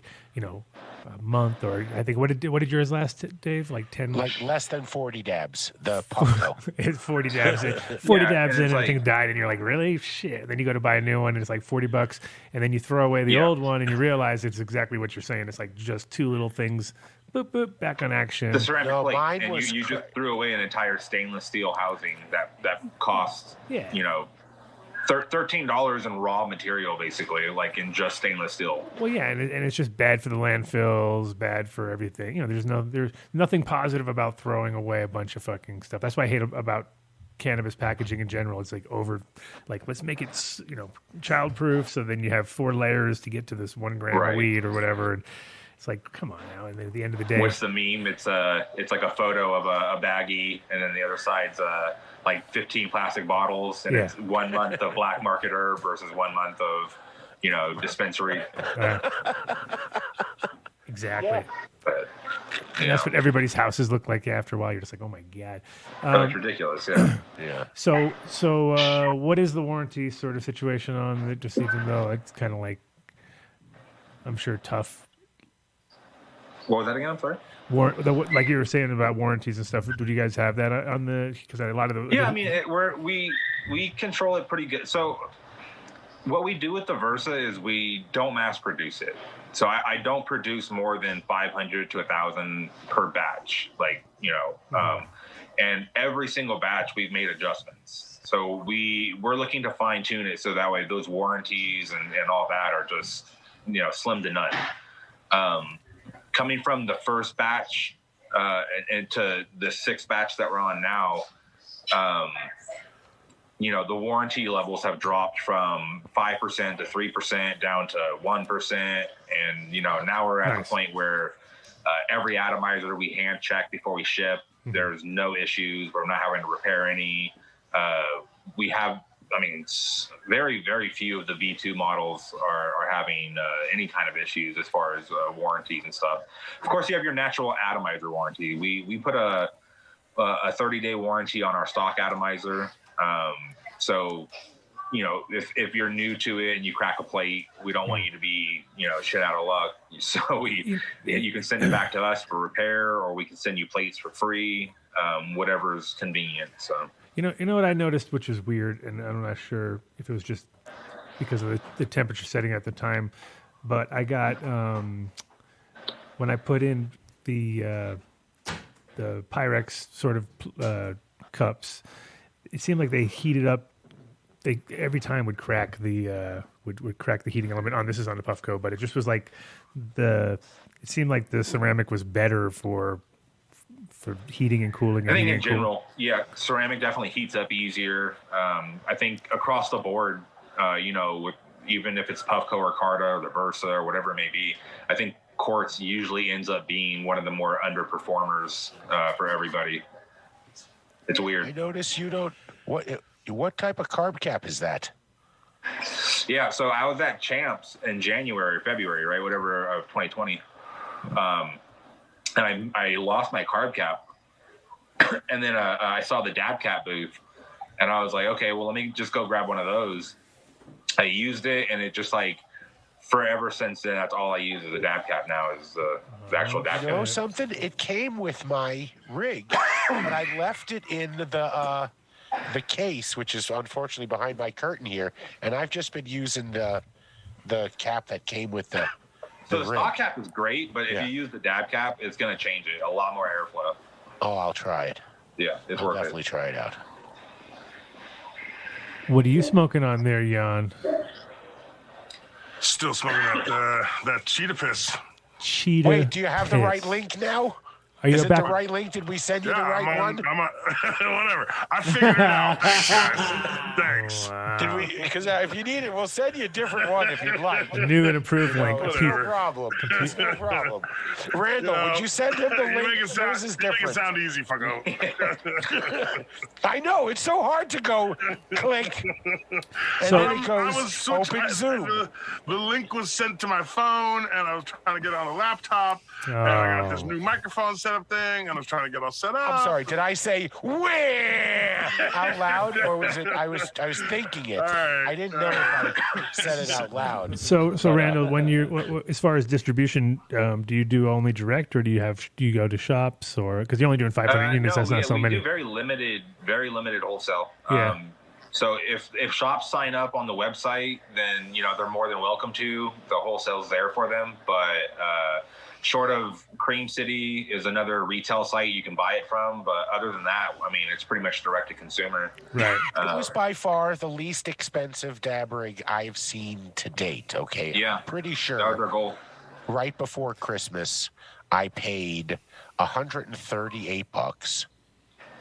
month, or I think what did yours last, Dave? Like 10, like less than 40 dabs. The pump. It's 40 dabs. 40 dabs in, and the thing died, and you're like, really? Shit. Then you go to buy a new one, and it's like $40, and then you throw away the old one, and you realize it's exactly what you're saying. It's like just two little things. Boop, boop, back on action. The ceramic plate, and you just threw away an entire stainless steel housing that costs $13 in raw material, basically, like in just stainless steel. Well, yeah, and it's just bad for the landfills, bad for everything. There's nothing positive about throwing away a bunch of fucking stuff. That's why I hate about cannabis packaging in general. It's like let's make it, child-proof. So then you have 4 layers to get to this 1 gram of weed or whatever. And it's like, come on now. And then at the end of the day, what's the meme? It's like a photo of a baggie, and then the other side's like 15 plastic bottles, and it's 1 month of black market herb versus 1 month of, dispensary. Exactly. Yeah. But, and that's what everybody's houses look like after a while. You're just like, oh my God. It's ridiculous. Yeah. Yeah. So what is the warranty sort of situation on it? Just even though it's kind of like, I'm sure tough. What was that again? I'm sorry. Like you were saying about warranties and stuff. Do you guys have that on the? Because a lot of the. Yeah, I mean, we control it pretty good. So what we do with the Versa is we don't mass produce it. So I don't produce more than 500 to 1,000 per batch, and every single batch we've made adjustments. So we're looking to fine tune it so that way those warranties and all that are just, slim to none. Coming from the first batch and to the 6th batch that we're on now, the warranty levels have dropped from 5% to 3% down to 1%. And, now we're at the point where every atomizer we hand check before we ship. There's no issues. We're not having to repair any. We have, very, very few of the V2 models are having any kind of issues as far as warranties and stuff. Of course, you have your natural atomizer warranty. We put a 30-day warranty on our stock atomizer. So, if you're new to it and you crack a plate, we don't want you to be, shit out of luck. So you can send it back to us for repair, or we can send you plates for free, whatever's convenient. So, you know what I noticed, which is weird, and I'm not sure if it was just because of the temperature setting at the time, but I got when I put in the Pyrex sort of cups. It seemed like they heated up. They every time would crack the would crack the heating element on. This is on the Puffco, but it just was like it seemed like the ceramic was better for heating and cooling. I think in general, ceramic definitely heats up easier. I think across the board, even if it's Puffco or Carta or the Versa or whatever it may be, I think quartz usually ends up being one of the more underperformers for everybody. It's weird. I notice you don't. What type of carb cap is that? Yeah, so I was at Champs in January or February, right, whatever, of 2020. And I lost my carb cap. And then I saw the dab cap booth. And I was like, okay, well, let me just go grab one of those. I used it, and it just like forever since then, that's all I use as a dab cap now is the actual dab cap. You know something? It came with my rig, but I left it in the case, which is unfortunately behind my curtain here, and I've just been using the cap that came with the So the stock cap is great, but if you use the dab cap, it's going to change it. A lot more airflow. Oh, I'll try it. Yeah, it's I'll worth definitely try it out. What are you smoking on there, Jan? Still smoking that cheetah piss. Cheetah. Wait, do you have the piss. right link now? Are you Is it back? the right link? Did we send you the right one? Whatever. I figured it out. Thanks. Wow. Did we? Because if you need it, we'll send you a different one if you'd like. New and improved link. No problem. No problem. Randall, would you send him the link? Yours is Make it different. sound easy, fucko. I know it's so hard to go click, and So- then it goes open Zoom. The link was sent to my phone, and I was trying to get on a laptop, and I got this new microphone setup thing, and I was trying to get all set up. I'm sorry. Did I say "where" out loud, or was it? I was thinking it. right, I didn't know if I said it out loud. So Randall, when you as far as distribution, do you do only direct, or do you go to shops, or because you're only doing 500 units? No, That's not so we many. do very limited wholesale. Yeah. So if shops sign up on the website, then they're more than welcome to. The wholesale's there for them, but short of Cream City is another retail site you can buy it from. But other than that, I mean, it's pretty much direct to consumer. Right. It was by far the least expensive dab rig I've seen to date. Okay. Yeah. Pretty sure. That was our goal. Right before Christmas, I paid $138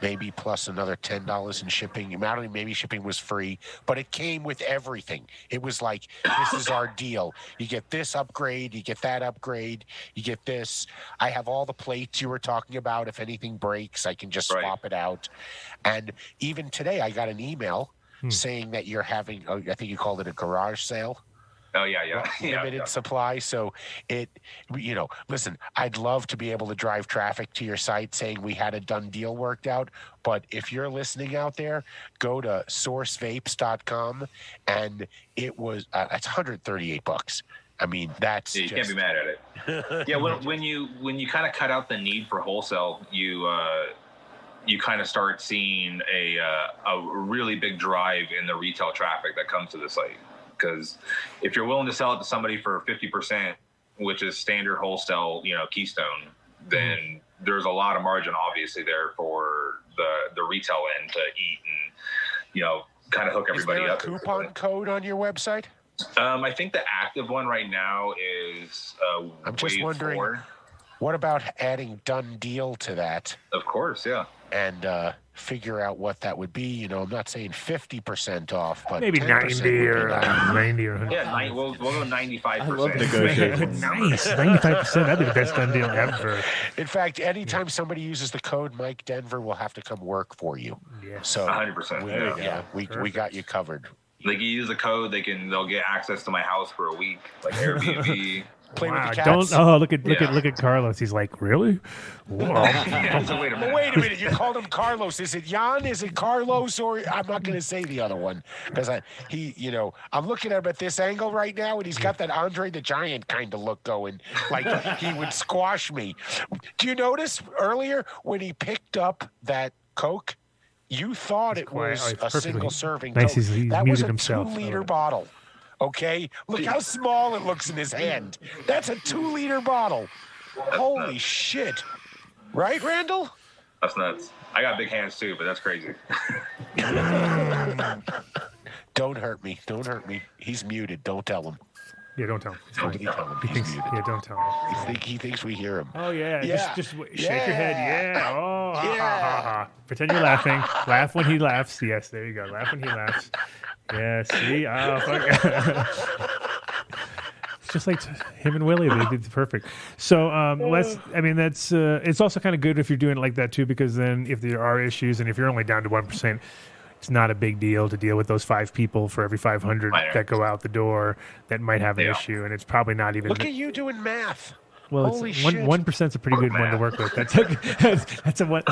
maybe plus another $10 in shipping. Not only maybe shipping was free, but it came with everything. It was like, this is our deal. You get this upgrade, you get that upgrade, you get this. I have all the plates you were talking about. If anything breaks, I can just swap it out. And even today, I got an email saying that you're having, I think you called it a garage sale. Oh, yeah. Limited supply. So listen, I'd love to be able to drive traffic to your site saying we had a done deal worked out. But if you're listening out there, go to sourcevapes.com and it was, it's $138. I mean, that's you can't be mad at it. Yeah. When you kind of cut out the need for wholesale, you kind of start seeing a really big drive in the retail traffic that comes to the site. Because if you're willing to sell it to somebody for 50%, which is standard wholesale, Keystone, then there's a lot of margin obviously there for the retail end to eat and, kind of hook everybody up. Is there a coupon code on your website? I think the active one right now is I'm just wondering, what about adding done deal to that? Of course, yeah. And figure out what that would be. I'm not saying 50% off, but maybe 90 or 90 or 100. Yeah, we'll go 95%. I love negotiations. Nice, 95%. That'd be the best done deal ever. In fact, anytime somebody uses the code Mike Denver, will have to come work for you. Yeah, so 100%. We got you covered. Like you use the code, they'll get access to my house for a week, like Airbnb. Play with the cats. Look at Carlos. He's like, really? Whoa. So wait a minute. Wait a minute. You called him Carlos. Is it Jan? Is it Carlos? Or I'm not going to say the other one because I'm looking at him at this angle right now, and he's got that Andre the Giant kind of look going, like he would squash me. Do you notice earlier when he picked up that Coke? You thought it was a single serving Coke. That was a 2-liter bottle. Okay, look how small it looks in his hand. That's a 2-liter bottle. Holy shit! Right, Randall? That's nuts. I got big hands too, but that's crazy. Don't hurt me. Don't hurt me. He's muted. Don't tell him. Yeah, don't tell him. Don't tell him. He's muted. Yeah, don't tell him. He thinks we hear him. Oh yeah. Just shake your head. Yeah. Oh, ha, ha, ha. Pretend you're laughing. Laugh when he laughs. Yes, there you go. Laugh when he laughs. Yeah, see? Oh, fuck. It's just like him and Willie. They did perfect. So that's it's also kind of good if you're doing it like that too, because then if there are issues and if you're only down to 1%, it's not a big deal to deal with those 5 people for every 500 that go out the door that might have an issue, and it's probably not even. Look at you doing math. Well, holy it's shit. 1%'s a pretty good one to work with. That's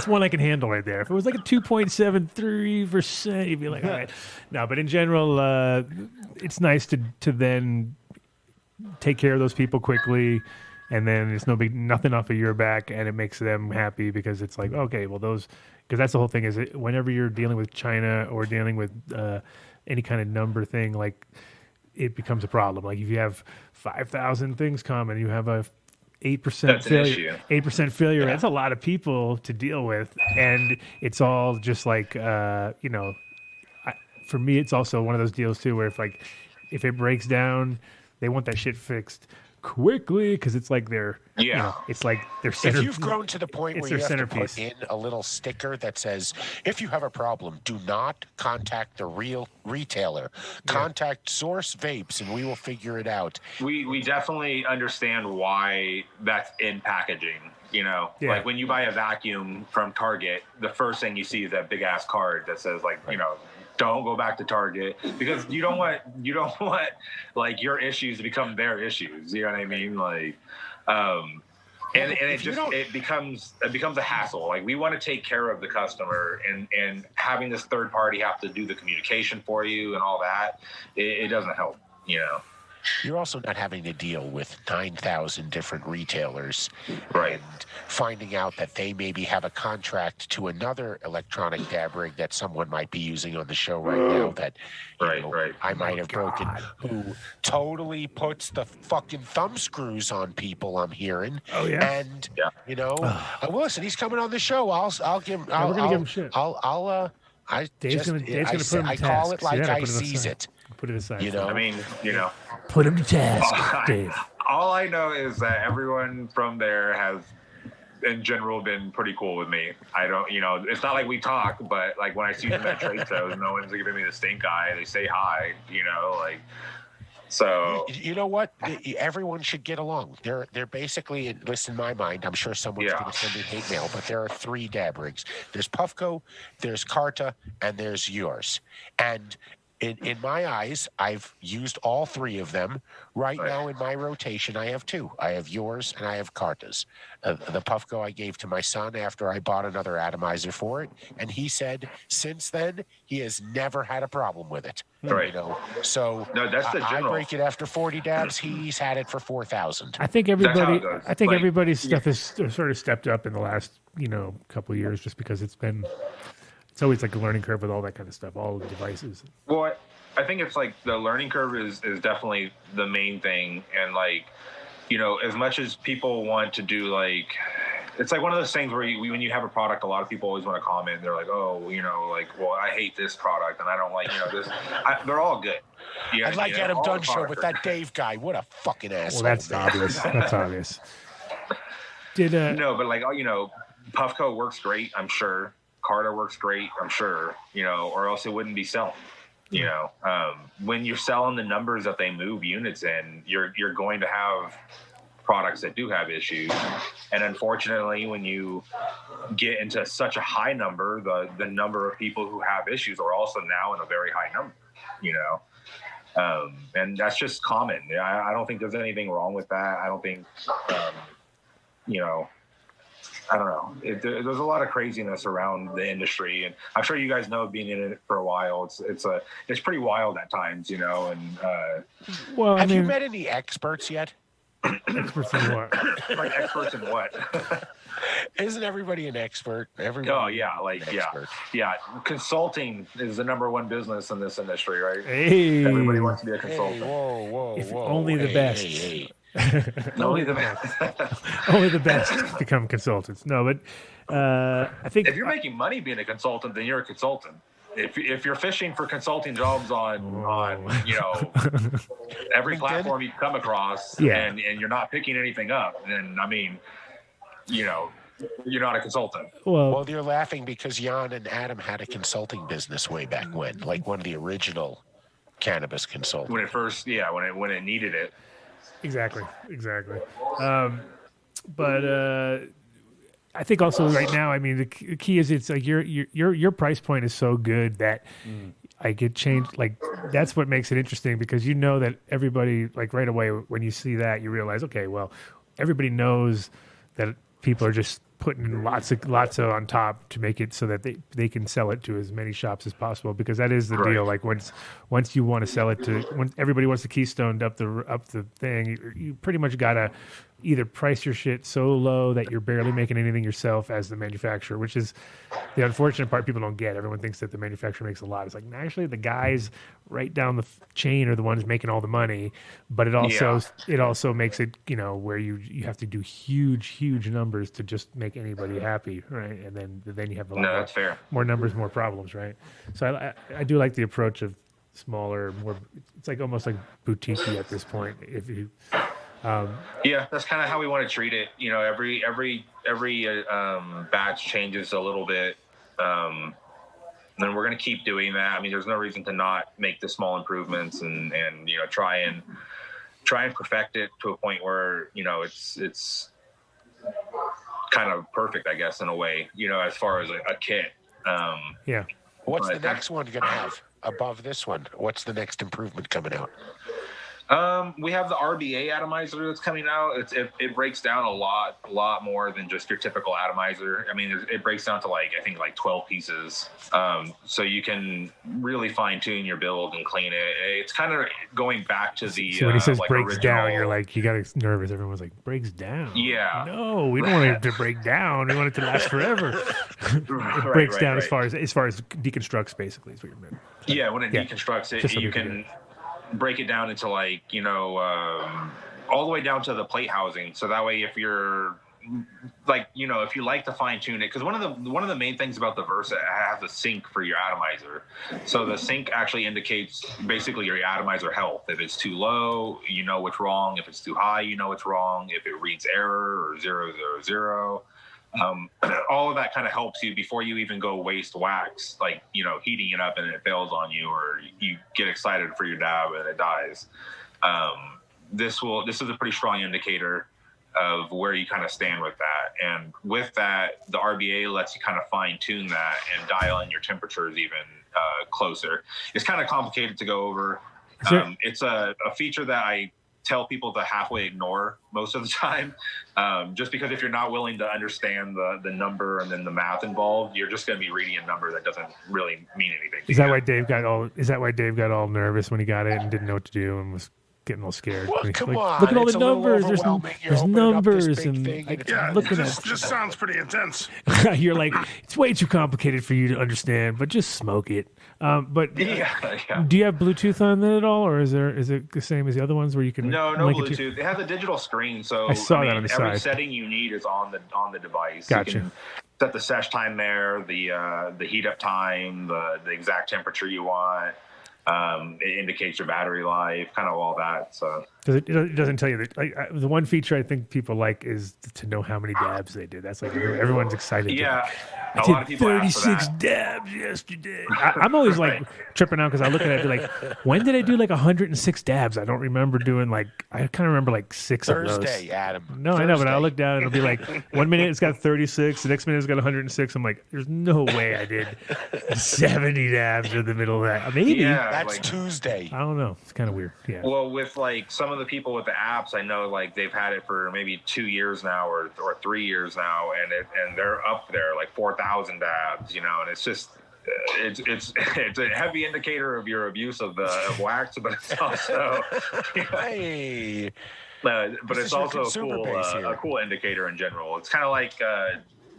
one I can handle right there. If it was like a 2.73%, you'd be like, all right. No, but in general, it's nice to then take care of those people quickly, and then it's nothing off of your back, and it makes them happy because it's like, okay, well because that's the whole thing is whenever you're dealing with China or dealing with any kind of number thing, like it becomes a problem. Like if you have 5,000 things come and you have a 8% failure. 8% failure. Yeah. That's a lot of people to deal with, and it's all just like for me, it's also one of those deals too where if it breaks down, they want that shit fixed quickly because it's like it's like their center. If you've grown to the point where you have centerpiece. To put in a little sticker that says, if you have a problem, do not contact the real retailer. Contact Source Vapes and we will figure it out. We definitely understand why that's in packaging. Like when you buy a vacuum from Target, the first thing you see is that big ass card that says don't go back to Target because you don't want like your issues to become their issues. You know what I mean? Like, and it becomes a hassle. Like we want to take care of the customer, and having this third party have to do the communication for you and all that, it doesn't help. You're also not having to deal with 9,000 different retailers, right? And finding out that they maybe have a contract to another electronic dab rig that someone might be using on the show right now that I might have broken, who totally puts the fucking thumb screws on people, I'm hearing. Oh yeah. And listen, he's coming on the show. I'll give him. We're gonna give him shit. Dave's gonna put him I to call task. it like I sees it. Put it aside. Put him to task, Dave. All I know is that everyone from there in general been pretty cool with me. I don't, it's not like we talk, but like when I see them at trade shows, no one's giving me the stink eye. They say hi, like. So you know what? Everyone should get along. They're basically, at least in my mind, I'm sure someone's going to send me hate mail, but there are 3 dab rigs. There's Puffco, there's Carta, and there's yours. And in my eyes, I've used all 3 of them. Right now in my rotation, I have 2. I have yours and I have Carta's. The Puffco I gave to my son after I bought another atomizer for it, and he said since then he has never had a problem with it. Right. So no, that's the general. I break it after 40 dabs. He's had it for 4,000. I think everybody's stuff has sort of stepped up in the last couple of years, just because it's always like a learning curve with all that kind of stuff, all the devices. Well, I think it's like the learning curve is definitely the main thing, and like as much as people want to do like. It's like one of those things where when you have a product, a lot of people always want to comment. They're like, oh, well, I hate this product and I don't like, this. They're all good. I like Adam Dunn show, but that Dave guy, what a fucking asshole. Well, that's obvious. That's obvious. No, but like, Puffco works great, I'm sure. Carta works great, I'm sure, or else it wouldn't be selling. When you're selling the numbers that they move units in, you're going to have products that do have issues, and unfortunately when you get into such a high number, the number of people who have issues are also now in a very high number, and that's just common. I don't think there's anything wrong with that. I don't think I don't know. There's a lot of craziness around the industry, and I'm sure you guys know, being in it for a while, it's pretty wild at times, and have you met any experts yet? Experts in what? Like experts in what? Isn't everybody an expert? Yeah. Consulting is the number 1 business in this industry, right? Hey. Everybody wants to be a consultant. Hey, whoa. Only the best. Only the best. Only the best become consultants. No, but I think if you're making money being a consultant, then you're a consultant. If you're fishing for consulting jobs on every platform you come across, and you're not picking anything up, then you're not a consultant. Well, you're laughing because Jan and Adam had a consulting business way back when, like one of the original cannabis consultants. When it first, when it needed it. Exactly. But I think also right now, the key is it's like your price point is so good that I get changed. Like that's what makes it interesting, because that everybody, like right away when you see that, you realize, okay, well, everybody knows that people are just putting lots of on top to make it so that they can sell it to as many shops as possible, because that is the deal. Like once you want to sell it to, when everybody wants the keystone up the thing, you pretty much gotta either price your shit so low that you're barely making anything yourself as the manufacturer, which is the unfortunate part people don't get. Everyone thinks that the manufacturer makes a lot. It's like, actually the guys right down the chain are the ones making all the money, but it also makes it, where you have to do huge numbers to just make anybody happy, right? And then you have a lot that's fair. More numbers, more problems, right? So I do like the approach of smaller, more, it's like almost like boutique at this point. If you that's kind of how we want to treat it. Every batch changes a little bit. And we're going to keep doing that. There's no reason to not make the small improvements and try and perfect it to a point where, it's kind of perfect, I guess, in a way, as far as a kit. What's the next one going to have above this one? What's the next improvement coming out? We have the RBA atomizer that's coming out. It breaks down a lot more than just your typical atomizer. It breaks down to I think 12 pieces. So you can really fine tune your build and clean it. It's kind of going back to the. So when he says breaks down, you're like, you got nervous. Everyone's like, breaks down. Yeah. No, we don't want it to break down. We want it to last forever. It breaks down as far as deconstructs, basically, is what you're meant. Yeah, when it deconstructs it, you can break it down into all the way down to the plate housing. So that way, if you're if you like to fine tune it, because one of the main things about the Versa, it has a sync for your atomizer. So the sync actually indicates basically your atomizer health. If it's too low, you know what's wrong. If it's too high, you know what's wrong. If it reads error or 000. all of that kind of helps you before you even go waste wax, like, heating it up and it fails on you, or you get excited for your dab and it dies. This is a pretty strong indicator of where you kind of stand with that. And with that, the RBA lets you kind of fine tune that and dial in your temperatures even closer. It's kind of complicated to go over. It's a feature that I tell people to halfway ignore most of the time, just because if you're not willing to understand the number and then the math involved, you're just going to be reading a number that doesn't really mean anything. Is that why Dave got all nervous when he got it and didn't know what to do and was getting all scared? Well, come on. Look at all the numbers. There's numbers and look at it. Just sounds pretty intense. You're like, it's way too complicated for you to understand, but just smoke it. But do you have Bluetooth on that at all, or is it the same as the other ones where you can? No Bluetooth. It has a digital screen, so I saw that on the every side. setting you need is on the device. Gotcha. You can set the sesh time there, the heat up time, the exact temperature you want. It indicates your battery life, kind of all that. So it doesn't tell you that. The one feature I think people like is to know how many dabs they did. That's like everyone's excited. Yeah, I lot of did people 36 dabs yesterday. I'm always like tripping out because I look at it and be like, when did I do like 106 dabs? I don't remember doing I kind of remember like 6 of those. Thursday, Adam. No, Thursday. I know, but I'll look down and it'll be like 1 minute it's got 36, the next minute it's got 106. I'm like, there's no way I did 70 dabs in the middle of that. Maybe. Yeah, that's Tuesday. I don't know. It's kind of weird. Yeah. Well, with some of the people with the apps, I know they've had it for maybe 2 years now or 3 years now, and they're up there like 4,000 dabs, and it's just it's a heavy indicator of your abuse of wax, but it's also hey. But it's also a cool indicator in general. It's kind of like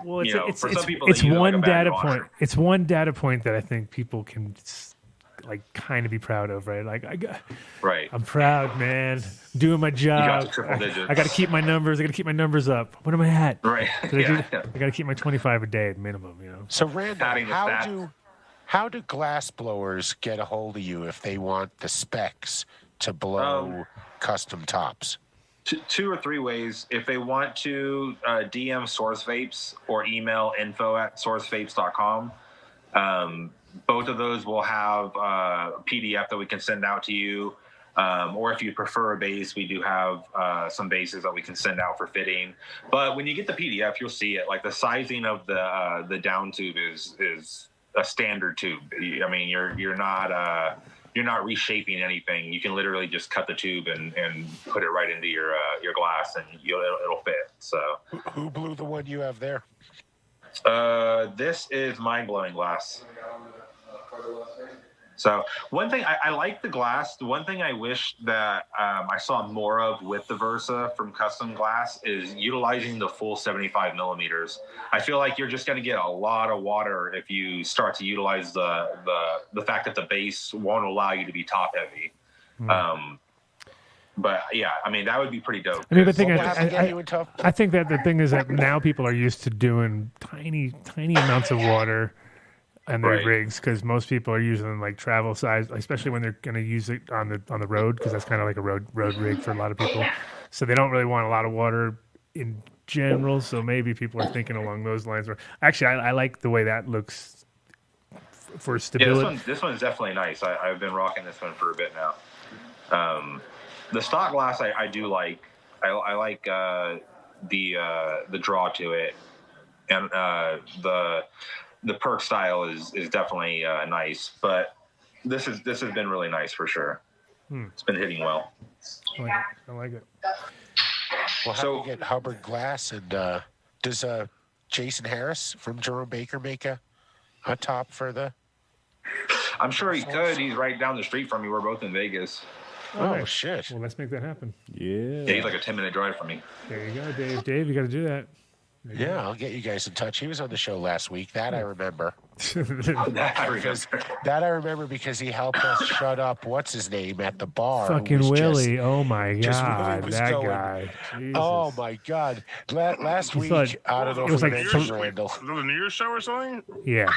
for some people it's one data point. point. It's one data point that I think people can kind of be proud of, right? Right. I'm proud, man. Doing my job. You got to triple digits. I got to keep my numbers. I got to keep my numbers up. What am I at? Right. I got to keep my 25 a day at minimum. So, Randall, how do glass blowers get a hold of you if they want the specs to blow custom tops? 2 or 3 ways. If they want to DM Source Vapes or email info@sourcevapes.com. Both of those will have a PDF that we can send out to you. Or if you prefer a base, we do have some bases that we can send out for fitting. But when you get the PDF, you'll see it. Like the sizing of the down tube is a standard tube. I mean, you're not reshaping anything. You can literally just cut the tube and put it right into your glass, and it'll fit. So who blew the one you have there? This is mind-blowing glass. So one thing I like the glass. The one thing I wish that I saw more of with the Versa from Custom Glass is utilizing the full 75 millimeters. I feel like you're just going to get a lot of water if you start to utilize the fact that the base won't allow you to be top heavy. But yeah, I mean that would be pretty dope. I mean, the thing I think that the thing is that now people are used to doing tiny amounts of water and their rigs, because most people are using like travel size, especially when they're going to use it on the road, because that's kind of like a road rig for a lot of people. So they don't really want a lot of water in general. So maybe people are thinking along those lines. Actually, I like the way that looks for stability. Yeah, this one's definitely nice. I've been rocking this one for a bit now. The stock glass I do like. I like the draw to it, and the perk style is definitely nice, but this has been really nice for sure. It's been hitting well. I like it. Well, how do you get Hubbard glass, and does Jason Harris from Jerome Baker make a top for the? I'm sure he could. He's right down the street from me. We're both in Vegas. Oh shit! Well, let's make that happen. Yeah, he's like a 10-minute drive from me. There you go, Dave. Dave, you got to do that. Yeah, I'll get you guys in touch. He was on the show last week. That I remember. That I remember because he helped us shut up. What's his name at the bar? Fucking Willie! Oh my god, that guy! Jesus. Oh my god! Last week, I don't know. It was like the New Year's show or something. Yeah.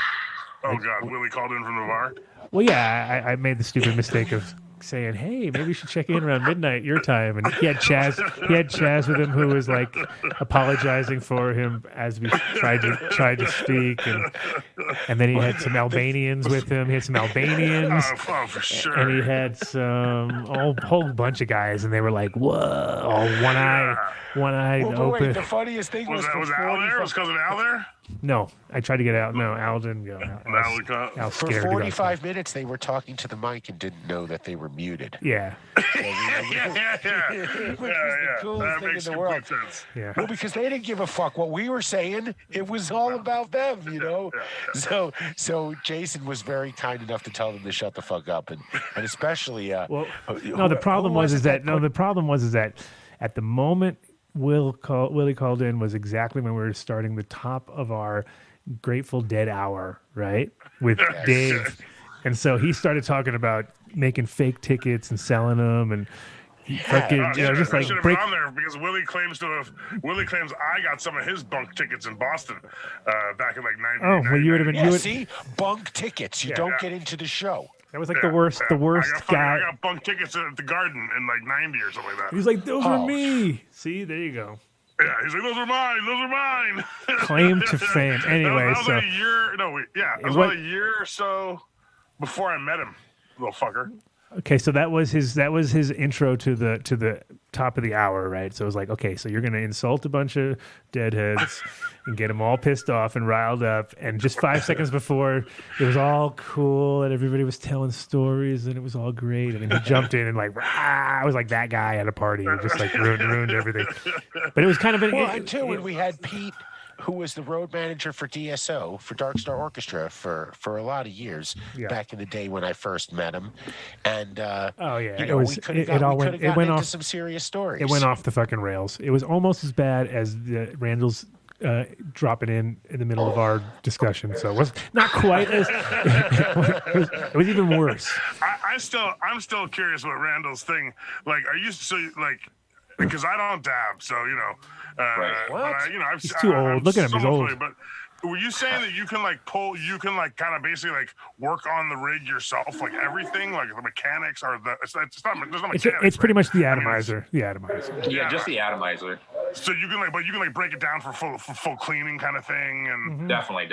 Oh god, Willie called in from the bar. Well, yeah, I made the stupid mistake of saying, "Hey, maybe you should check in around midnight your time." And he had Chaz with him, who was like apologizing for him as we tried to speak, and then he had some Albanians with him. He had some Albanians, Oh, for sure. and he had some whole bunch of guys, and they were like, "Whoa!" All one eye open. Wait, the funniest thing was Was Al there? Was cousin Al there? No, I tried to get out. No, Al didn't go. Al's For scared to go 45 minutes, they were talking to the mic and didn't know that they were muted. Yeah. Yeah. Which was the coolest That thing in makes the complete world. sense. Yeah. Well, because they didn't give a fuck what we were saying. It was all about them, you know? So Jason was very kind enough to tell them to shut the fuck up. And especially... the problem was that at the moment Willie called in was exactly when we were starting the top of our Grateful Dead hour, right? With Dave. And so he started talking about making fake tickets and selling them and fucking, just like I should have been on there because Willie claims I got some of his bunk tickets in Boston back in like 90. Oh, well, you would have been. Yeah, see? Bunk tickets. You don't get into the show. That was like the worst guy. I got bunk tickets at the Garden in like 90 or something like that. He was like, those were me. See, there you go. Yeah, he's like, those are mine. Claim to fame. Anyway, that was like a year. It was about a year or so before I met him, little fucker. Okay, so that was his intro to the top of the hour, right? So it was like, okay, so you're gonna insult a bunch of deadheads and get them all pissed off and riled up, and just 5 seconds before it was all cool and everybody was telling stories and it was all great, and then he jumped in and like, I was like that guy at a party who just like ruined everything. But it was kind of when we had Pete, who was the road manager for DSO, for Dark Star Orchestra for a lot of years back in the day when I first met him. And, we could have gotten into some serious stories. It went off the fucking rails. It was almost as bad as the Randall's dropping in the middle of our discussion. So it was not quite as, it was even worse. I'm still curious what Randall's thing, like, are you, so like, because I don't dab, so, He's too old. Look at him, he's old. But were you saying that you can kind of basically like work on the rig yourself, like everything, like the mechanics or there's no mechanics. It's pretty much the atomizer. Yeah, just the atomizer. So you can break it down for full cleaning kind of thing, and definitely.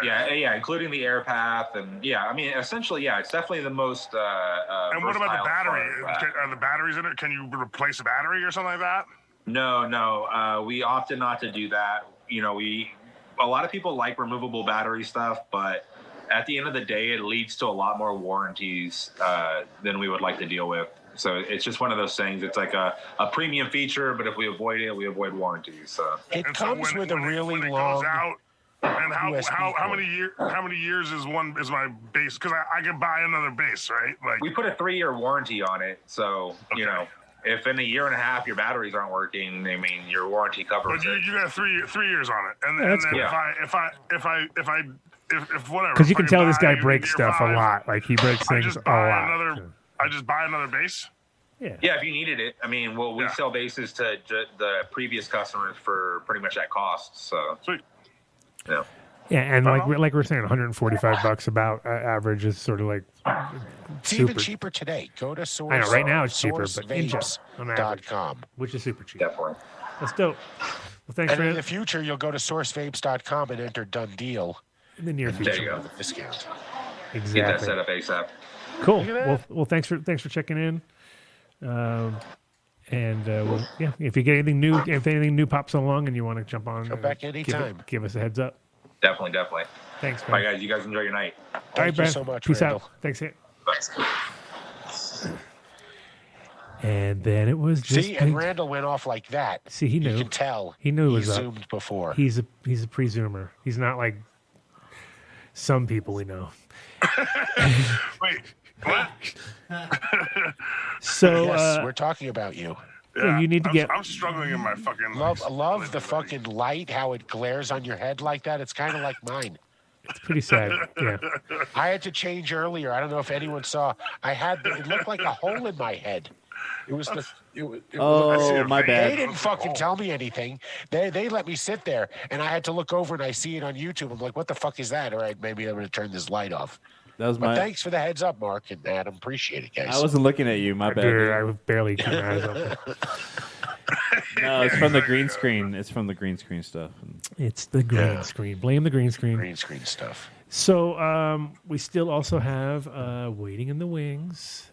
Yeah, including the air path, and essentially, it's definitely the most. And what about the battery? Are the batteries in it? Can you replace a battery or something like that? No. We opted not to do that. A lot of people like removable battery stuff, but at the end of the day, it leads to a lot more warranties than we would like to deal with. So it's just one of those things. It's like a premium feature, but if we avoid it, we avoid warranties. So it comes with a really long. And how many years is my base? Because I can buy another base, right? Like we put a 3-year warranty on it, so if in a year and a half your batteries aren't working, I mean your warranty covers it. You got 3 years on it, and then if whatever. Because you can tell this guy breaks stuff a lot. Like he breaks things a lot. I just buy another base. Yeah, if you needed it. I mean, we sell bases to the previous customers for pretty much at cost. So sweet. Yeah. Yeah, and like we're saying, $145 about average is sort of like. It's even cheaper today. Go to Source. I know right now it's cheaper, but sourcevapes.com, which is super cheap. Definitely. That's dope. Well, thanks. And in the future, you'll go to sourcevapes.com and enter Dunn Deal. In the near future, there you go. Discount. Exactly. Get that set up ASAP. Cool. Well, thanks for checking in. If you get anything new, if anything new pops along and you want to jump on, come back anytime. Give us a heads up. Definitely. Thanks, man. Bye, guys. You guys enjoy your night. All right, Brad. Thank you so much. Peace Randall. out. Thanks. Bye. And then it was just. See, and Randall went off like that. See, he knew. You can tell. He knew it was zoomed up. Before. He's a presumer. He's not like some people we know. Wait, what? So yes, we're talking about you. Yeah, you need to get. I'm struggling in my fucking love the fucking light, how it glares on your head like that. It's kind of like mine. It's pretty sad. Yeah. I had to change earlier. I don't know if anyone saw. It looked like a hole in my head. It was the. My bad. They didn't fucking tell me anything. They let me sit there, and I had to look over, and I see it on YouTube. I'm like, what the fuck is that? All right, maybe I'm gonna turn this light off. That was But my. thanks for the heads up, Mark and Adam. Appreciate it, guys. I wasn't looking at you. My bad. I barely kept my eyes open. No, it's from the green screen. It's from the green screen stuff. It's the green screen. Blame the green screen. Green screen stuff. So we still also have Waiting in the Wings.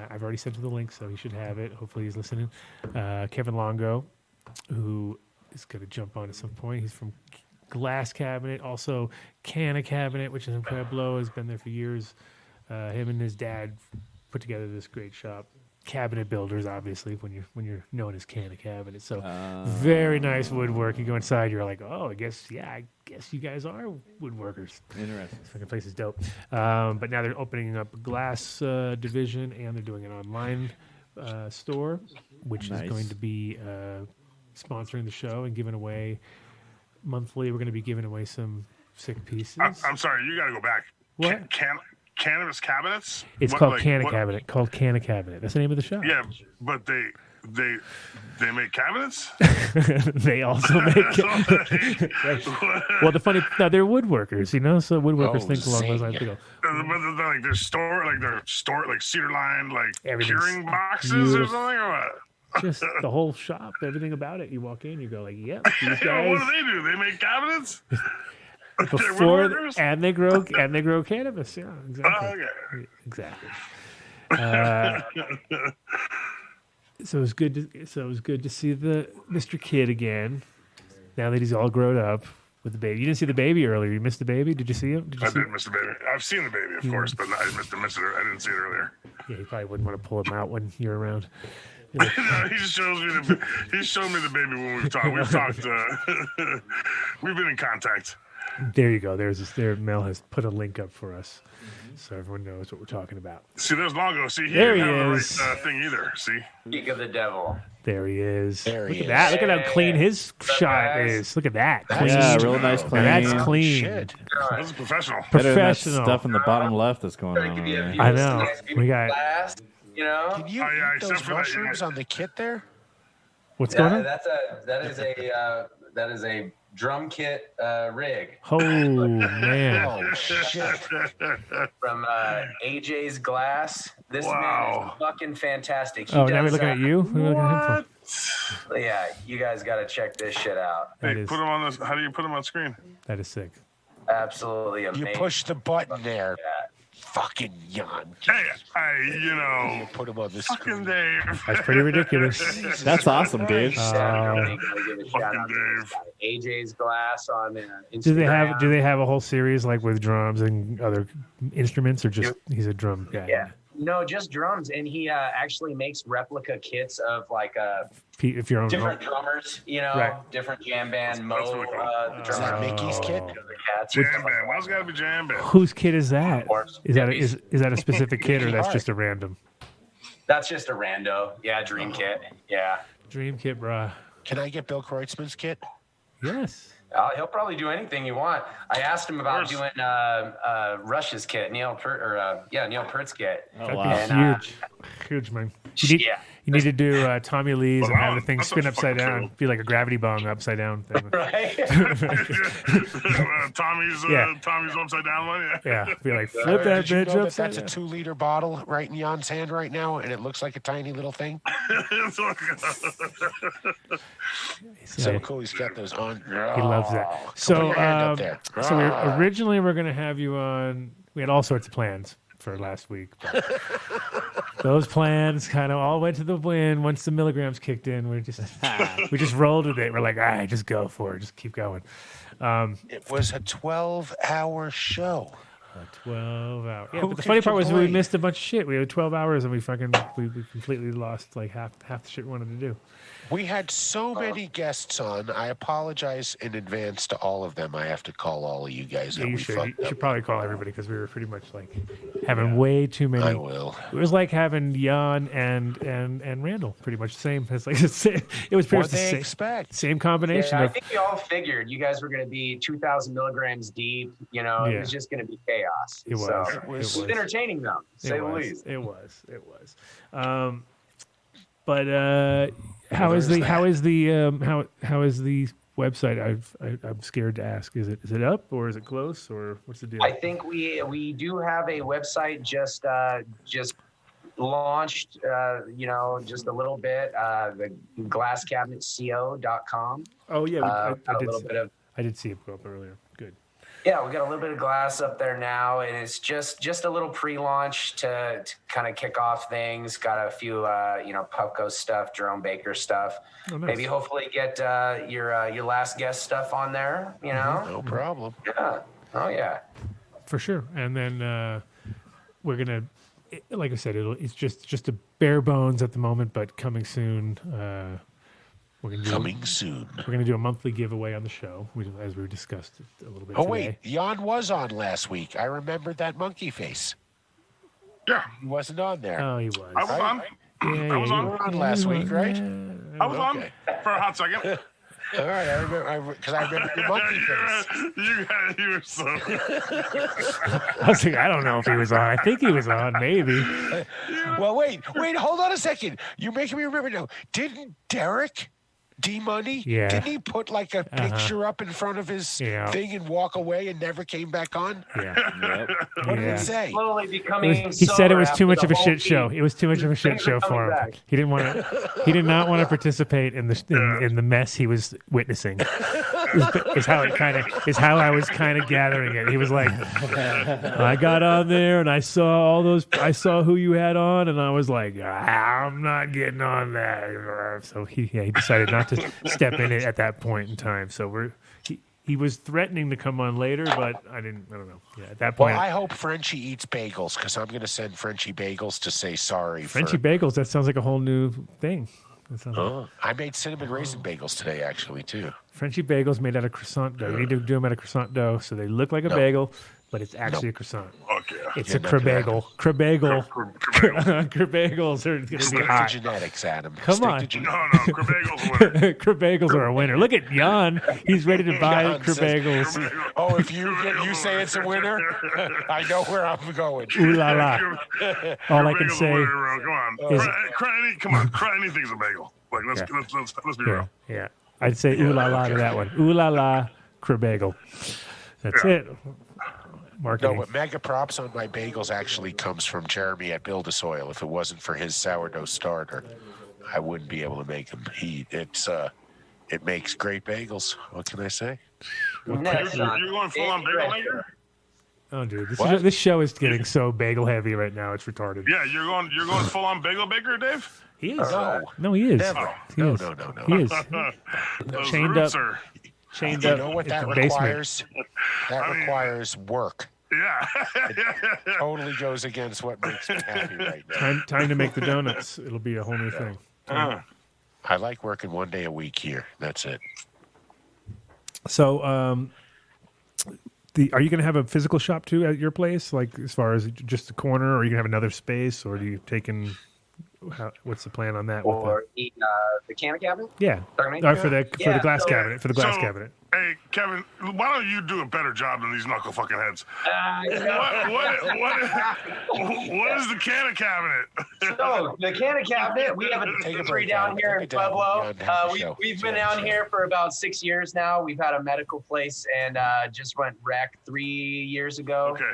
I've already sent him the link, so he should have it. Hopefully he's listening. Kevin Longo, who is going to jump on at some point. He's from Glass Cabinet, also Canna Cabinet, which is in Pueblo, has been there for years. Him and his dad put together this great shop. Cabinet builders, obviously, when you're known as Canna Cabinet. So very nice woodwork. You go inside, you're like, oh, I guess you guys are woodworkers. Interesting. This fucking place is dope. But now they're opening up a glass division, and they're doing an online store, which is going to be sponsoring the show and giving away monthly. We're going to be giving away some sick pieces. I'm sorry, you got to go back. What? Cannabis cabinets? It's called Canna Cabinet. Called Canna Cabinet. That's the name of the shop. Yeah, but they make cabinets? They also make. Well, they're woodworkers, so woodworkers think along those lines. But they're store like cedar lined curing boxes or something or what? Just the whole shop, everything about it. You walk in, you go like, "Yep, these guys." What do? They make cabinets. And they grow cannabis. Yeah, exactly. Oh, okay. Exactly. So it was good to see the Mr. Kid again. Now that he's all grown up with the baby. You didn't see the baby earlier. You missed the baby. Did you see him? I did miss the baby. I've seen the baby, of course, but I missed it. I didn't see it earlier. Yeah, he probably wouldn't want to pull him out when you're around. No, he just shows me he showed me the baby when we've talked. We've been in contact. There you go. Mel has put a link up for us, so everyone knows what we're talking about. See, there's Longo. See, he there didn't he have is. the right thing either. See, Speak of the devil. There he is. There he Look is. at that. Look at how clean his shot guys? is. Look at that. That's Clean. Yeah, real nice clean. That's clean. Shit. this is professional. Better than that Professional. stuff in the bottom left that's going on. Give you a Over view there. I of know. nice We got. glass, Can you yeah, eat except those for that, mushrooms on the kit there? What's going on? That is a drum kit rig Oh man. Oh, shit. from AJ's Glass. This man is fucking fantastic. He Oh, now we're does, looking at you. What are we looking at him for? Yeah, you guys got to check this shit out. That Hey, is put him on this. How do you put him on screen? that is sick. Absolutely amazing. You push the button there. Fucking yawn. Hey, You put him on the fucking screen. Dave. That's pretty ridiculous. That's awesome, dude. Definitely gotta give a shout out to Dave. this guy, AJ's Glass on Instagram. Do they have a whole series like with drums and other instruments, or just he's a drum guy? Yeah. No, just drums, and he actually makes replica kits of If you're on different drummers, different jam band, Mo, really cool. the Is drummer, that Mickey's kit? the cats. Jam band. Why's it gotta be jam band? whose kid is that? course. Is that a specific kid, or that's just a random That's just a rando. Yeah, dream kit. Yeah. dream kit, brah? Can I get Bill Kreutzmann's kit? Yes. He'll probably do anything you want. I asked him about doing Rush's kit, Neil Peart's kit. Oh, wow. That'd be huge, man. You need to do Tommy Lee's and have the thing That's spin so upside fucking down, be like a gravity bong upside down thing. Right? Tommy's upside down one. Yeah. Yeah, be like flip that Did you bitch know that upside that's a down. 2-liter bottle right in Jan's hand right now, and it looks like a tiny little thing? So cool. He's got those on. He loves that. So, your hand up there. originally we're going to have you on. We had all sorts of plans for last week. But those plans kind of all went to the wind once the milligrams kicked in. We just rolled with it. We're like, all right, just go for it. Just keep going. It was a 12-hour show. 12 hours. Yeah, Who but the could funny part was we complain? missed a bunch of shit. We had 12 hours and we completely lost like half the shit we wanted to do. We had so many guests on. I apologize in advance to all of them. I have to call all of you guys. Yeah, that you we should. fucked You up. should probably call everybody because we were pretty much like having way too many. I will. It was like having Jan and Randall pretty much the same. It's like it was pretty much What the they same, expect. same combination Yeah, I of think we all figured you guys were going to be 2,000 milligrams deep. It was just going to be chaos. It was. So, It was. it was entertaining, though, to say the least. It was. But how is the website, I'm scared to ask. Is it up or is it close or what's the deal? I think we do have a website just launched, just a little bit. The glasscabinetco.com. Oh yeah, I did see it go up earlier. Good. Yeah, we got a little bit of glass up there now, and it's just a little pre-launch to kind of kick off things. Got a few, Puffco stuff, Jerome Baker stuff. Oh, nice. Maybe hopefully get your last guest stuff on there. You know, no problem. Yeah. Oh yeah. For sure. And then we're gonna, like I said, it's just a bare bones at the moment, but coming soon. We're gonna do a monthly giveaway on the show, as we discussed a little bit. Oh today. wait, Jan was on last week. I remembered that monkey face. Yeah, Mm-hmm. he wasn't on there. Oh, he was. I was on. Yeah, I was on. You were on last week, right? I was on for a hot second. All right, I remember because I remember your monkey face. You were so. I was like, I don't know if he was on. I think he was on, maybe. Well, wait, hold on a second. You're making me remember now. Didn't Derek D-Money? Yeah. Didn't he put like a picture up in front of his thing and walk away and never came back on? Yeah. What did he say? Slowly becoming. He said it was too much of a shit show. It was too much of a shit show for him. Back. He didn't want to. He did not want to participate in the mess he was witnessing. Is how I was kind of gathering it. He was like, I got on there and I saw who you had on, and I was like, I'm not getting on that. So he decided not to step in it at that point in time. So he was threatening to come on later, but I don't know. Yeah, at that point. Well, I hope Frenchie eats bagels because I'm going to send Frenchie bagels to say sorry. Frenchie bagels. That sounds like a whole new thing. I made cinnamon raisin bagels today, actually, too. Frenchie bagels made out of croissant dough. You need to do them out of croissant dough so they look like a bagel, but it's actually a croissant. Okay. It's a crabagel. Crabagels are going to be Stick hot. to genetics, Adam. Come on. No, Crabagels winner. Crabagels are a winner. Look at Jan. He's ready to buy Crabagels. Oh, if you say it's a winner, I know where I'm going. Ooh la la. All I can Crabagels say winner, come on. is Cry anything's a bagel. Like let's be real. yeah. I'd say ooh la la to that one. Ooh la la, Crabagel. That's it. Marketing. No, but mega props on my bagels actually comes from Jeremy at Build a Soil. If it wasn't for his sourdough starter, I wouldn't be able to make them. It makes great bagels. What can I say? You're going full on bagel maker? Oh, dude, this show is getting so bagel heavy right now. It's retarded. Yeah, you're going full on bagel baker, Dave? He is. No, he is. Never. He No. He is. Those Chained roots up. are- Chained You up. know what in that the basement. requires? That requires work. Yeah. Totally goes against what makes me happy right now. Time to make the donuts. It'll be a whole new thing. I like working one day a week here. That's it. So, are you going to have a physical shop too at your place? Like as far as just the corner, or are you going to have another space, or are you taking? What's the plan on that? Or the can cabinet? Yeah. For the glass cabinet. For the glass cabinet. Hey, Kevin, why don't you do a better job than these knuckle fucking heads? What is the can cabinet? So the can cabinet, we have a dispensary down here in Pueblo. We've been down here for about 6 years now. We've had a medical place and just went rec 3 years ago. Okay.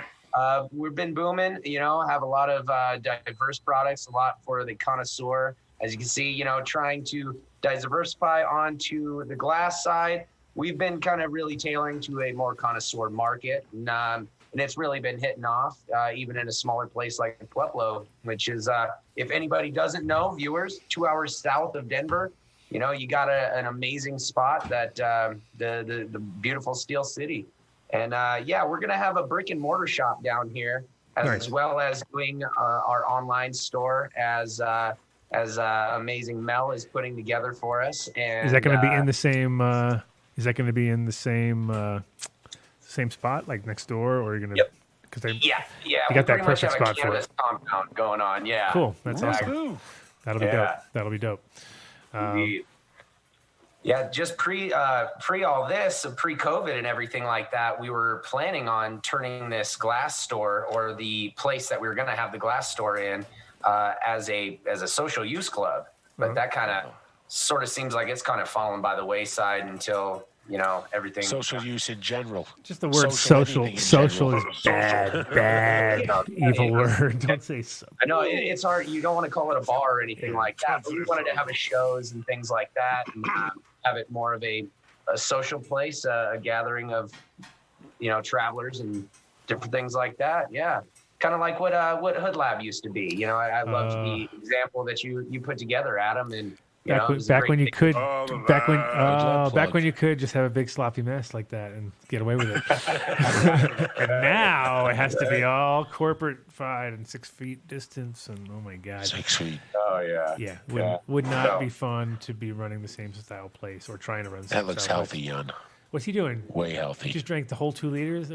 We've been booming, have a lot of diverse products, a lot for the connoisseur. As you can see, trying to diversify onto the glass side. We've been kind of really tailoring to a more connoisseur market. And it's really been hitting off, even in a smaller place like Pueblo, which is, if anybody doesn't know, viewers, 2 hours south of Denver, you got an amazing spot that the beautiful Steel City. And we're going to have a brick and mortar shop down here, as well as doing our online store as amazing Mel is putting together for us. And Is that going to be in the same? Is that going to be in the same spot, like next door, or are you going to? Yep. You we got that pretty much perfect have a spot for it. cannabis compound going on. Yeah. Cool. That's awesome. That'll be dope. That'll be dope. Just pre all this, pre-COVID and everything like that, we were planning on turning this glass store, or the place that we were going to have the glass store in, as a social use club. But that kind of sort of seems like it's kind of fallen by the wayside until, you know, everything. Social use in general. Just the word social is bad, evil word. Don't say so. I know it's hard. You don't want to call it a bar or anything like that, but we wanted to have shows and things like that, and have it more of a social place, a gathering of, you know, travelers and different things like that. Yeah. Kind of like what Hood Lab used to be. You know, I loved the example that you put together, Adam, and back when you could just have a big sloppy mess like that and get away with it. And now it has to be all corporate-fied and 6 feet distance, and oh my God. 6 feet. Oh yeah. Yeah. Would not be fun to be running the same style place or trying to run the same That looks style healthy, place. Jan. What's he doing? Way healthy. He just drank the whole 2 liters?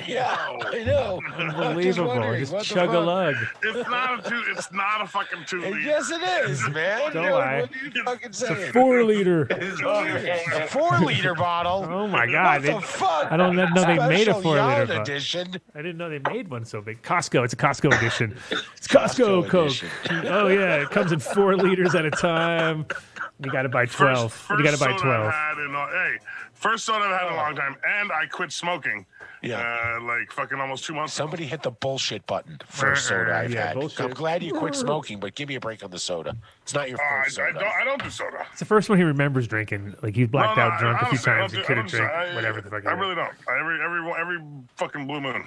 Yeah, I know. Unbelievable. Just chug a lug. It's not a fucking 2 liter. Yes, it is, man. Don't lie. What are you fucking saying? It's a 4 liter. A 4 liter bottle. Oh my God. What the fuck? I don't know they made a 4 liter bottle. Edition. I didn't know they made one so big. Costco. It's a Costco edition. It's Costco Coke. Edition. Oh yeah, it comes in 4 liters at a time. You got to buy 12. You got to buy 12. First soda I've had in a long time, and I quit smoking. Yeah. Like fucking almost 2 months. Somebody hit the bullshit button. First soda I've had. Bullshit. I'm glad you quit smoking, but give me a break on the soda. It's not your first soda. I don't do soda. It's the first one he remembers drinking. Like he's blacked out drunk a few times. He couldn't drink whatever the fuck. I really don't. Every fucking blue moon.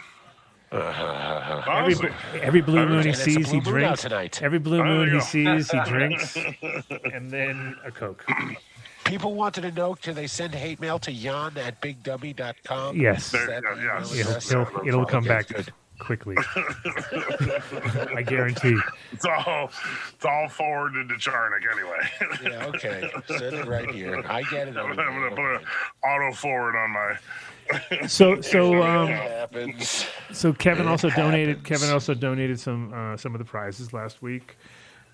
Every blue moon he sees, he drinks. Every blue moon he sees, he drinks, and then a Coke. People wanted to know, can they send hate mail to jan@bigdubby.com? Yes. It'll come back good. Quickly. I guarantee. It's all forwarded to Charnick anyway. Yeah, okay. Send it right here. I get it. I'm gonna put an auto forward on my. So Kevin also donated some of the prizes last week.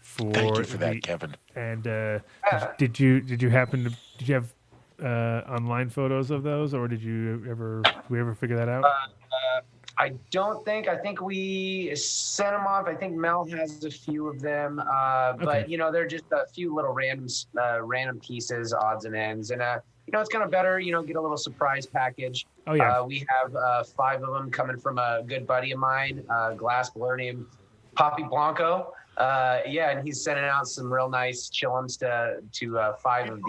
Thank you for that, Kevin. And did you have online photos of those, or did we ever figure that out? I don't think. I think we sent them off. I think Mel has a few of them, but you know, they're just a few little random pieces, odds and ends, and you know, it's kind of better, you know, get a little surprise package. Oh yeah. We have 5 of them coming from a good buddy of mine, glass blower named Poppy Blanco. And he's sending out some real nice chillums to 5 of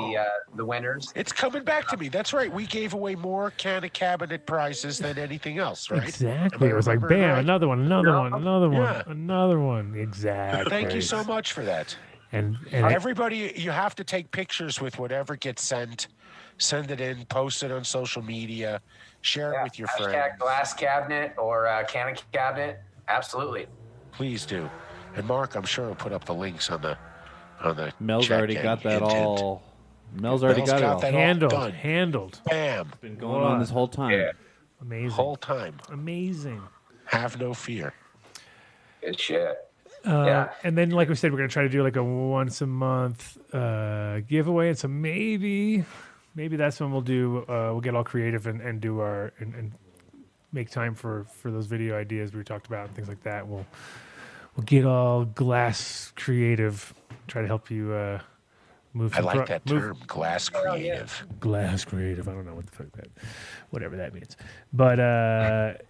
the winners. It's coming back to me. That's right. We gave away more can of cabinet prizes than anything else, right? Exactly. It was like, bam, right? another one. Exactly. Thank you so much for that. And everybody, you have to take pictures with whatever gets sent. Send it in, post it on social media, share it with your friends. Glass cabinet or can of cabinet. Absolutely. Please do. And Mark, I'm sure will put up the links on the Mel's already got that all. Mel's already got it all. Handled. Bam. It's been going on this whole time. Yeah. Amazing. Whole time. Amazing. Have no fear. Good shit. And then, like we said, we're going to try to do like a once a month giveaway. And so maybe that's when we'll get all creative and do our and make time for those video ideas we talked about and things like that. We'll get all glass creative. Try to help you move. I like that term, glass creative. Glass creative. I don't know what the fuck whatever that means. But it'd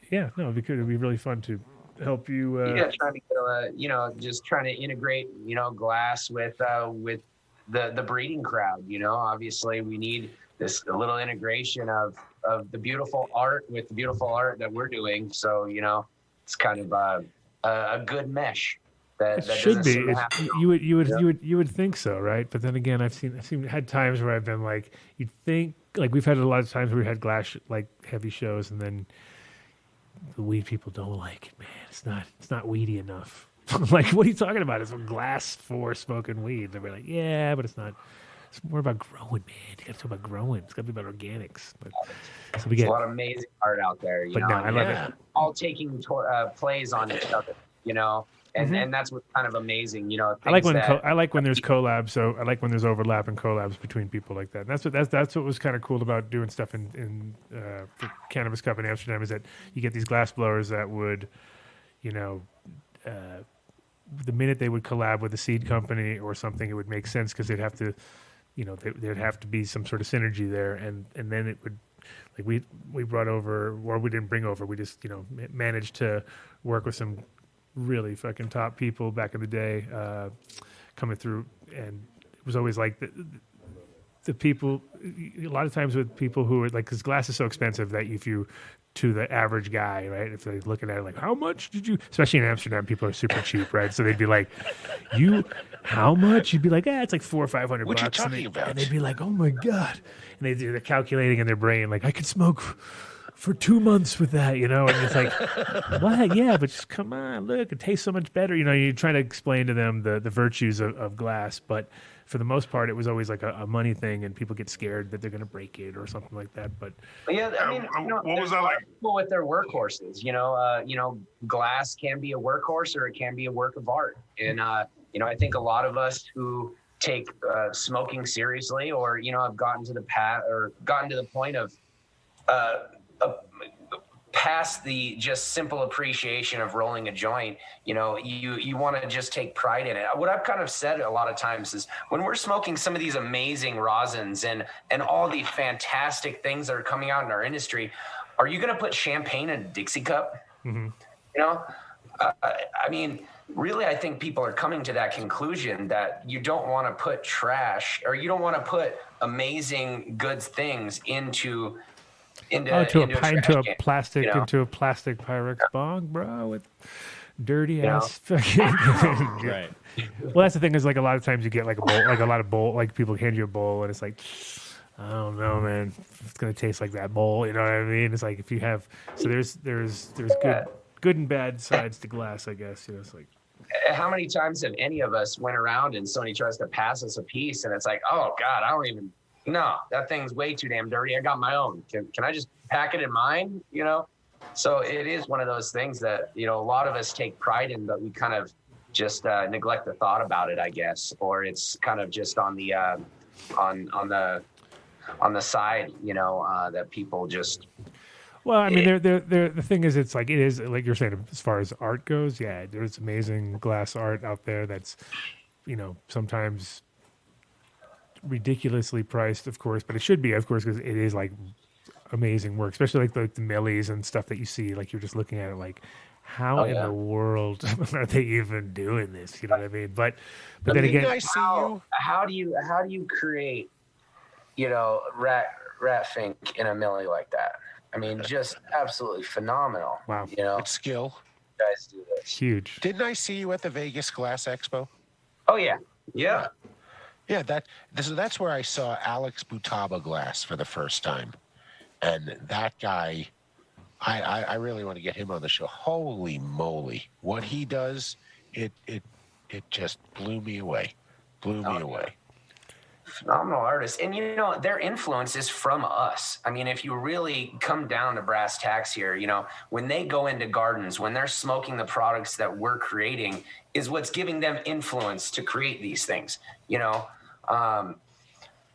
be good. It'd be really fun to help you. Trying to get just trying to integrate, glass with the breeding crowd. Obviously we need this little integration of the beautiful art with the beautiful art that we're doing. So it's kind of a good mesh. That should be. You would think so, right? But then again, I've had times where I've been like, you'd think, like we've had a lot of times where we had glass like heavy shows, and then the weed people don't like it, man. It's not weedy enough. I'm like, what are you talking about? It's a glass for smoking weed. They're like, yeah, but it's not. It's more about growing, man. You got to talk about growing. It's got to be about organics. But so we get a lot of amazing art out there. I love it. All taking plays on each other. And that's what's kind of amazing. I like when there's collabs. So I like when there's overlap and collabs between people like that. And that's what was kind of cool about doing stuff in for Cannabis Cup in Amsterdam, is that you get these glass blowers that would, the minute they would collab with a seed company or something, it would make sense because they'd have to there'd have to be some sort of synergy there, and then it would, like we brought over, or we didn't bring over, we just managed to work with some really fucking top people back in the day coming through, and it was always like the people, a lot of times with people who are like, because glass is so expensive that if you, to the average guy, right, if they're looking at it like, how much did you, especially in Amsterdam, people are super cheap, right? So they'd be like, how much? You'd be like, it's like $400 or $500. What you talking about? And they'd be like, oh my God. And they're calculating in their brain, like, I could smoke for 2 months with that, and it's like, what? Yeah, but just come on, look, it tastes so much better. You're trying to explain to them the virtues of glass, but for the most part, it was always like a money thing, and people get scared that they're going to break it or something like that. But yeah, I mean, what was that like? People with their workhorses, glass can be a workhorse or it can be a work of art, and I think a lot of us who take smoking seriously, or have gotten to the point of past the just simple appreciation of rolling a joint, you want to just take pride in it. What I've kind of said a lot of times is when we're smoking some of these amazing rosins and all the fantastic things that are coming out in our industry, are you going to put champagne in a Dixie cup? Mm-hmm. I mean, really, I think people are coming to that conclusion that you don't want to put trash, or you don't want to put amazing good things into a plastic Pyrex bong, bro, with dirty ass fucking right. Well, that's the thing, is like a lot of times you get like a bowl, like a lot of bowl, like people hand you a bowl and it's like, I don't know, man, it's gonna taste like that bowl, you know what I mean? It's like if you have, so there's good and bad sides to glass, I guess. It's like, how many times have any of us went around and somebody tries to pass us a piece and it's like, oh God, no, that thing's way too damn dirty. I got my own. Can I just pack it in mine? So it is one of those things that, a lot of us take pride in, but we kind of just neglect the thought about it, I guess, or it's kind of just on the on the side, that people just. Well, I mean, the thing is, it's like, it is like you're saying, as far as art goes, yeah, there's amazing glass art out there that's, sometimes ridiculously priced, of course, but it should be, of course, because it is like amazing work, especially like the millis and stuff that you see, like you're just looking at it like, how in the world are they even doing this? You know what I mean? But then again, how do you create, rat fink in a milli like that? I mean, just absolutely phenomenal. Wow, it's skill. You guys do this. Huge. Didn't I see you at the Vegas Glass Expo? Oh yeah. Yeah, that's where I saw Alex Butaba glass for the first time, and that guy, I really want to get him on the show. Holy moly, what he does, it just blew me away, Phenomenal artists, and their influence is from us. I mean, if you really come down to brass tacks here, when they go into gardens, when they're smoking the products that we're creating, is what's giving them influence to create these things.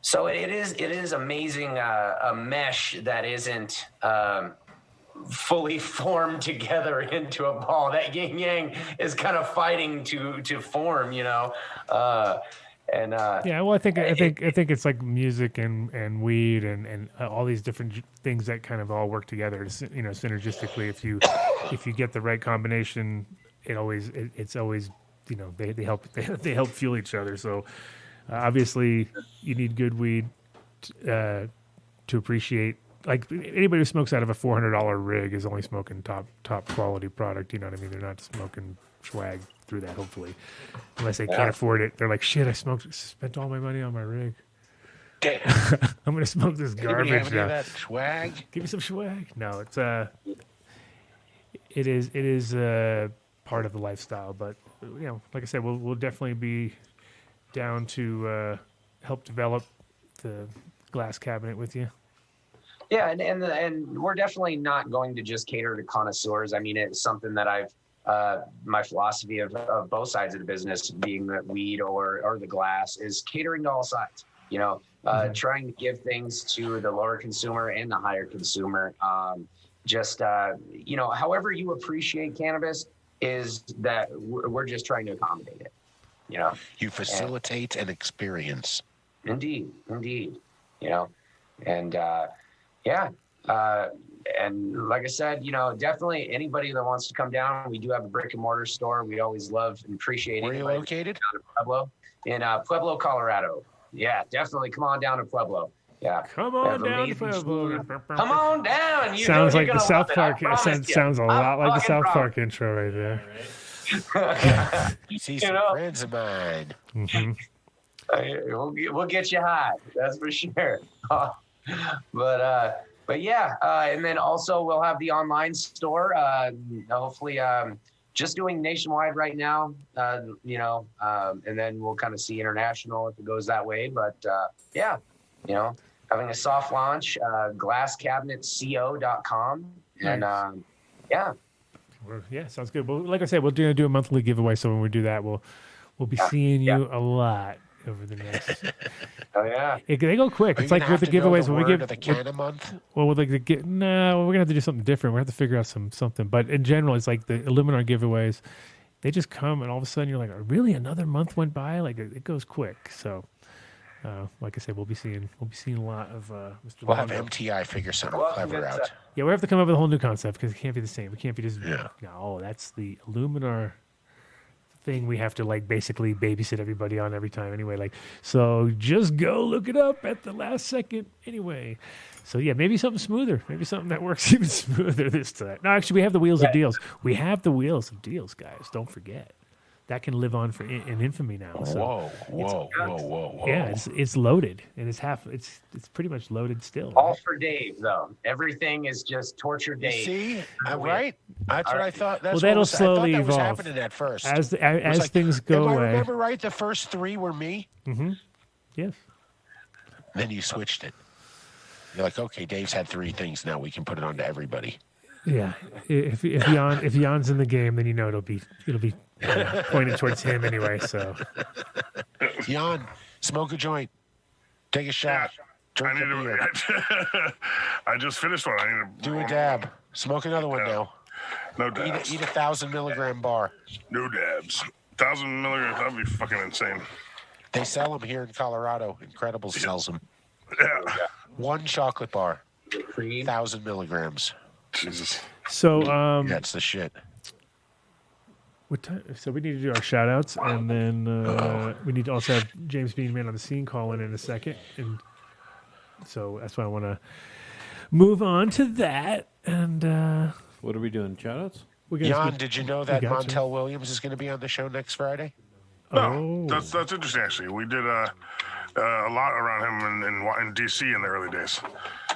So it is amazing, a mesh that isn't fully formed together into a ball. That yin yang is kind of fighting to form, And yeah, well, I think it's like music and weed and all these different things that kind of all work together, synergistically. If you get the right combination, it's always they help fuel each other. So obviously, you need good weed to appreciate. Like anybody who smokes out of a $400 rig is only smoking top quality product. You know what I mean? They're not smoking swag through that, hopefully, unless they can't afford it. They're like, shit, I spent all my money on my rig. Damn. I'm gonna smoke this garbage now. That swag? Give me some swag. No, it's it is part of the lifestyle, but like I said, we'll definitely be down to help develop the glass cabinet with you. Yeah, and we're definitely not going to just cater to connoisseurs. I mean, it's something that I've my philosophy of both sides of the business, being the weed or the glass, is catering to all sides. Trying to give things to the lower consumer and the higher consumer. However you appreciate cannabis, is that we're just trying to accommodate it. You facilitate an experience. Indeed. You know, and and like I said, you know, definitely anybody that wants to come down, we do have a brick and mortar store. We always love and appreciate. Where are you located? Down in Pueblo, Pueblo, Colorado. Yeah, definitely come on down to Pueblo. Yeah, come on down to Pueblo. Come on down. You sounds like the South Park. Sounds a lot like the South Park intro right there. See some friends of mine. Mm-hmm. We'll get you high. That's for sure. But yeah, and then also we'll have the online store. Hopefully, just doing nationwide right now. You know, and then we'll kind of see international if it goes that way. But yeah, you know, having a soft launch, glasscabinetco.com, and yeah. Yeah, sounds good. Well, like I said, we're going to do a monthly giveaway. So when we do that, we'll be seeing you a lot over the next. Oh yeah, they go quick. It's like with the giveaways when we give the can a month. Well, with like we're gonna have to do something different. We have to figure out something. But in general, it's like the Illuminar giveaways. They just come, and all of a sudden you're like, really, another month went by? Like it goes quick. So, like I said, we'll be seeing a lot of Mr. We'll have MTI figure something clever out. Yeah, we have to come up with a whole new concept because it can't be the same. We can't be just no. That's the Illuminar thing we have to like basically babysit everybody on every time anyway. Like, so just go look it up at the last second anyway. So yeah, maybe something smoother. Maybe something that works even smoother this time. No, actually, we have the wheels of deals. We have the wheels of deals, guys. Don't forget. That can live on in infamy now. So Whoa. Yeah, it's loaded, and it's pretty much loaded still. All for Dave, though. Everything is just torture Dave. See, right? That's what I thought. That's that'll slowly evolve. Was happening at first. As like, things go away. If I remember right, the first three were me. Mm-hmm. Yes. Then you switched it. You're like, okay, Dave's had three things. Now we can put it on to everybody. Yeah. If Jan's in the game, then you know it'll be pointed towards him anyway. So, Jan, smoke a joint, take a shot, drink a beer. I just finished one. I need to do a dab. Smoke another one now. No dabs. Eat 1,000 milligram bar. No dabs. 1,000 milligrams. That'd be fucking insane. They sell them here in Colorado. Incredibles sells them. Yeah. One chocolate bar, 1,000 milligrams. Jesus. So that's the shit. What time? So we need to do our shout outs, and then we need to also have James Bean Man on the scene call in a second. And so that's why I want to move on to that. And what are we doing? Shout outs? Jan, did you know that Montel Williams is going to be on the show next Friday? No, that's interesting. Actually, we did a lot around him in DC in the early days.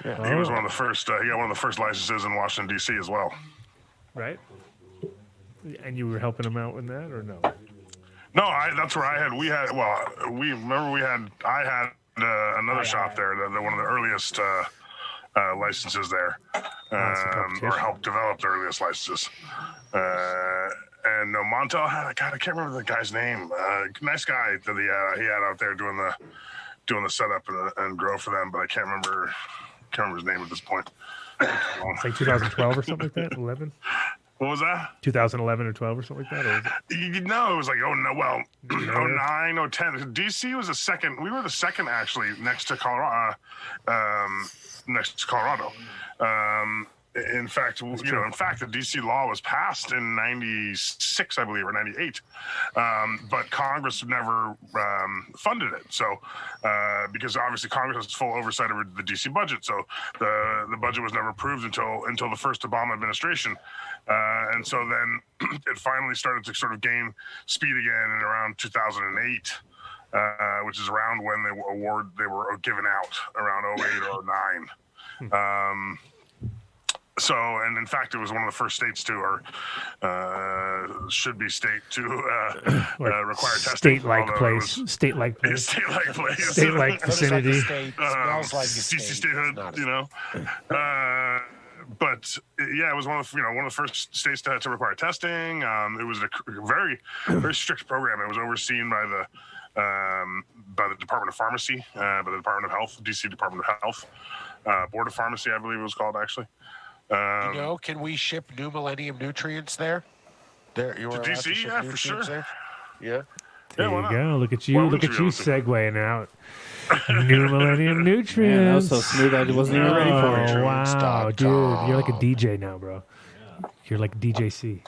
Yeah. He was one of the first. He got one of the first licenses in Washington DC as well. Right. And you were helping him out with that, or no? No, that's where I had. I had another shop there. One of the earliest licenses there, or helped develop the earliest licenses. And no, Montel had. God, I can't remember the guy's name. Nice guy that he had out there doing the setup and grow for them, but I can't remember his name at this point. It's like 2012 or something like that. 11. What was that? 2011 or 12 or something like that? Or was it? No, it was like 09, 010. DC was the second. We were the second actually next to Colorado. In fact, the DC law was passed in '96, I believe, or '98, but Congress never funded it. So, because obviously Congress has full oversight over the DC budget, so the budget was never approved until the first Obama administration, and so then it finally started to sort of gain speed again in around 2008. Which is around when they were given out around 08 or 09. So, and in fact, it was one of the first states to, or should be state to require testing. State-like place. State-like vicinity. Smells like DC statehood, you know. But yeah, it was one of the first states to require testing. It was a very, very strict program. It was overseen by the Department of Pharmacy, by the Department of Health, DC Department of Health, Board of Pharmacy, I believe it was called actually. Can we ship New Millennium nutrients there? To DC, yeah, for sure. There? Yeah. There why you not? go. Look at you. Why Look wouldn't at you you go with it? segueing out. New Millennium Nutrients. Man, that was so smooth. I wasn't even ready for it. Oh, wow, dude. You're like a DJ now, bro. You're like DJC.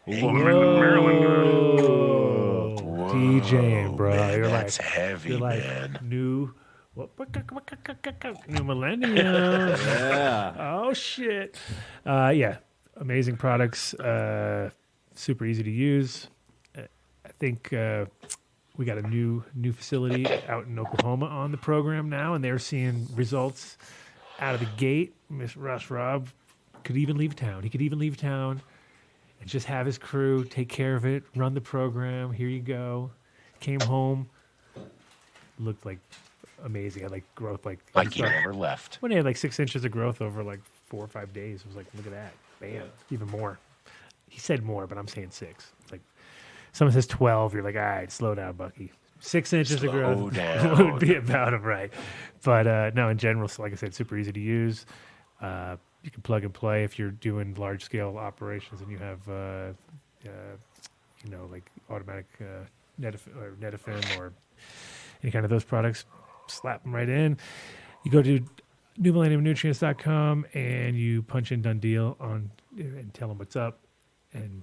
Maryland. Whoa. DJing, bro. Man, you're that's like, heavy, you're like man. new millennium. Yeah. Oh shit. Yeah. Amazing products. Super easy to use. I think we got a new facility out in Oklahoma on the program now, and they're seeing results out of the gate. Miss Russ Robb could even leave town. He could even leave town and just have his crew take care of it, run the program. Here you go. Came home, looked like amazing. Had like growth, like you never left. When he had like 6 inches of growth over like 4 or 5 days, it was like, look at that, bam, even more. He said more, but I'm saying 6. It's like someone says 12, you're like, all right, slow down, Bucky. 6 inches of growth would be about it, right? But no, in general, so like I said, super easy to use. You can plug and play if you're doing large scale operations and you have, like automatic Netafim or any kind of those products. Slap them right in. You go to newmillenniumnutrients.com and you punch in Dunn Deal on and tell them what's up and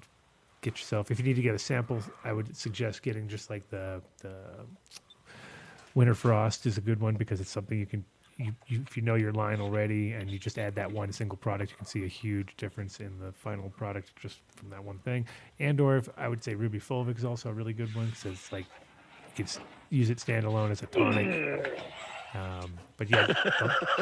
get yourself. If you need to get a sample, I would suggest getting just like the Winter Frost is a good one because it's something you can. If you know your line already and you just add that one single product, you can see a huge difference in the final product just from that one thing. And or if I would say Ruby Fulvic is also a really good one because it's like you can use it standalone as a tonic. But yeah, you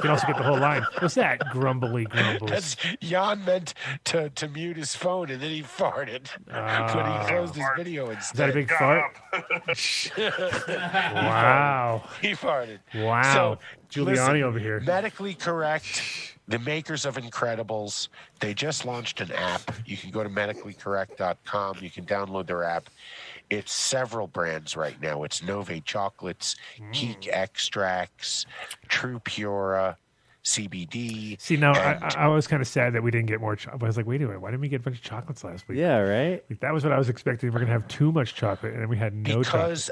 can also get the whole line. What's that? Grumbly grumbles. That's Jan meant to mute his phone and then he farted when he closed his video instead. Is that a big fart? Wow. He farted. Wow. So, Giuliani listen, over here. Medically Correct, the makers of Incredibles, they just launched an app. You can go to medicallycorrect.com. You can download their app. It's several brands right now. It's Nove Chocolates, Geek Extracts, True Pura, CBD. See, now I was kind of sad that we didn't get more. I was like, wait a minute, why didn't we get a bunch of chocolates last week? Yeah, right. Like, that was what I was expecting. We're gonna have too much chocolate, and then we had no chocolate. Because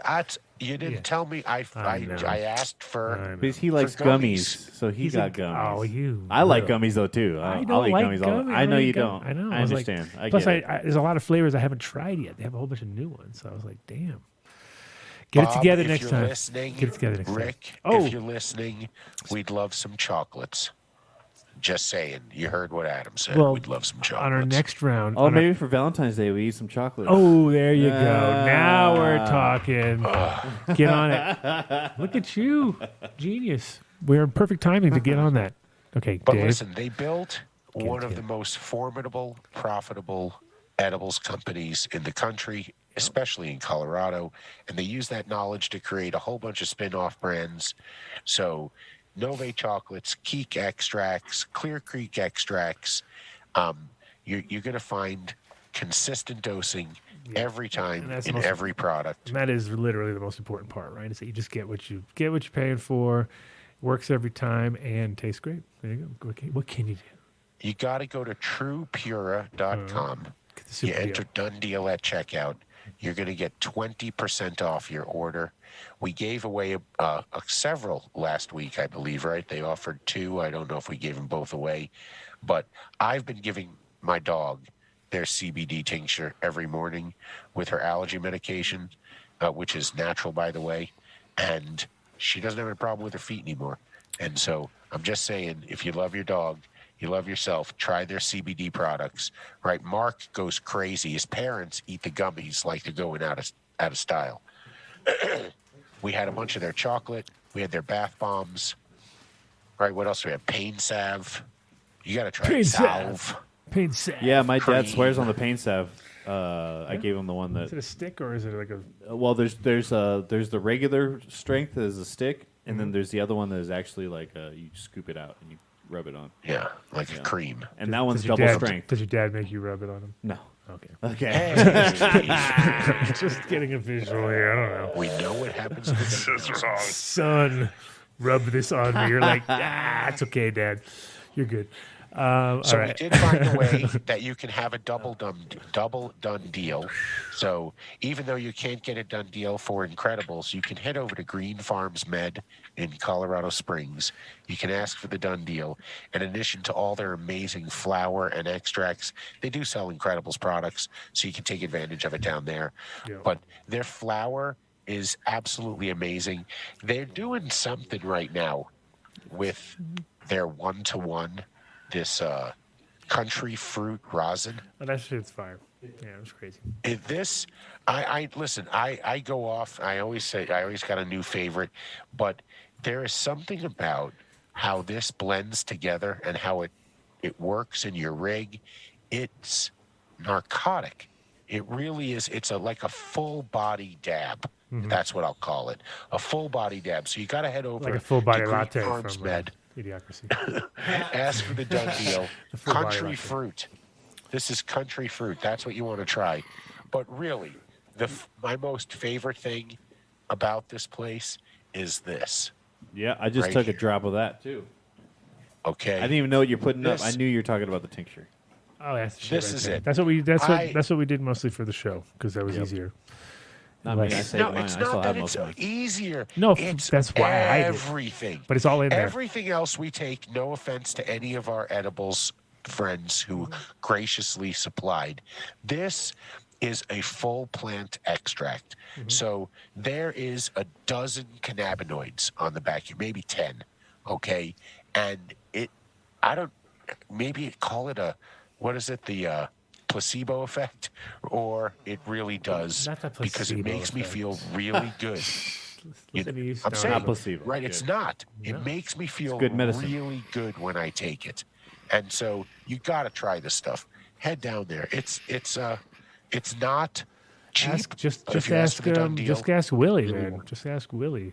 you didn't tell me. I asked for. Because he likes gummies, so he got gummies. Oh, you. I like gummies though too. I I'll eat like gummies all. gummies. I know you don't. I know. I was like- understand. plus, get it. there's a lot of flavors I haven't tried yet. They have a whole bunch of new ones, so I was like, damn. Get Bob, it together if next you're time. Listening, Get it together next Rick, time. Oh, if you're listening, we'd love some chocolates. Just saying. You heard what Adam said. well, We'd love some chocolates. on our next round. Oh, on maybe for Valentine's Day we eat some chocolate. Oh, there you go. Now we're talking. Get on it. Look at you. Genius. We're in perfect timing to get on that. Okay, But Dave. listen, they built one of the most formidable, profitable edibles companies in the country, especially in Colorado, and they use that knowledge to create a whole bunch of spin-off brands. So Nove Chocolates, Geek Extracts, Clear Creek Extracts, you're going to find consistent dosing every time in every product. And that is literally the most important part, right? Is that you just get what you're paying for, works every time, and tastes great. There you go. What can you do? You got to go to truepura.com. You enter Dunn Deal at checkout. You're going to get 20% off your order. We gave away several last week, I believe, right? They offered 2. I don't know if we gave them both away. But I've been giving my dog their CBD tincture every morning with her allergy medication, which is natural, by the way. And she doesn't have a problem with her feet anymore. And so I'm just saying, if you love your dog, you love yourself, try their CBD products, right? Mark goes crazy. His parents eat the gummies like they're going out of style. We had a bunch of their chocolate. We had their bath bombs. Right, what else do we have? Pain salve. You got to try Pain it. salve. Salve. Pain salve. Yeah, my Cream. dad swears on the pain salve. I gave him the one that. Is it a stick or is it like a? Well, there's the regular strength as a stick, and then there's the other one that is actually like you scoop it out and you rub it on. Yeah, like a cream. And that one's Does your double dad- strength. Does your dad make you rub it on him? No. Okay. Okay. Just getting a visual here. I don't know. We know what happens with This is wrong. Son, rub this on me. You're like, it's okay, Dad. You're good. So all we right. did find a way that you can have a double done deal. So even though you can't get a done deal for Incredibles, you can head over to Green Farms Med in Colorado Springs. You can ask for the done deal. In addition to all their amazing flour and extracts, they do sell Incredibles products, so you can take advantage of it down there. Yeah. But their flour is absolutely amazing. They're doing something right now with their 1-to-1, this country fruit rosin. Oh, that shit's fire. Yeah, it was crazy. Listen, I go off. I always say, I always got a new favorite, but there is something about how this blends together and how it works in your rig. It's narcotic. It really is. It's like a full body dab. That's what I'll call it. A full body dab. So you got to head over Like a full body to Green latte Farms from Med. Idiocracy. Ask for the done deal. The full body Country latte. fruit. This is country fruit. That's what you want to try. But really, my most favorite thing about this place is this. Yeah, I just Right took a here. drop of that too. Okay. I didn't even know what you're putting up. I This- knew you were talking about the tincture. Oh, that's the shit This right is there. it. That's what we. That's what we did mostly for the show because that was easier. I mean, I Less- saved No, mine. it's I still not have that most it's of mine. easier. No, it's that's why I did. everything. But it's all in there. Everything else we take, no offense to any of our edibles friends who graciously supplied. This is a full plant extract. So there is a dozen cannabinoids on the back here, maybe 10. Okay. And maybe call it what is it? The placebo effect, or it really does, Not the because it placebo makes me effect. feel really good. Listen to you I'm start. saying, Not placebo. right? It's not. No. It makes me feel good medicine. really good when I take it, and so you got to try this stuff. Head down there. It's not cheap. Ask, just but if just you ask for the done deal, just ask Willie, really man. won't. Just ask Willie.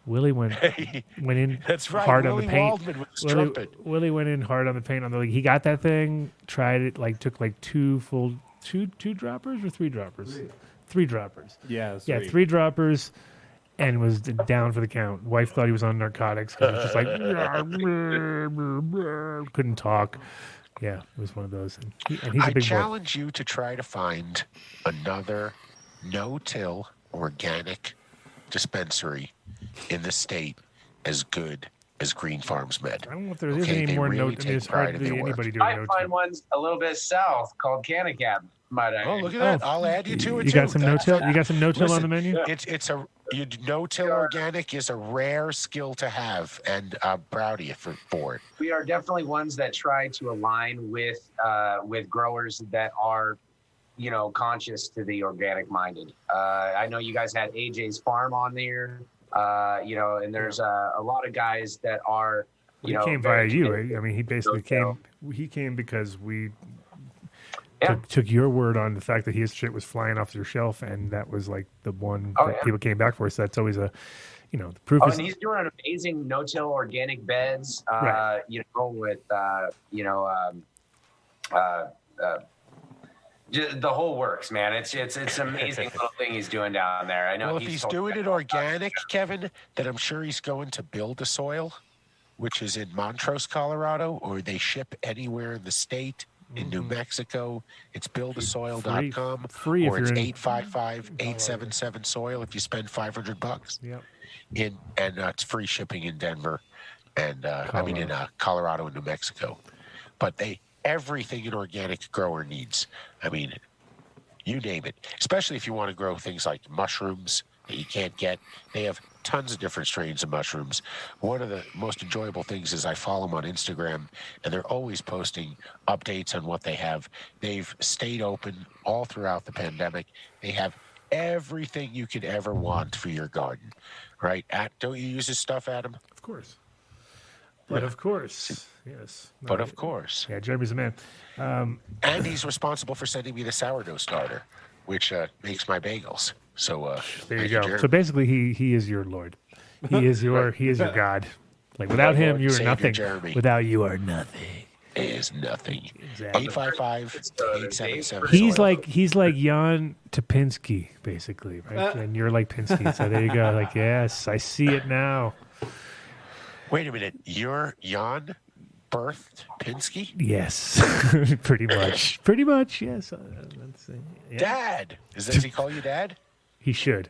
Willie went in That's right. hard Willie on the paint. Waldman with his trumpet. Willie went in hard on the paint on the. He got that thing, tried it, took two droppers or 3 droppers, 3 droppers. Yeah, Yeah, 3 droppers, and was down for the count. Wife thought he was on narcotics because he was just like couldn't talk. Yeah, it was one of those. And he's a I big boy. challenge you to try to find another no-till organic dispensary in the state as good as Green Farms Med. I don't know if there is Okay, any they more really I mean, it's take pride in hardly their work. anybody doing I no. find ones a little bit south called Canacab. Might I? Oh, look at that! I'll add you to it. You got too. some That's no-till? fine. You got some no-till on the Listen, menu? It's no-till organic is a rare skill to have, and I'm proud of you for it. We are definitely ones that try to align with growers that are, conscious to the organic minded. I know you guys had AJ's Farm on there, and there's a lot of guys that are, He came via you, right? I mean, he basically came. He came because we took your word on the fact that his shit was flying off your shelf, and that was like the one that people came back for. So that's always the proof is. And he's doing an amazing no-till organic beds, Right. with just the whole works, man. It's amazing little thing he's doing down there. I know. Well, if he's doing it organic, Kevin, then I'm sure he's going to Build a Soil, which is in Montrose, Colorado, or they ship anywhere in the state. In New Mexico, it's buildasoil.com, Free if or it's you're in 855-877-SOIL if you spend $500. Yep. And it's free shipping in Denver, and in Colorado and New Mexico. But everything an organic grower needs. I mean, you name it. Especially if you want to grow things like mushrooms that you can't get. They have tons of different strains of mushrooms. One of the most enjoyable things is I follow them on Instagram, and they're always posting updates on what they have. They've stayed open all throughout the pandemic. They have everything you could ever want for your garden, right? Don't you use this stuff, Adam? Of course. But of course, yes. But of course. Yeah, Jeremy's a man. And he's responsible for sending me the sourdough starter, which makes my bagels. So There you thank go. Jeremy. So basically, he is your Lord. He is your God. Like without him, Lord, you are Savior nothing. Jeremy. Without you are nothing. Is nothing. Exactly. 855-877. He's like Jan Topinski, basically, right? And you're like Pinsky. So there you go. Like, yes, I see it now. Wait a minute. You're Jan birthed Pinsky? Yes, pretty much. Pretty much, yes. Let's see. Yeah. Dad. Does he call you Dad? He should.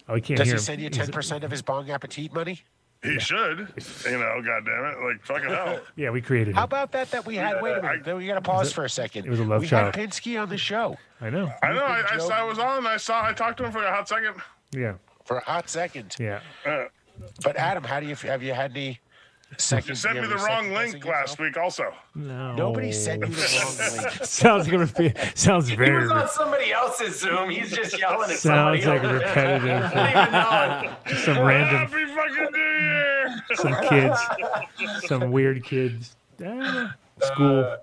Oh, he can't Does hear he him. send you 10% of his Bong Appetit money? He should. God damn it. Like, fucking hell. Yeah, we created How him. about that we had? Wait a minute. We got to pause for a second. It was a love we child. had Pinsky on the show. I know. I know. I was on. I talked to him for a hot second. Yeah. For a hot second. Yeah. But Adam, have you had any second? You sent me the wrong link last week also. No. Nobody sent you the wrong link. Sounds He very. was on somebody else's Zoom. He's just yelling at Sounds somebody like over repetitive. there. I don't even know. Some random. Happy fucking New Year! Some kids. Some weird kids. School.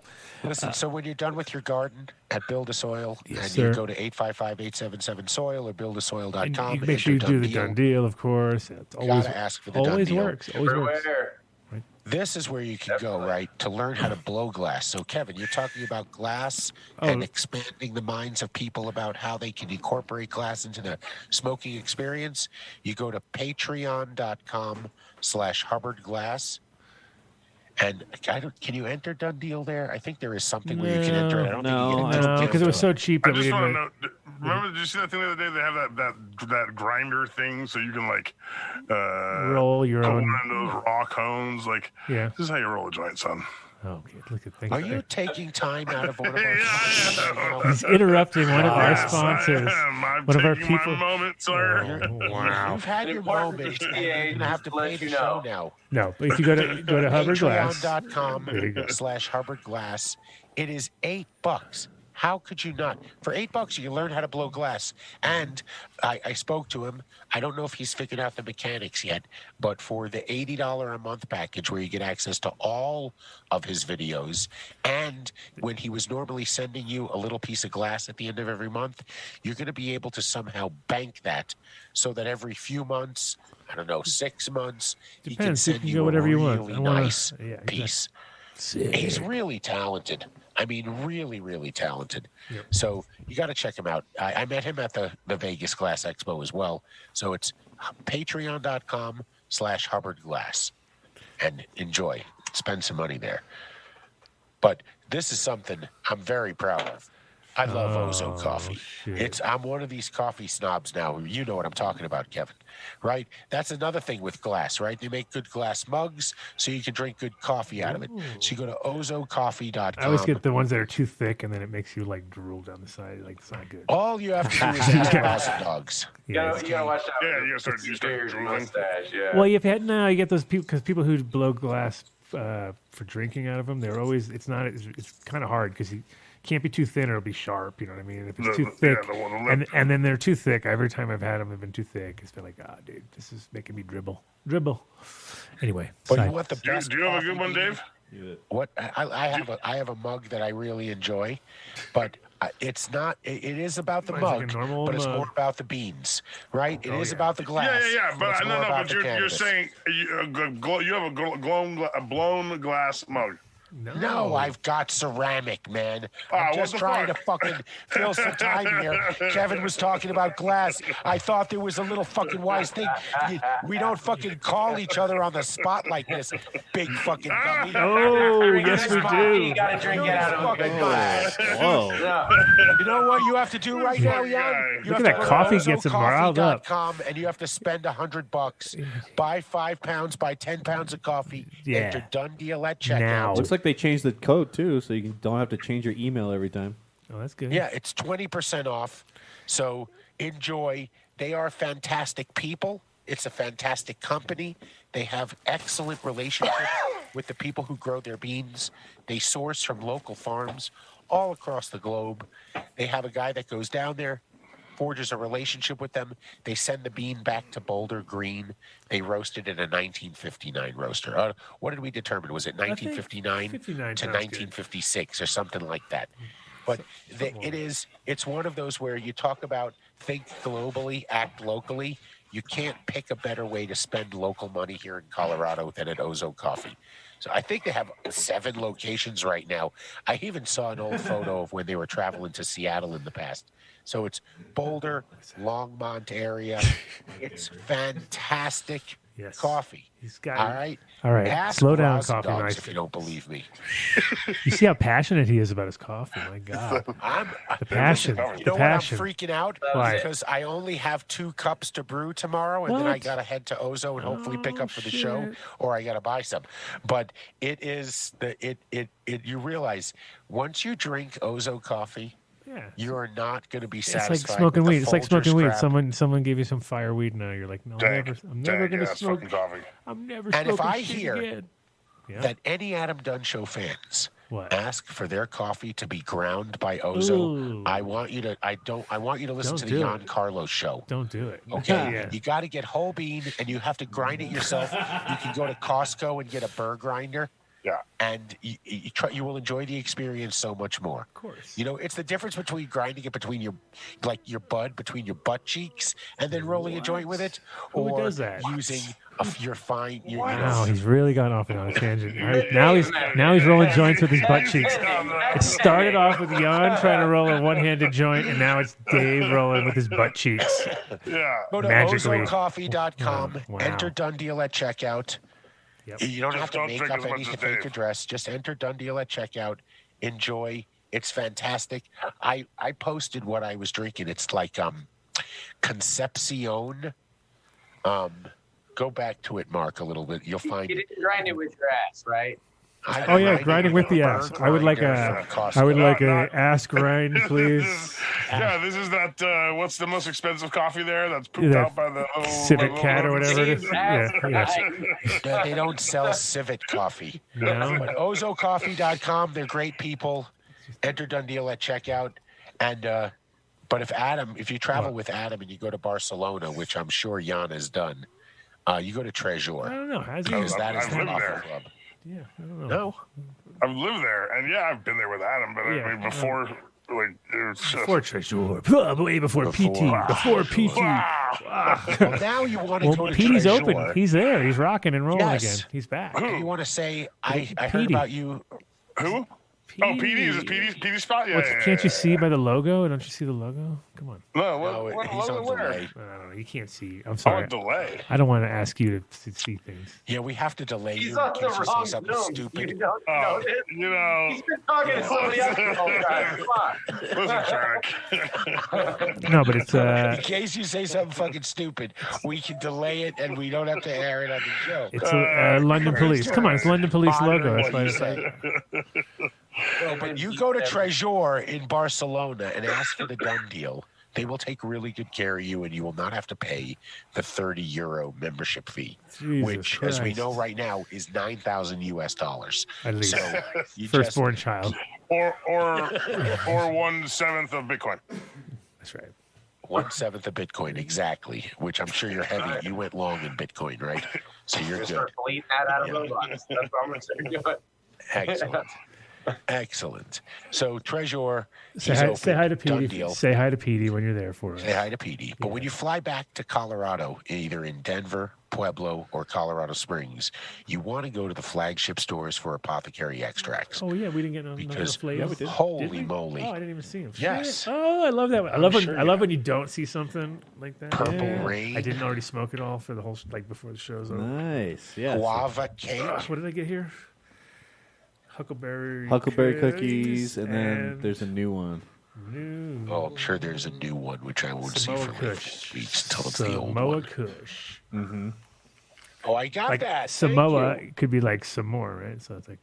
Listen, so when you're done with your garden at Build a Soil, Yes, and sir. you go to 855-877-SOIL or buildasoil.com. And you make sure you do the done deal, of course. It's always Gotta ask for the done always deal. works. Always works. This is where you can go, right, to learn how to blow glass. So, Kevin, you're talking about glass and expanding the minds of people about how they can incorporate glass into the smoking experience. You go to patreon.com/HubbardGlass. And can you enter done deal there? I think there is something where you can enter it. I don't think you can enter because it was so cheap I that we just want to didn't. know. Remember, did you see that thing the other day? They have that grinder thing, so you can like Roll your put own. one of those raw cones. Like, Yeah. this is how you roll a joint, son. Oh, okay. Look at things. Are you taking time out of one of our He's interrupting one of our Yes, I sponsors. am. I'm One of our taking people. my moment, sir. Wow. You've had your moment. and You're going to have to pay the show now. No, but if you go to Hubbard Glass. There you go. Patreon.com/HubbardGlass. It is $8. How could you not? For $8, you can learn how to blow glass. And I spoke to him. I don't know if he's figured out the mechanics yet, but for the $80 a month package where you get access to all of his videos, and when he was normally sending you a little piece of glass at the end of every month, you're going to be able to somehow bank that so that every few months, I don't know, 6 months, he can Depends. You send can you go a whatever you want. really I wanna- nice yeah, exactly. piece. Sick. He's really talented. I mean, really, really talented. Yep. So you got to check him out. I met him at the Vegas Glass Expo as well. So it's patreon.com/HubbardGlass and enjoy. Spend some money there. But this is something I'm very proud of. I love Ozo coffee. Shit. I'm one of these coffee snobs now. You know what I'm talking about, Kevin, right? That's another thing with glass, right? They make good glass mugs so you can drink good coffee out of it. So you go to ozocoffee.com. I always get the ones that are too thick, and then it makes you like drool down the side. Like it's not good. All you have to do is ask Basil Dogs. Yeah, You gotta watch out. Yeah, you gotta start Beard drooling. mustache. Yeah. Well, you get those people because people who blow glass for drinking out of them, they're always it's kind of hard because you can't be too thin or it'll be sharp. You know what I mean? If it's too thick, and then they're too thick. Every time I've had them, they've been too thick. It's been like, dude, this is making me dribble. Anyway, But you want the best Do you have a good coffee one, Dave? What I have a mug that I really enjoy, but it's not. It is about the It's like a mug, normal but it's mug. more about the beans, right? It is yeah. about the glass. Yeah. But it's more about But the you're cannabis. saying you have a blown glass mug. No, I've got ceramic, man. I'm what just the trying fuck? to fucking fill some time here. Kevin was talking about glass. I thought there was a little fucking wise thing. We don't fucking call each other on the spot like this, big fucking dummy. Oh, yes, we do. You gotta drink it out of a Fucking good glass. Whoa. You know what you have to do right now, Jan? You Look have at to that go to coffee gets him riled up. ozocoffee.com and you have to spend $100. Buy 5 pounds, buy 10 pounds of coffee. Yeah. Enter done deal at checkout. Now. Looks like they changed the code too, so you don't have to change your email every time. Oh, that's good. Yeah, it's 20% off. So enjoy. They are fantastic people. It's a fantastic company. They have excellent relationships with the people who grow their beans. They source from local farms all across the globe. They have a guy that goes down there, forges a relationship with them. They send the bean back to Boulder Green. They roast it in a 1959 roaster. What did we determine? Was it 1959 59 to sounds good. 1956 or something like that? But it's one of those where you talk about think globally, act locally. You can't pick a better way to spend local money here in Colorado than at Ozo Coffee. So I think they have 7 locations right now. I even saw an old photo of when they were traveling to Seattle in the past. So it's Boulder, Longmont area. It's fantastic coffee. He's got all right. All right. Ask Slow down, Rosin coffee Dogs nice. if you don't believe me. You see how passionate he is about his coffee. My God. The passion. You The know passion. what? I'm freaking out Why? because I only have 2 cups to brew tomorrow, and then I What? gotta head to Ozo and hopefully pick up for the shit. show, or I gotta buy some. But it is you realize once you drink Ozo coffee, you are not going to be satisfied. It's like smoking with weed. the It's like Folgers smoking weed. crap. Someone gave you some fire weed now. You're like, no, I'm never going to smoke coffee. I'm never And smoking if I shit hear again. that any Adam Dunn Show fans What? ask for their coffee to be ground by Ozo, Ooh. I want you to listen Don't to do the it. Jan Carlos show. Don't do it. Okay, Yeah. you got to get whole bean, and you have to grind it yourself. You can go to Costco and get a burr grinder. Yeah, and you will enjoy the experience so much more. Of course. You know, it's the difference between grinding it between your butt cheeks, and then rolling a joint with it, Who or does that? using your fine. Wow, he's really gone off and on a tangent. Now he's rolling joints with his butt cheeks. It started off with Jan trying to roll a one-handed joint, and now it's Dave rolling with his butt cheeks. Yeah. Go to Magically. ozocoffee.com. Wow. Enter Dunn Deal at checkout. Yep. You don't Just have to don't make drink up as much any as fake Dave. address. Just enter Dunn Deal at checkout. Enjoy. It's fantastic. I posted what I was drinking. It's like Concepcion. Go back to it, Mark, a little bit. You'll find You didn't grind it with your ass, right? Oh yeah, grinding with the ass. I would like a ass grind, please. This is that. What's the most expensive coffee there? That's pooped That out by the Civet cat or whatever it is. Yeah. No, they don't sell civet coffee. No? But ozocoffee.com, they're great people. Enter Dunn Deal at checkout. And but if you travel with Adam and you go to Barcelona, which I'm sure Jan has done, you go to Treasure. I don't know. How's he? Because that is I've the lived waffle there. club. Yeah, I don't know. No. I've lived there, and I've been there with Adam, but I mean before, like it was just Before Treasure. Way before PT. Before PT. Well, now you want to go to PT's Treasure. open. He's there. He's rocking and rolling Yes. again. He's back. And you want to say, I heard Petey. about you. Who? Oh, PD is it PD spot? Yeah. Can't you see by the logo? Don't you see the logo? Come on. No, No, he's on delay. I don't know. You can't see. I'm Oh, sorry. delay. I don't want to ask you to see things. Yeah, we have to delay He's you on in the case you say wrong something Zoom. stupid. You don't Oh, know this. you know, He's been talking to somebody else the whole time. Come on. listen, Shark. No, but it's In case you say something fucking stupid, we can delay it and we don't have to air it on the show. it's London Police. Come on, it's London Police logo. That's why it's like. No, but you go to Treasure in Barcelona and ask for the Dunn Deal. They will take really good care of you, and you will not have to pay the €30 membership fee, Jesus which, as we Christ. know right now, is $9,000 US. At least. So you Firstborn child. or 1/7 of Bitcoin. That's right. 1/7 of Bitcoin, exactly. Which I'm sure you're heavy. You went long in Bitcoin, right? So you're Just good. start bleeding that out of robots. That's what I'm going to start doing. Excellent. Excellent. So Treasure, Say he's hi, open. say hi to Done Petey. deal. Say hi to Petey when you're there for us. Say hi to Petey. But when you fly back to Colorado, either in Denver, Pueblo, or Colorado Springs, you want to go to the flagship stores for apothecary extracts. Oh yeah, we didn't get no Because flavors. holy moly. Oh, I didn't even see him. Yes. Shit. Oh, I love that. I love when you don't see something like that. Purple Yeah. Rain. I didn't already smoke it all for the whole before the show's over. Nice. Yeah. Guava cake. What did I get here? Huckleberry Cookies, and then there's a new one. Oh, I'm sure there's a new one, which I won't see for like 4 weeks till it's the old Samoa one. Kush. Mm-hmm. Oh, I got Like that. Samoa Thank you. could be like some more, right? So it's like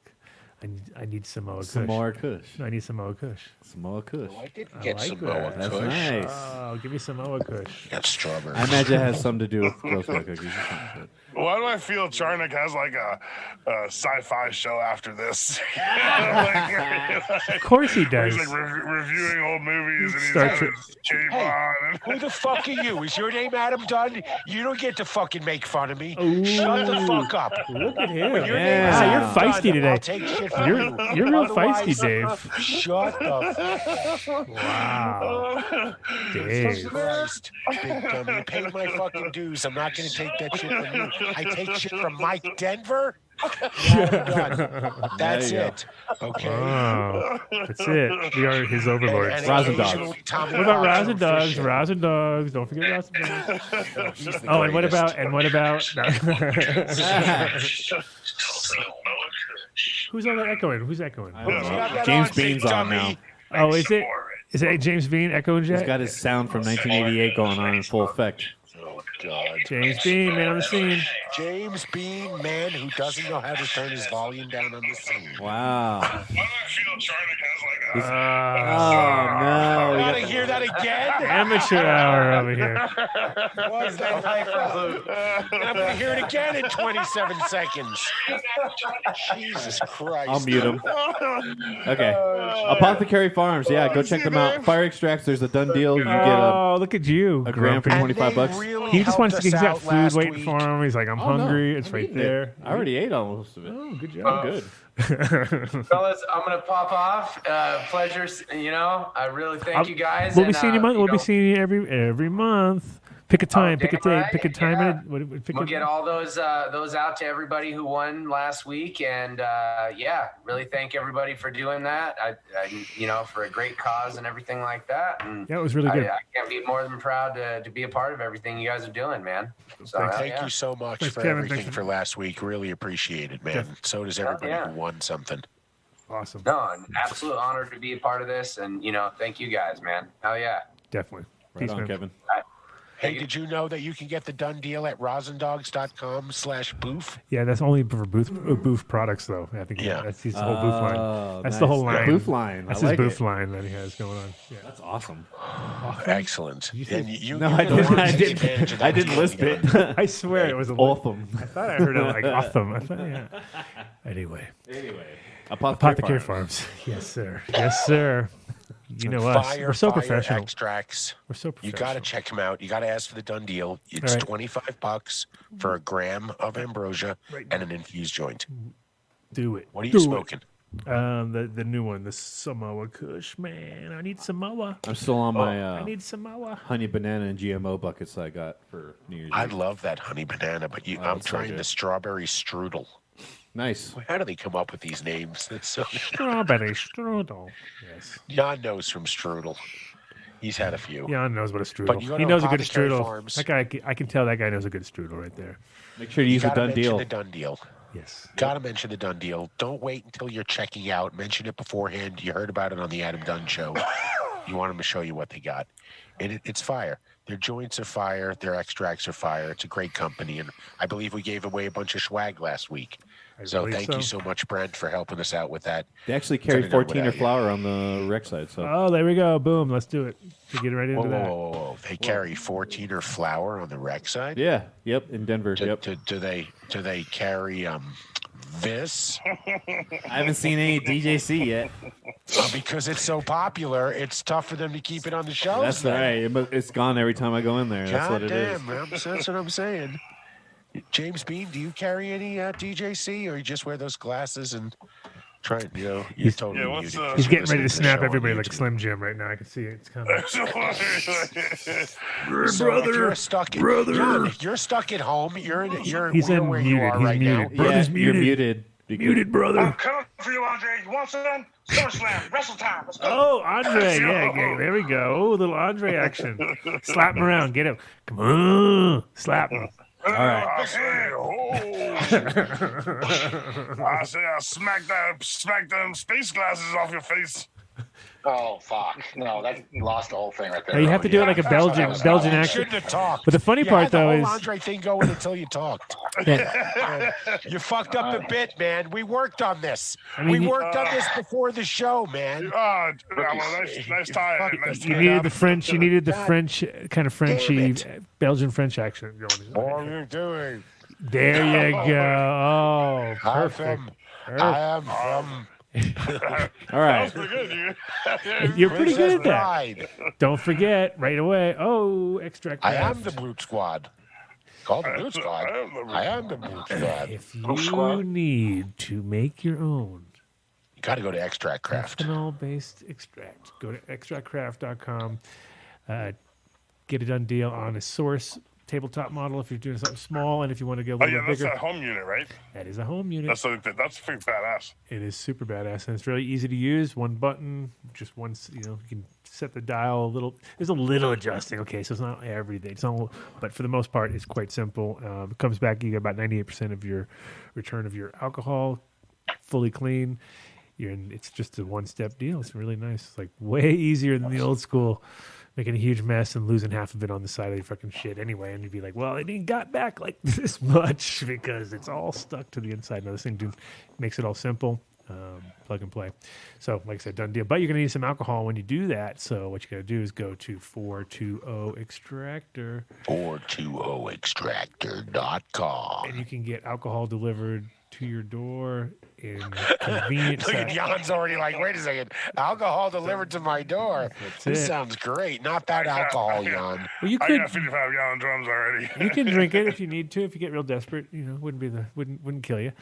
I need Samoa Kush. Samoa Kush. No, I need Samoa Kush. Samoa Kush. Oh, I didn't I get like Samoa that. That's Kush. nice. Oh, give me Samoa Kush. Got strawberry. I imagine it has something to do with Girl Scout cookies or some shit. Why do I feel Charnock has like a sci-fi show after this? Like, Of course he does. He's like reviewing old movies and he's Star got Trek. his cape Hey, on. And who the fuck are you? Is your name Adam Dunn? You don't get to fucking make fun of me. Ooh. Shut the fuck up. Look at him. When your name Yeah. is Wow, Adam you're feisty Dunn, today. I'll take shit from You're you. real Otherwise, feisty, Dave. Shut the Wow. Dave. Christ, big dummy. You paid my fucking dues. I'm not going to take that shit from you. I take shit from Mike Denver. That's it. Okay. Oh, that's it. We are his overlords. And Rosin occasionally dogs. Tommy What about Fox rosin dogs? official. Rosin dogs. Don't forget rosin dogs. He's the Oh, and what greatest. about? And what about? No. Who's all that echoing? Who's echoing? I don't know. got that James on, Bean's big on now. dummy. Oh, is it? Is it James Bean echoing He's jet? got his sound from 1988 going on in full effect. Oh, God. James Bean, man on the scene. James Bean, man who doesn't know how to turn his volume down on the scene. Wow. Why do I feel Charlie has like a... Oh, no. We Want to got hear that again? Amateur hour over here. What's that I'm going to hear it again in 27 seconds. Jesus Christ. I'll mute him. Okay. Apothecary Farms. Yeah, go check them out. Fire extracts. There's a done deal. You get Oh, look at you. a gram for Grumpy. $25. Really He just wants to helped get. He's us got out food last waiting week. for him. He's like, I'm Oh, no. hungry. It's I'm right eating there. it. I already ate almost of it. Oh, good I'm job. good. Fellas, I'm gonna pop off. Pleasure, I really thank you guys. We'll be and, seeing you month. We'll be know, seeing you every month. Pick a time. Pick a damn date. right, Pick a time. yeah. Pick We'll a, get all those out to everybody who won last week, and really thank everybody for doing that. I for a great cause and everything like that. And Yeah, it was really good. I can't be more than proud to be a part of everything you guys are doing, man. So Thank you so much Thanks, for Kevin. everything Thanks. for last week. Really appreciate it, man. So does everybody yeah. who won something. Awesome. No, an absolute honor to be a part of this, and thank you guys, man. Hell yeah. Definitely. Right Peace, on, man. Kevin. Hey, did you know that you can get the done deal at rosindogs.com/boof? Yeah, that's only for booth products, though. I think Yeah. that's his whole booth line. Oh, That's nice. the whole line. Booth line. That's I like his booth it. line that he has going on. Yeah. That's awesome. Excellent. And you, No, you I know didn't. how to I take advantage of didn't. I that didn't deal, lisp man. it. I swear it was a Awesome. I thought I heard it like Otham. I thought, yeah. Anyway, Apothecary Farms. Yes, sir. Yes, sir. You know us. We're so professional. Extracts. We're so You professional. got to check them out. You got to ask for the done deal. It's right. $25 for a gram of ambrosia and an infused joint. Do it. What are you Do smoking? The new one, the Samoa Kush, man. I need Samoa. I'm still on my I need Samoa. honey banana and GMO buckets I got for New Year's I Eve. love that honey banana, but I'm it's so trying good. the strawberry strudel. Nice. How do they come up with these names? That's so. Strawberry strudel. Yes. Jan knows from strudel. He's had a few. Jan knows what a strudel. But you go He to knows a good Apothecary strudel. Farms. That guy, I can tell that guy knows a good strudel right there. Make sure you use the gotta done mention deal. the done deal. Yes. Got to mention the done deal. Don't wait until you're checking out. Mention it beforehand. You heard about it on the Adam Dunn show. You want them to show you what they got. And it's fire. Their joints are fire. Their extracts are fire. It's a great company. And I believe we gave away a bunch of swag last week. So believe thank so. you so much, Brent, for helping us out with that. They actually carry Couldn't have done 14er without you. flour on the rec side. So Oh, there we go. Boom. Let's do it. To get right into Whoa, whoa, that. whoa, whoa! They carry 14er flour on the rec side. yeah, yep, in Denver. Do, Yep. do they carry this? I haven't seen any DJC yet. Because it's so popular, it's tough for them to keep it on the shelves. That's then. right. It's gone every time I go in there. That's God what it is. damn, that's what I'm saying. James Bean, do you carry any DJC, or you just wear those glasses and try? You're totally Yeah, what's, muted. He's getting ready to Listening snap the show on everybody like YouTube. Slim Jim right now. I can see it. It's coming. So if you're stuck, Jan, if you're stuck at home. He's we're in where muted. you are He's right muted. now. Brother's You're muted. muted. Muted, brother. I'm coming for you, Andre. You want some? SummerSlam, wrestle time. Let's go. Oh, Andre. Yeah, there we go. Oh, little Andre action. Slap him around. Get him. Come on. Slap him. All right. I say, I smack them space glasses off your face. Oh, fuck. No, that lost the whole thing right there. Now you have to do it like a Belgian You accent. shouldn't have talked. But the funny You part, had the though, whole is Andre thing going until you talked. You fucked up the bit, man. We worked on this. mean, we worked on this before the show, man. Well, nice tie. Nice you tie. needed the French. You needed the French kind of Frenchy, Belgian French accent going. What are you doing? There you go. Oh, I'm perfect. from. I am from. All right. You're pretty good at that. Pride. Don't forget right away. Oh, extract. I am the Brute Squad. Called the Brute Squad. I am the Brute Squad. If you need to make your own You got to go to Extract Craft. ethanol-based extract, go to extractcraft.com. Get a done deal on a source tabletop model if you're doing something small, and if you want to go a little bit that's bigger. that home unit, right? That is a home unit. That's freaking badass. It is super badass, and it's really easy to use. One button, just one. You can set the dial a little. There's a little adjusting. Okay, so it's not everything. It's not, but for the most part, it's quite simple. It comes back. You get about 98% of your return of your alcohol, fully clean. It's just a one-step deal. It's really nice. It's like way easier than the old school, making a huge mess and losing half of it on the side of your fucking shit anyway. And you'd be like, well, it ain't got back like this much because it's all stuck to the inside. Now, this thing makes it all simple, plug and play. So, like I said, done deal. But you're going to need some alcohol when you do that. So what you got to do is go to 420 Extractor. 420extractor.com. And you can get alcohol delivered to your door in convenient. Look at Jan's already like, wait a second, alcohol delivered to my door. This sounds great. Not that alcohol, Jan. Well, you I could, got 55-gallon drums already. you can drink it if you need to. If you get real desperate, wouldn't kill you.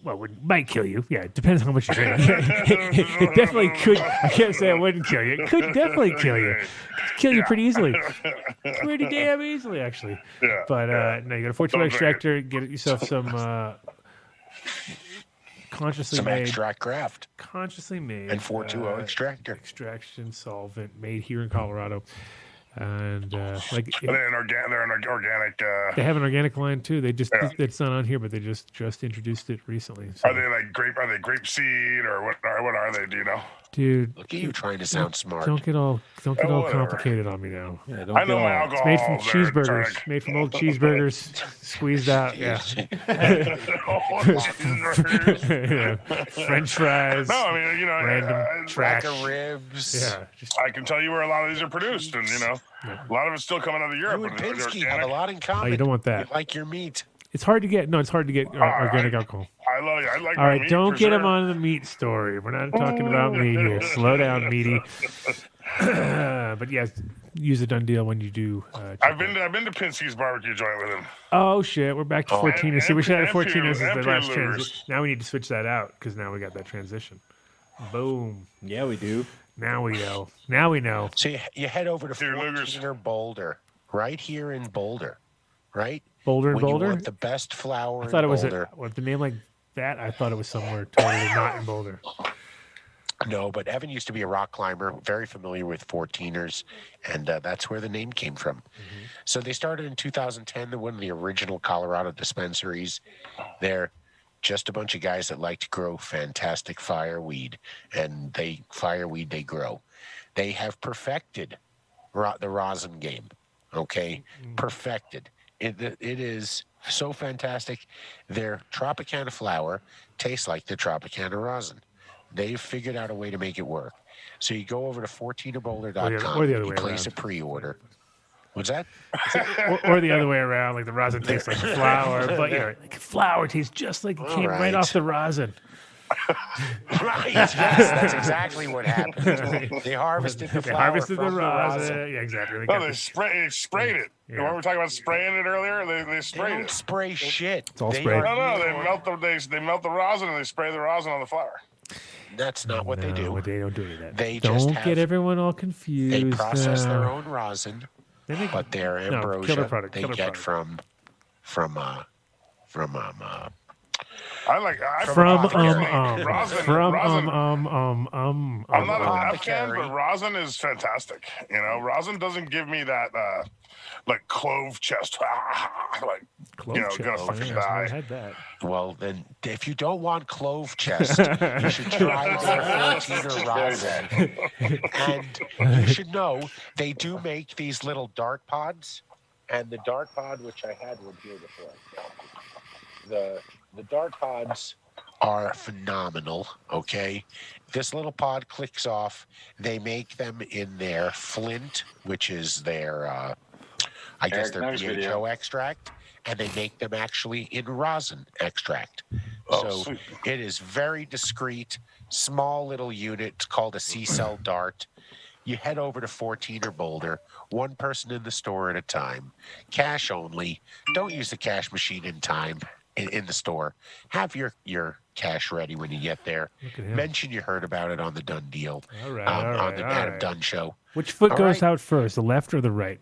It might kill you. Yeah, it depends on how much you drink. It definitely could. I can't say it wouldn't kill you. It could definitely kill you. Kill you pretty easily. Pretty damn easily, actually. Yeah, but no, you got a 420 extractor. Get yourself some consciously made extract craft. Consciously made. And 420 extractor. Extraction solvent made here in Colorado. And they're an organic. They have an organic line too. It's not on here, but they just introduced it recently. So. Are they grape seed or what are they? Do you know? Dude, look at you trying to sound smart. Don't get all complicated on me now. Yeah, I know my alcohol. It's made from cheeseburgers. Made from old cheeseburgers, squeezed out. Yeah. French fries. No, I mean random trash. Rack of ribs. Yeah. I can tell you where a lot of these are produced, and a lot of it's still coming out of Europe. You and Pinsky have a lot in common. Oh, you don't want that. You like your meat. It's hard to get. No, it's hard to get organic alcohol. I like. All right, don't get him on the meat story. We're not talking about meat here. Slow down, meaty. But yes, use a done deal when you do. I've been to Pinsky's barbecue joint with him. Oh shit, we're back to 14. See, we should have 14 as the last lures. transition. Now we need to switch that out because now we got that transition. Boom. Yeah, we do. Now we know. Now we know. So you head over to 14 Boulder, right here in Boulder, right? Boulder and when Boulder? You want the best flour I thought in it was Boulder. with the name like that. I thought it was somewhere totally not in Boulder. No, but Evan used to be a rock climber, very familiar with 14ers, and that's where the name came from. Mm-hmm. So they started in 2010. They're one of the original Colorado dispensaries. They're just a bunch of guys that like to grow fantastic fireweed, and they grow. They have perfected the rosin game, okay? Mm-hmm. Perfected. It is so fantastic. Their Tropicana flower tastes like the Tropicana rosin. They've figured out a way to make it work. So you go over to 14erboulder.com, or the other way place around. A pre-order. What's that? or the other way around, like the rosin tastes like flour, but like flour tastes just like it came right off the rosin. Right. Yes, that's exactly what happened. They harvested the flour from the rosin. Yeah, exactly. They sprayed it. Yeah. When we were talking about spraying it earlier, they sprayed They don't it. spray shit. It's all sprayed. No, they melt the rosin and they spray the rosin on the flour. That's not what they do. They don't do any of that. They don't just get everyone all confused. They process their own rosin, but their ambrosia they get from I'm not a fan, but rosin is fantastic. Rosin doesn't give me that like clove chest. Gonna fucking die. I had that. Well, then, if you don't want clove chest, you should try their 14er rosin. And you should know they do make these little dart pods, and the dart pod, which I had one here before. The dart pods are phenomenal, okay? This little pod clicks off. They make them in their flint, which is their, their BHO extract, and they make them actually in rosin extract. So it is very discreet, small little unit. It's called a C-cell dart. You head over to 14er Boulder, one person in the store at a time, cash only. Don't use the cash machine in the store. Have your cash ready when you get there. Mention you heard about it on the Dunn deal. All right, on the Adam Dunn show. Which foot goes out first, the left or the right?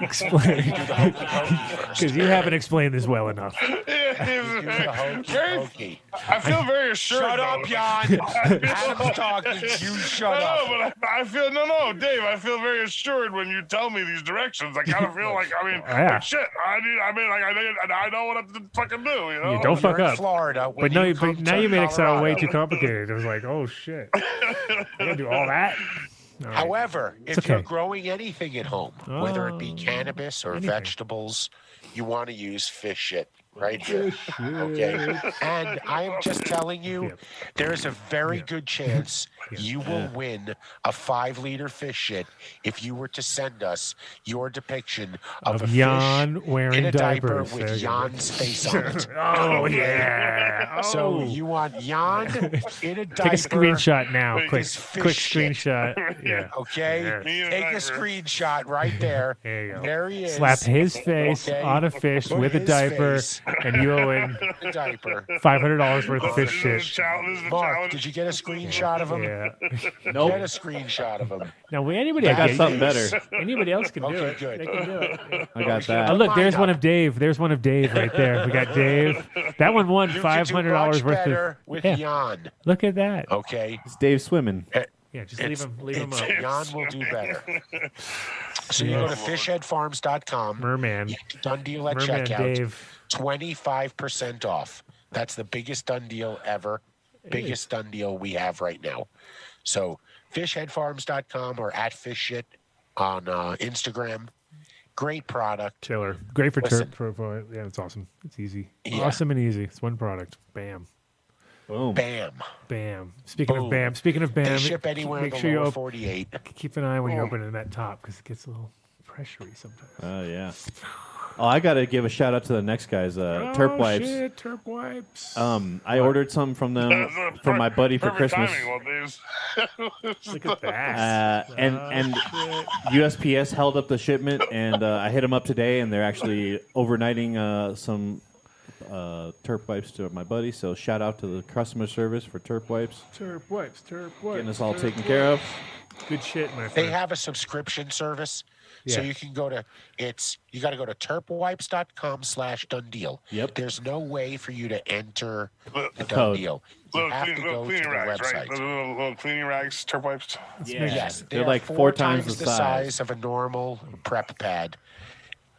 Explain. Because you haven't explained this well enough. I feel very assured. Shut up, Jan. Adam's talking. You shut up. No, but I feel no, Dave. I feel very assured when you tell me these directions. I kind of feel like like, shit. I know what I have to fucking do. You know, don't fuck up. Florida, but now you made it sound way too complicated. It was like, oh shit, I gotta do all that. Right. However, if you're growing anything at home, whether it be cannabis or vegetables, you want to use fish shit right here. Okay. And I am just telling you, there's a very good chance you will win a 5-liter fish shit if you were to send us your depiction of a Jan fish wearing in a diaper diapers. with Jan's face on it. Oh, yeah. So you want Jan in a diaper. Take a screenshot now. Quick fish shit. screenshot. Yeah. Okay? Yeah. Take a screenshot right there. There you go. There he is. Slap his face on a fish with a diaper, and you win $500 worth of fish shit. Mark, did you get a screenshot of him? Yeah. Nope. Get a screenshot of him. Now, anybody I got something better. Anybody else can do it. Good. They can do it. I got that. Oh, look, there's one of Dave. There's one of Dave right there. We got Dave. That one won $500 worth of. With Jan. Look at that. Okay. It's Dave swimming. Yeah, just leave him up. Jan will do better. So you go to fishheadfarms.com. Merman. Done deal at Merman checkout. Dave. 25% off. That's the biggest done deal ever. Biggest done deal we have right now. So fishheadfarms.com or at fishshit on Instagram. Great product. Killer. Great for yeah, it's awesome. It's easy. Yeah. Awesome and easy. It's one product. Bam. Boom. Bam. Bam. Speaking Boom. of bam. Speaking of bam. They ship anywhere in make the sure lower you 48. Keep an eye when you open it in that top because it gets a little pressury sometimes. Oh, yeah. Oh, I got to give a shout out to the next guys, Terp Wipes. Shit, Terp Wipes. I ordered some from them for my buddy for Christmas. Look at that. And USPS held up the shipment, and I hit them up today, and they're actually overnighting some Terp Wipes to my buddy. So shout out to the customer service for Terp Wipes. Terp Wipes. Getting us all taken care of. Good shit, my friend. They have a subscription service. So you can go to you got to go to terpwipes.com/done deal. Yep. There's no way for you to enter the done deal. You have to go to the website. Right? Little cleaning rags, Terp Wipes. Yes, they're like 4 times the size of a normal prep pad.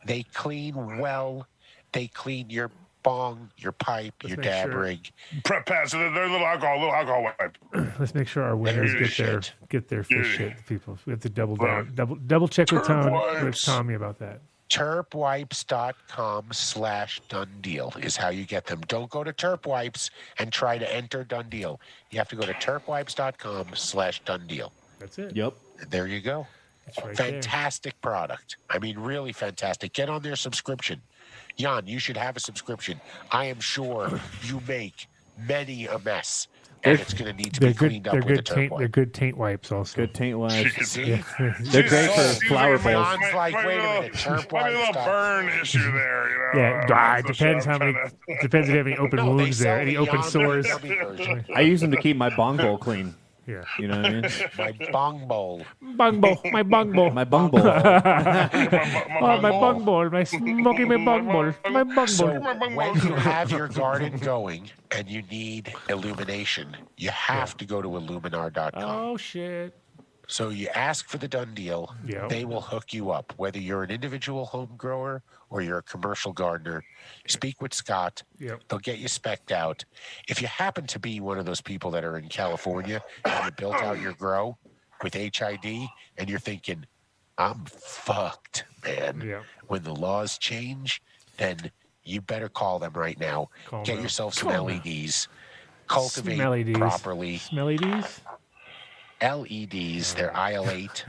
They clean well. They clean your bong, your pipe, your dab rig. Prep pads, so they're little alcohol wipe. Let's make sure our winners get their fish shit, people. We have to double check with Tommy about that. Terpwipes.com/done deal is how you get them. Don't go to Terp Wipes and try to enter done deal. You have to go to terpwipes.com/done deal. That's it. Yep. And there you go. Right fantastic product. I mean, really fantastic. Get on their subscription. Jan, you should have a subscription. I am sure you make many a mess, and it's going to need to be cleaned up with a Terp wipe. They're good taint wipes also. Good taint wipes. See? They're great for flower bowls. Jan's like, wait a minute, Terp Might be a wipes. little burn issue there, you know. Yeah, it depends how many. Depends if you have any open wounds there, any open sores. I use them to keep my bong bowl clean. Yeah. You know what I mean? My bong bowl. Bong bowl. My bong bowl. My bong bowl. My bong bowl. My smoky my bong bowl. My bong So bowl. when you have your garden going and you need illumination, you have to go to Illuminar.com. Oh, shit. So you ask for the done deal. Yep. They will hook you up. Whether you're an individual home grower or you're a commercial gardener, speak with Scott. Yep. They'll get you specced out. If you happen to be one of those people that are in California and you built out your grow with HID and you're thinking, I'm fucked, man. Yep. When the laws change, then you better call them right now. Get yourself some LEDs. Cultivate properly. Smelly D's? LEDs, they're IL8.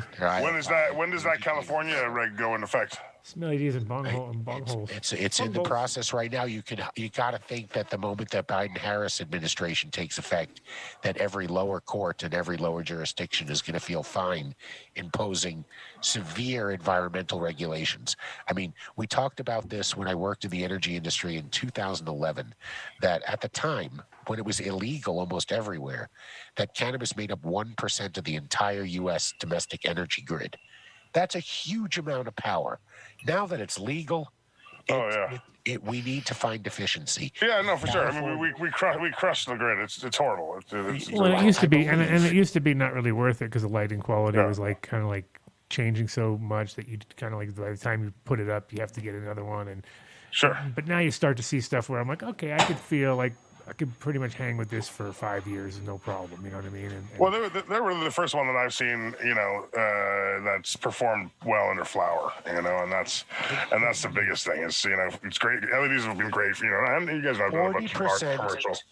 When does that California reg go into effect? Smelly D's and bong holes. It's in the process right now. You got to think that the moment that Biden-Harris administration takes effect, that every lower court and every lower jurisdiction is going to feel fine imposing severe environmental regulations. I mean, we talked about this when I worked in the energy industry in 2011, that at the time, when it was illegal almost everywhere, that cannabis made up 1% of the entire U.S. domestic energy grid. That's a huge amount of power. Now that it's legal, we need to find efficiency. Yeah, no, for sure. I mean, we crushed the grid. It's horrible. Well, it used to be, and it used to be not really worth it because the lighting quality was like kind of like changing so much that you kind of like by the time you put it up, you have to get another one. And sure. But now you start to see stuff where I'm like, okay, I could feel like I could pretty much hang with this for 5 years, no problem. You know what I mean? Well, they're really the first one that I've seen, that's performed well under flower, and that's the biggest thing. Is it's great. LEDs have been great, and you guys know about commercials.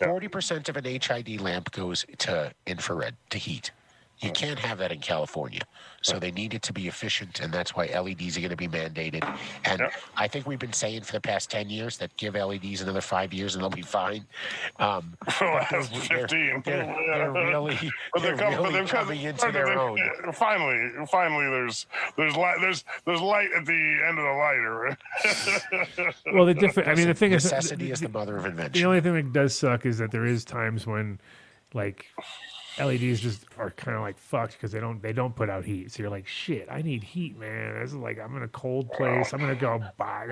40% of an HID lamp goes to infrared, to heat. You can't have that in California. So they need it to be efficient, and that's why LEDs are going to be mandated. And I think we've been saying for the past 10 years that give LEDs another 5 years and they'll be fine. For the last 15. They're really coming into their own. Finally, there's light at the end of the light. Well, the different. I mean, the thing is, necessity is the mother of invention. The only thing that does suck is that there is times when, like, LEDs just are kind of like fucked because they don't put out heat. So you're like, shit, I need heat, man. This is like, I'm in a cold place. I'm gonna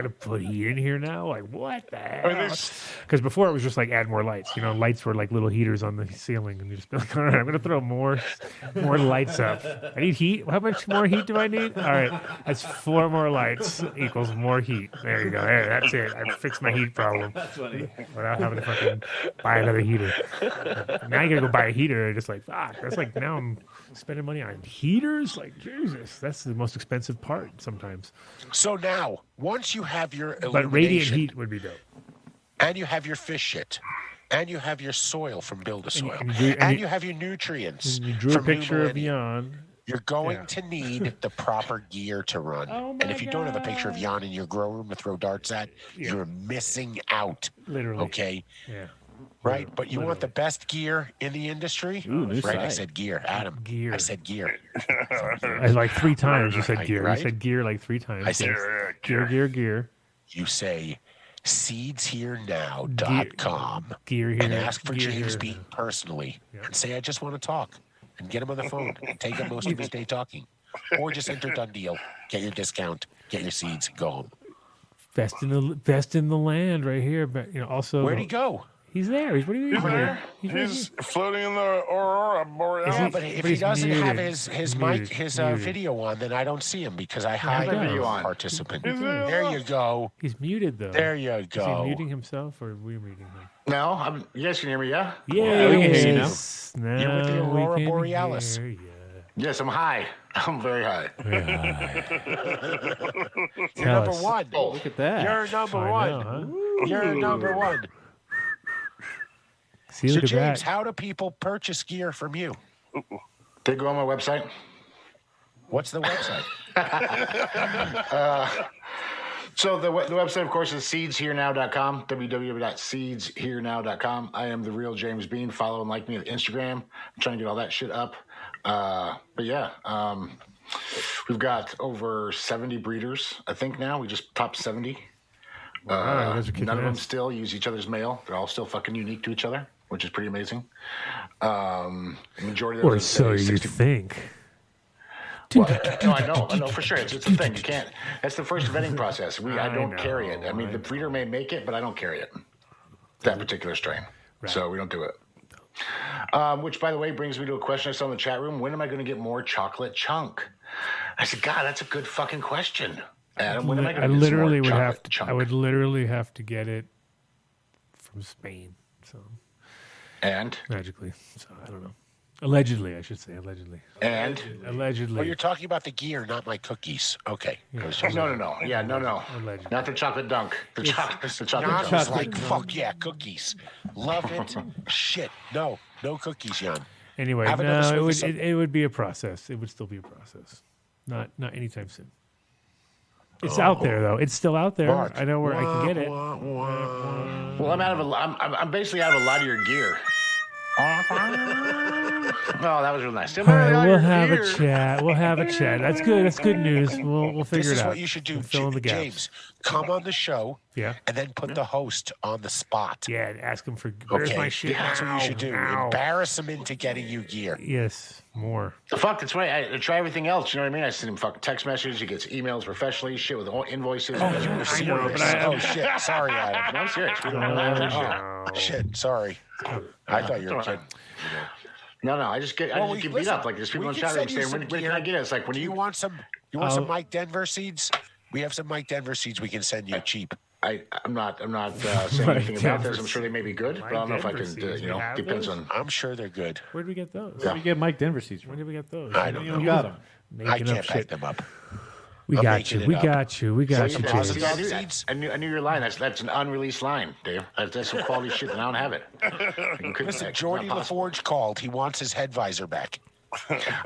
put heat in here now. Like, what the hell? Because before it was just like add more lights. Lights were like little heaters on the ceiling, and you just be like, all right, I'm gonna throw more lights up. I need heat. How much more heat do I need? All right, that's 4 more lights equals more heat. There you go. There, that's it. I fixed my heat problem without having to fucking buy another heater. Now you gotta go buy a heater. Just like, fuck, that's like now I'm spending money on heaters. Like, Jesus, that's the most expensive part sometimes. So now, once you have your illumination, but radiant heat would be dope. And you have your fish shit, and you have your soil from Build a Soil, and you have your nutrients. You drew a picture of Jan. You're going to need the proper gear to run. And if you don't have a picture of Jan in your grow room to throw darts at, you're missing out. Literally. Okay? Yeah. Right? But you want the best gear in the industry? Ooh, right? I said gear. Adam. Gear. I said gear. Like 3 times you said gear. Right? You said gear like 3 times. I said gear. You say seedsherenow.com gear here, and ask for gear James here. Beaton personally and say, I just want to talk. And get him on the phone and take up most of his day talking. Or just enter Dunn deal. Get your discount. Get your seeds. Go home. Best in the land right here. But also, Where'd he go? He's there. He's there. He's floating in the Aurora Borealis. Yeah, but if he doesn't have his video on, then I don't see him because I hide the participant. There you go. He's muted though. There you go. Is he muting himself or are we muting him? No, you guys can hear me, yeah? Yeah, we can hear you now. You're with the Aurora Borealis. Yes, I'm high. I'm very high. You're number one. Oh, look at that. You're number one. Know, huh? You're number one. See, So, look at James, that. how do people purchase gear from you? They go on my website. What's the website? So the website, of course, is seedsherenow.com, www.seedsherenow.com. I am the real James Bean. Follow and like me on Instagram. I'm trying to get all that shit up. But yeah, we've got over 70 breeders, I think now. We just topped 70. Wow, none of them still use each other's mail. They're all still fucking unique to each other, which is pretty amazing. The majority of them, Or so you think. Well, no, I know for sure. It's a thing. You can't. That's the first vetting process. I don't carry it. I mean, the breeder may make it, but I don't carry it. That particular strain. Right. So we don't do it. Which, by the way, brings me to a question I saw in the chat room. When am I going to get more chocolate chunk? I said, God, that's a good fucking question. Adam, when am I going to get more chocolate chunk? I would literally have to get it from Spain. So. And? Magically. So I don't know. Allegedly, I should say. Allegedly. And? Allegedly. Well, you're talking about the gear, not my cookies. Okay. Yeah. No. Yeah, no. Allegedly. Not the chocolate dunk. The chocolate Jan dunk. was like, fuck yeah, cookies. Love it. Shit. No cookies, Jan. Anyway, no, it would be a process. It would still be a process. Not anytime soon. It's out there though. It's still out there. Mark. I know where I can get it. Well, I'm basically out of a lot of your gear. No, that was real nice. All right, we'll have a chat. That's good. That's good news. We'll figure it out. This is what you should do, Fill in the gaps. James. Come on the show, and then put the host on the spot. Yeah, and ask him for where's my shit. That's what you should do. Now. Embarrass him into getting you gear. Yes, More. The fuck, that's right. I try everything else. You know what I mean? I send him fucking text messages. He gets emails professionally, shit with invoices. Oh, you were serious. Oh, shit. Sorry, Adam. No, I'm serious. We don't Shit, sorry. I thought you were kidding. No, I just get beat up. Like there's people in chat room saying, when can I get it? It's like, when you want some Mike Denver seeds? We have some Mike Denver seeds we can send you cheap. I'm not saying anything about this. I'm sure they may be good, but I don't know if I can. Depends on. I'm sure they're good. Where did we get those? Where did we get Mike Denver seeds? When did we get those? I don't know. You got them. I can't back them up. We got you. We got you. I knew your line. That's an unreleased line, Dave. That's some quality shit, and I don't have it. Listen, Jordy LaForge called. He wants his head visor back.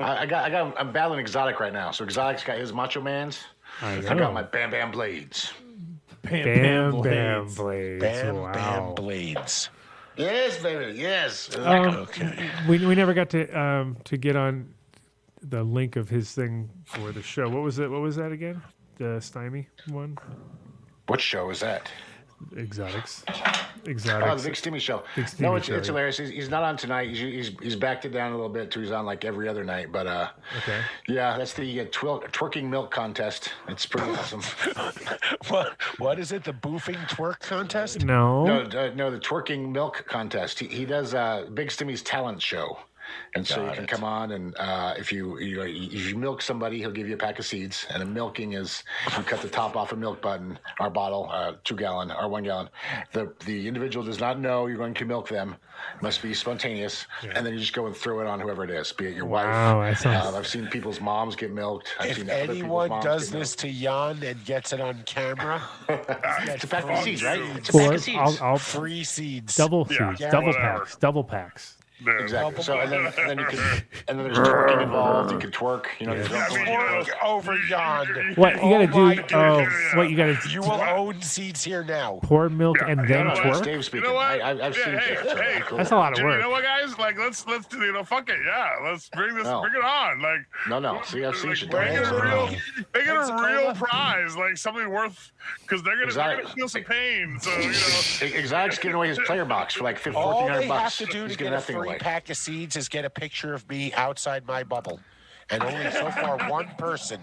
I'm battling Exotic right now. So Exotic's got his Macho Mans. I got my Bam Bam Blades. Bam Bam Blades. Bam Blades. Yes, baby. Yes. Okay. We never got to get on the link of his thing for the show. What was it? What was that again? The Stymie one? What show is that? Exotics. Oh, the Big Stimmy show. It's hilarious. He's not on tonight. He's backed it down a little bit too. He's on like every other night. But okay. Yeah, that's the twerking milk contest. It's pretty awesome. What is it? The boofing twerk contest? No, the twerking milk contest. He does Big Stimmy's talent show. And so you can come on, and if you milk somebody, he'll give you a pack of seeds. And a milking is you cut the top off a milk button, our bottle, 2 gallon or 1 gallon. The individual does not know you're going to milk them. It must be spontaneous, and then you just go and throw it on whoever it is, be it your wife. I've seen people's moms get milked. If anyone does this to Jan and gets it on camera, it's a pack of seeds, right? It's a pack of seeds. Free seeds. Double seeds. Double packs. Exactly. So and then there's twerking involved. You can twerk. Twerk over Jan. What you gotta do? What you gotta? You will own seeds here now. Pour milk and then twerk. That's Dave speaking. I've seen it. That's a lot of work. You know what, guys? Like, let's fuck it. Yeah, let's bring it on. Like, no. See, I've seen shit. Make it a real prize, like something worth, because they're gonna feel some pain. So Exotic's giving away his player box for like $1,400. All they have to do He's to get a free pack of seeds is get a picture of me outside my bubble, and only so far one person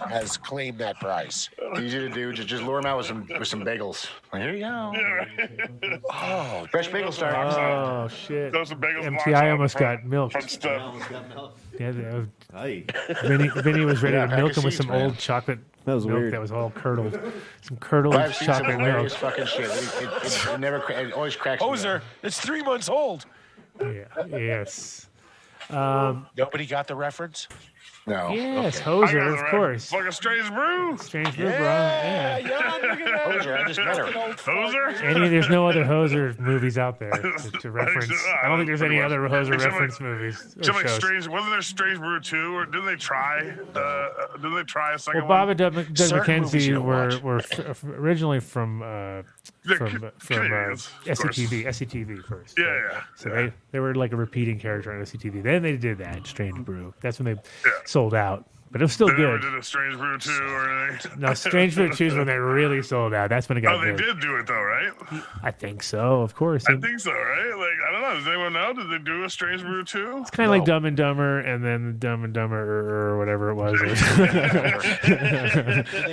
has claimed that prize. Easy to do. Just lure him out with some bagels. Like, here you go. Oh, fresh bagel star. Oh shit! Those are bagels. MTI almost got milk. Yeah, Vinny was ready to milk him with some old chocolate. That was milk weird. That was all curdled. Some curdled I've seen chocolate some hilarious milk. fucking shit. It always cracks me up. Hoser, it's 3 months old. Yeah. Yes. Nobody got the reference? No. Yes, Hoser, of course. Like a strange brew. Strange brew, bro. Yeah, look at that. Hoser, I just met her. Hoser? There's no other Hoser movies out there to reference. I don't think there's any other Hoser reference movies. Like strange, wasn't there Strange Brew 2? Or didn't they try? Didn't they try a second Well, Bob one? and Doug McKenzie were originally from SCTV first. Yeah. So they were like a repeating character on SCTV. Then they did that Strange Brew. That's when they sold out. But it was still They never good. did a Strange Brew 2 or anything. No, Strange Brew 2 is when they really sold out. That's when it got they good. did do it though, right? I think so, of course. I think so, right? Like, I don't know. Does anyone know? Did they do a Strange Brew 2? It's kind of like Dumb and Dumber and then Dumb and Dumber or whatever it was. Did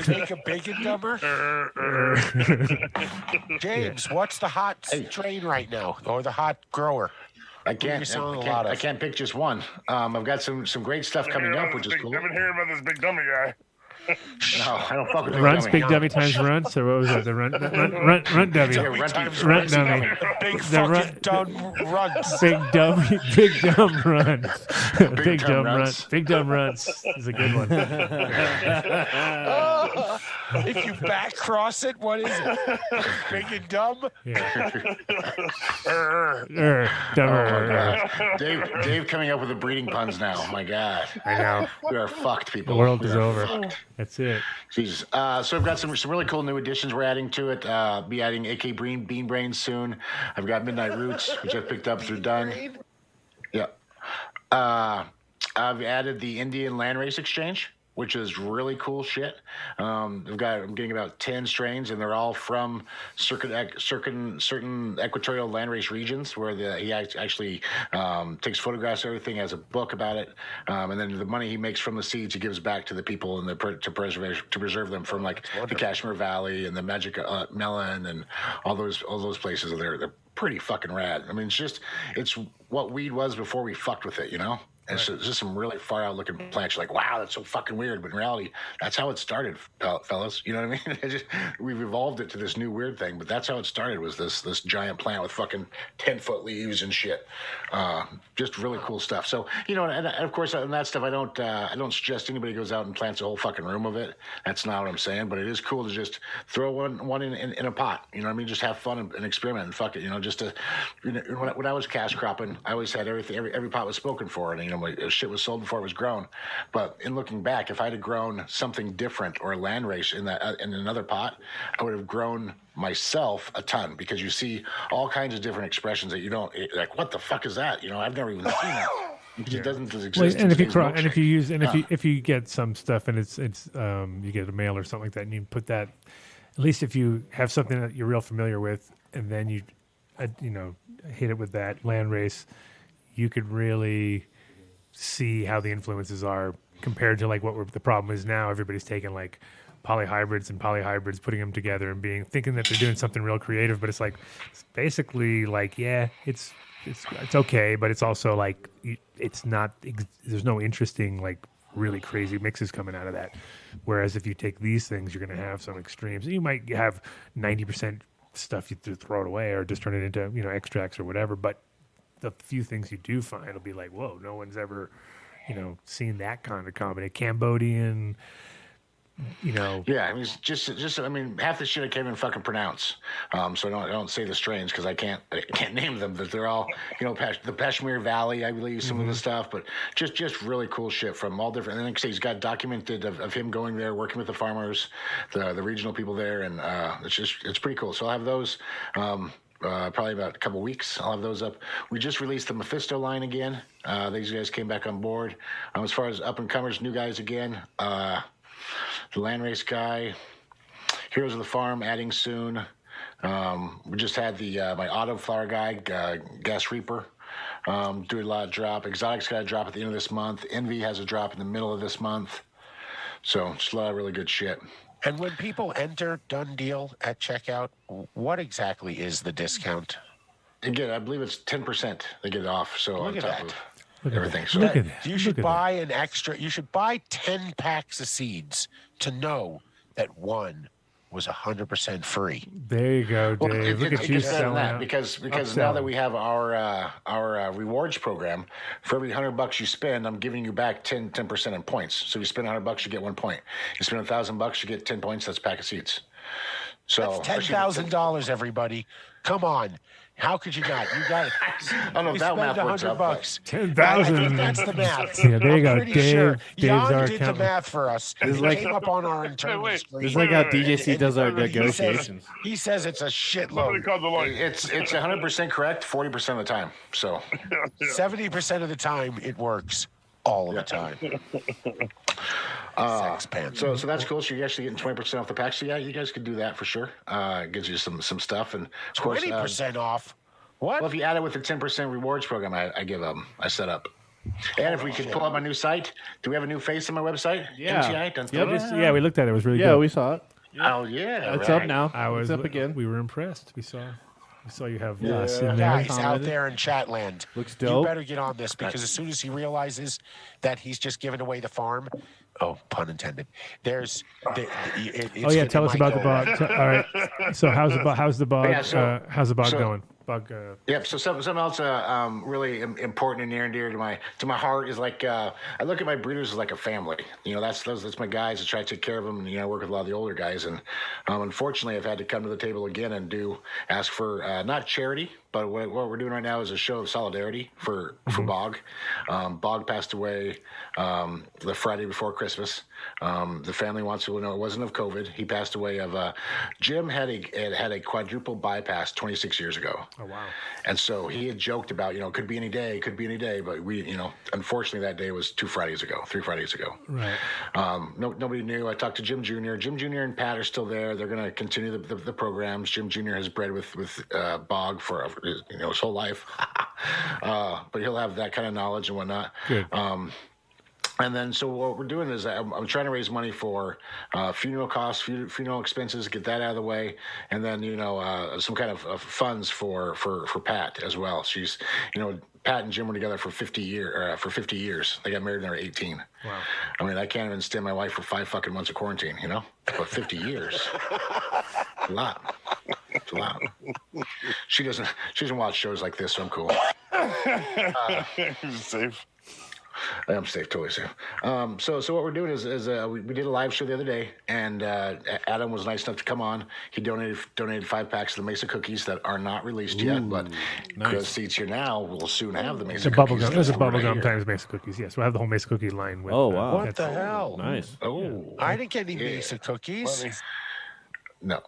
they make a Big and Dumber? James, what's the hot strain right now? Or the hot grower? I can't pick just one. I've got some great stuff coming up, which is cool. I've been hearing about this Big Dummy guy. No, I don't fuck with Runts, Big Dummy times Runts, or what was it? The Runt Dummy. Runt Dummy. Big fucking dumb runs. Big Dumb Runs. Big Dumb Runts. Big Dumb Runts is a good one. If you back cross it, what is it? Big and dumb? Dumber. Dave coming up with the breeding puns now. My God. I know. We are fucked, people. The world is over. That's it. Jesus. So I've got some really cool new additions we're adding to it. Be adding AK Bean Brains soon. I've got Midnight Roots, which I picked up through Dunn. Yeah. I've added the Indian Land Race Exchange. which is really cool shit. I'm getting about 10 strains, and they're all from certain equatorial landrace regions where he actually takes photographs of everything, has a book about it, and then the money he makes from the seeds he gives back to the people to preserve them from like the Kashmir Valley and the Magic Melon and all those places. They're pretty fucking rad. I mean, it's what weed was before we fucked with it, you know? And it's just some really far out looking plants. You're like, wow, that's so fucking weird. But in reality, that's how it started, fellas. You know what I mean? We've evolved it to this new weird thing, but that's how it started, was this giant plant with fucking 10-foot leaves and shit. Just really cool stuff. So, you know, and of course, on that stuff, I don't suggest anybody goes out and plants a whole fucking room of it. That's not what I'm saying. But it is cool to just throw one in a pot. You know what I mean? Just have fun and experiment and fuck it. You know, just to, you know, when I was cash cropping, I always had everything. Every pot was spoken for, and you know, shit was sold before it was grown. But in looking back, if I'd have grown something different or a land race in another pot, I would have grown myself a ton, because you see all kinds of different expressions that you don't like. What the fuck is that? You know, I've never even seen that. It doesn't exist. Well, and if you get some stuff and it's you get a mail or something like that, and you put that, at least if you have something that you're real familiar with, and then you hit it with that land race, you could really see how the influences are compared to like what the problem is now. Everybody's taking like polyhybrids, putting them together and thinking that they're doing something real creative, but it's basically like, yeah, it's okay, but it's also like it's not. There's no interesting like really crazy mixes coming out of that. Whereas if you take these things, you're going to have some extremes. You might have 90% stuff you throw it away or just turn it into extracts or whatever, but the few things you do find will be like, whoa, no one's ever, seen that kind of combination. Cambodian, Yeah, I mean, I mean, half the shit I can't even fucking pronounce. So I don't say the strains because I can't name them. But they're all, the Kashmir Valley, I believe, some of the stuff. But just really cool shit from all different. And then like I say, he's got documented of him going there, working with the farmers, the regional people there, and it's pretty cool. So I'll have those. Probably about a couple weeks. I'll have those up. We just released the Mephisto line again. These guys came back on board. As far as up and comers, new guys again. The Landrace guy, Heroes of the Farm, adding soon. We just had my auto flower guy, Gas Reaper, doing a lot of drop. Exotic's got a drop at the end of this month. Envy has a drop in the middle of this month. So just a lot of really good shit. And when people enter Dunn Deal at checkout, what exactly is the discount? Again, I believe it's 10% they get it off. So Look on at top that. of everything. So Look at that. You should buy an extra. You should buy 10 packs of seeds to know that one was 100% free. There you go, Dave. Look at you selling that out. because now that we have our rewards program, for every $100 you spend, I'm giving you back 10% in points. So you spend $100, you get 1 point. You spend $1,000, you get 10 points. That's a pack of seeds. So that's $10,000, everybody. Come on. How could you not? You got it. I don't know if that math works out. $100. 10,000. That's the math. Yeah, there you go, I'm pretty Dave. sure Dave's Jan our did the accountant. math for us. It came up on our internal screen. It's like how DJC does our negotiations. He says it's a shitload. It's 100% correct 40% of the time. So 70% of the time it works. All of the time. Sex pants. So that's cool. So you're actually getting 20% off the pack. So yeah, you guys could do that for sure. It gives you some stuff, and of course 20% off. What? Well, if you add it with the 10% rewards program, I set up. And if we could pull up my new site, do we have a new face on my website? Yeah. MTI? Yeah, we looked at it. It was really good. Yeah, we saw it. Oh yeah, It's up now. It's up again. We were impressed. We saw you have Yeah. us in there. Guys out there in Chatland, Looks you dope. better get on this, because as soon as he realizes that he's just given away the farm, oh, pun intended. It's Tell us about the bog. All right. So how's the bog? Yeah, how's the bog going? Bog. Yep. So something else really important and near and dear to my heart is like I look at my breeders as like a family. That's my guys. I try to take care of them, and I work with a lot of the older guys. And unfortunately, I've had to come to the table again and ask for not charity, But what we're doing right now is a show of solidarity for Bog. Bog passed away the Friday before Christmas. The family wants to know it wasn't of COVID. He passed away of Jim had a quadruple bypass 26 years ago. Oh wow! And so he had joked about could be any day, but we unfortunately that day was 3 Fridays ago. Right. Nobody knew. I talked to Jim Jr. Jim Jr. and Pat are still there. They're going to continue the programs. Jim Jr. has bred with Bog for his whole life, but he'll have that kind of knowledge and whatnot. Good. And then, so what we're doing is I'm trying to raise money for funeral costs, funeral expenses, get that out of the way, and then some kind of funds for Pat as well. She's Pat and Jim were together for 50 years. They got married when they were 18. Wow. I mean, I can't even stand my wife for 5 fucking months of quarantine, but 50 years, a lot. It's a lot. She doesn't watch shows like this, so I'm cool. Safe. I am safe, totally safe. So what we're doing is we did a live show the other day, and Adam was nice enough to come on. He donated 5 packs of the Mesa cookies that are not released yet, but because Seats Here Now will soon have the Mesa cookies. There's a bubblegum times Mesa cookies. Yes, we'll have the whole Mesa cookie line. With, oh wow! What the hell? Nice. Oh, I didn't get any Mesa cookies. No.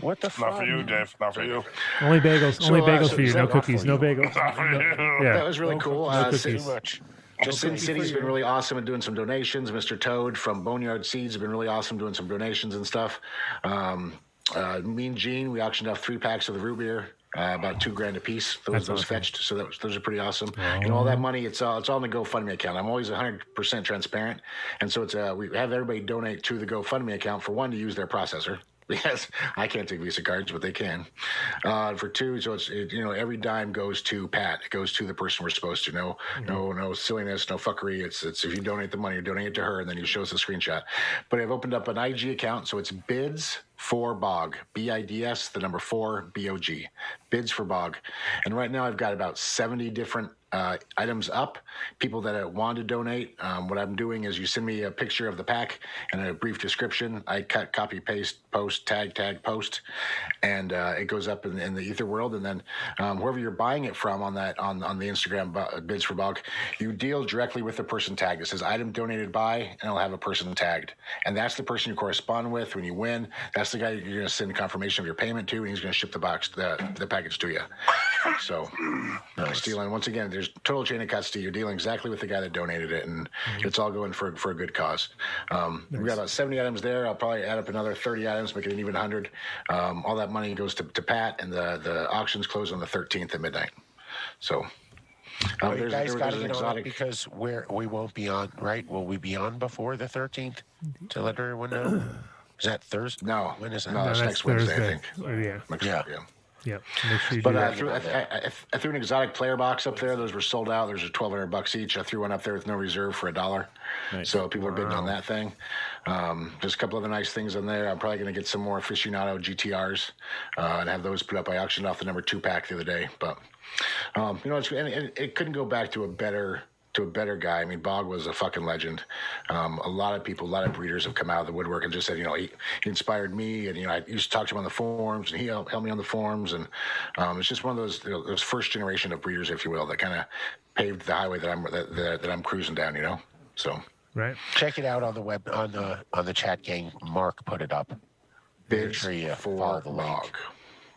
What the fuck? Not for you, Dave. Not for you. Only bagels. Only bagels for you. No cookies. No bagels. Yeah, that was really cool. Too much. Sin City's been really awesome at doing some donations. Mr. Toad from Boneyard Seeds has been really awesome doing some donations and stuff. Mean Gene, we auctioned off 3 packs of the root beer, about $2,000 a piece. Those awesome. fetched, so those are pretty awesome. And all that money, it's all in the GoFundMe account. I'm always 100% transparent, and so it's we have everybody donate to the GoFundMe account for one to use their processor. Because I can't take Visa cards, but they can. For 2, so it's every dime goes to Pat. It goes to the person we're supposed to. No silliness, no fuckery. It's if you donate the money, you're donating it to her, and then you show us a screenshot. But I've opened up an IG account, so it's Bids for Bog, BIDS, the number 4 BOG, Bids for Bog, and right now I've got about 70 different items up. People that want to donate, what I'm doing is you send me a picture of the pack and a brief description. I cut, copy, paste, post, tag, post, and it goes up in the ether world. And then whoever you're buying it from on the Instagram Bids for Bog, you deal directly with the person tagged. It says item donated by, and it'll have a person tagged, and that's the person you correspond with when you win. That's the guy you're going to send confirmation of your payment to, and he's going to ship the package to you. So, stealing once again. There's total chain of custody. You're dealing exactly with the guy that donated it, and it's all going for a good cause. We've got about 70 items there. I'll probably add up another 30 items, make it an even 100. All that money goes to Pat, and the auctions close on the 13th at midnight. So, you guys got to get on it because we won't be on, right? Will we be on before the 13th to let everyone know? Is that Thursday? No. When is that? No, that's next Wednesday, I think. Yeah. Yeah. Yep. Make sure you But do I threw an exotic player box up there. Those were sold out. Those are $1,200 each. I threw one up there with no reserve for $1. Nice. So people are bidding on that thing. There's a couple other nice things in there. I'm probably going to get some more aficionado GTRs and have those put up. I auctioned off the number 2 pack the other day. But it couldn't go back to a better guy. I mean, Bog was a fucking legend. A lot of breeders have come out of the woodwork and just said, he inspired me, and I used to talk to him on the forums, and he helped me on the forums, and it's just one of those first generation of breeders, if you will, that kind of paved the highway that I'm cruising down. So right. Check it out on the web on the chat gang. Mark put it up. Bids sure you for follow the link. Bog.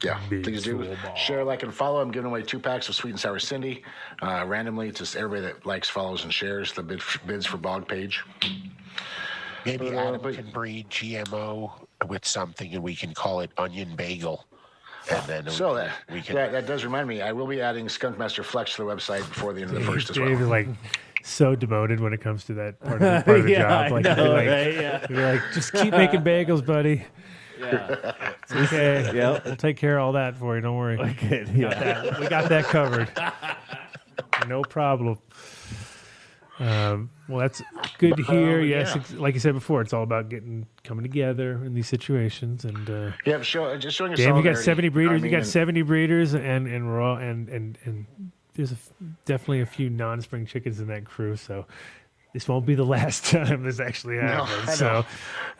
Yeah, please do. Share, like, and follow. I'm giving away 2 packs of Sweet and Sour Cindy randomly to everybody that likes, follows, and shares the Bids for Bog page. Maybe Adam can breed GMO with something, and we can call it Onion Bagel. And then that does remind me. I will be adding Skunkmaster Flex to the website before the end of the first as well. Dave is like so devoted when it comes to that part of the job. Like, right? Yeah. You're like, just keep making bagels, buddy. Yeah. It's okay. Yep. We'll take care of all that for you. Don't worry. Okay. We got that covered. No problem. Well, that's good to hear. Yes, like you said before, it's all about coming together in these situations. And just showing your damn, you got solidarity. 70 breeders. I mean, you got 70 breeders, and we're all and there's definitely a few non-spring chickens in that crew. So this won't be the last time this actually happens. I know. So,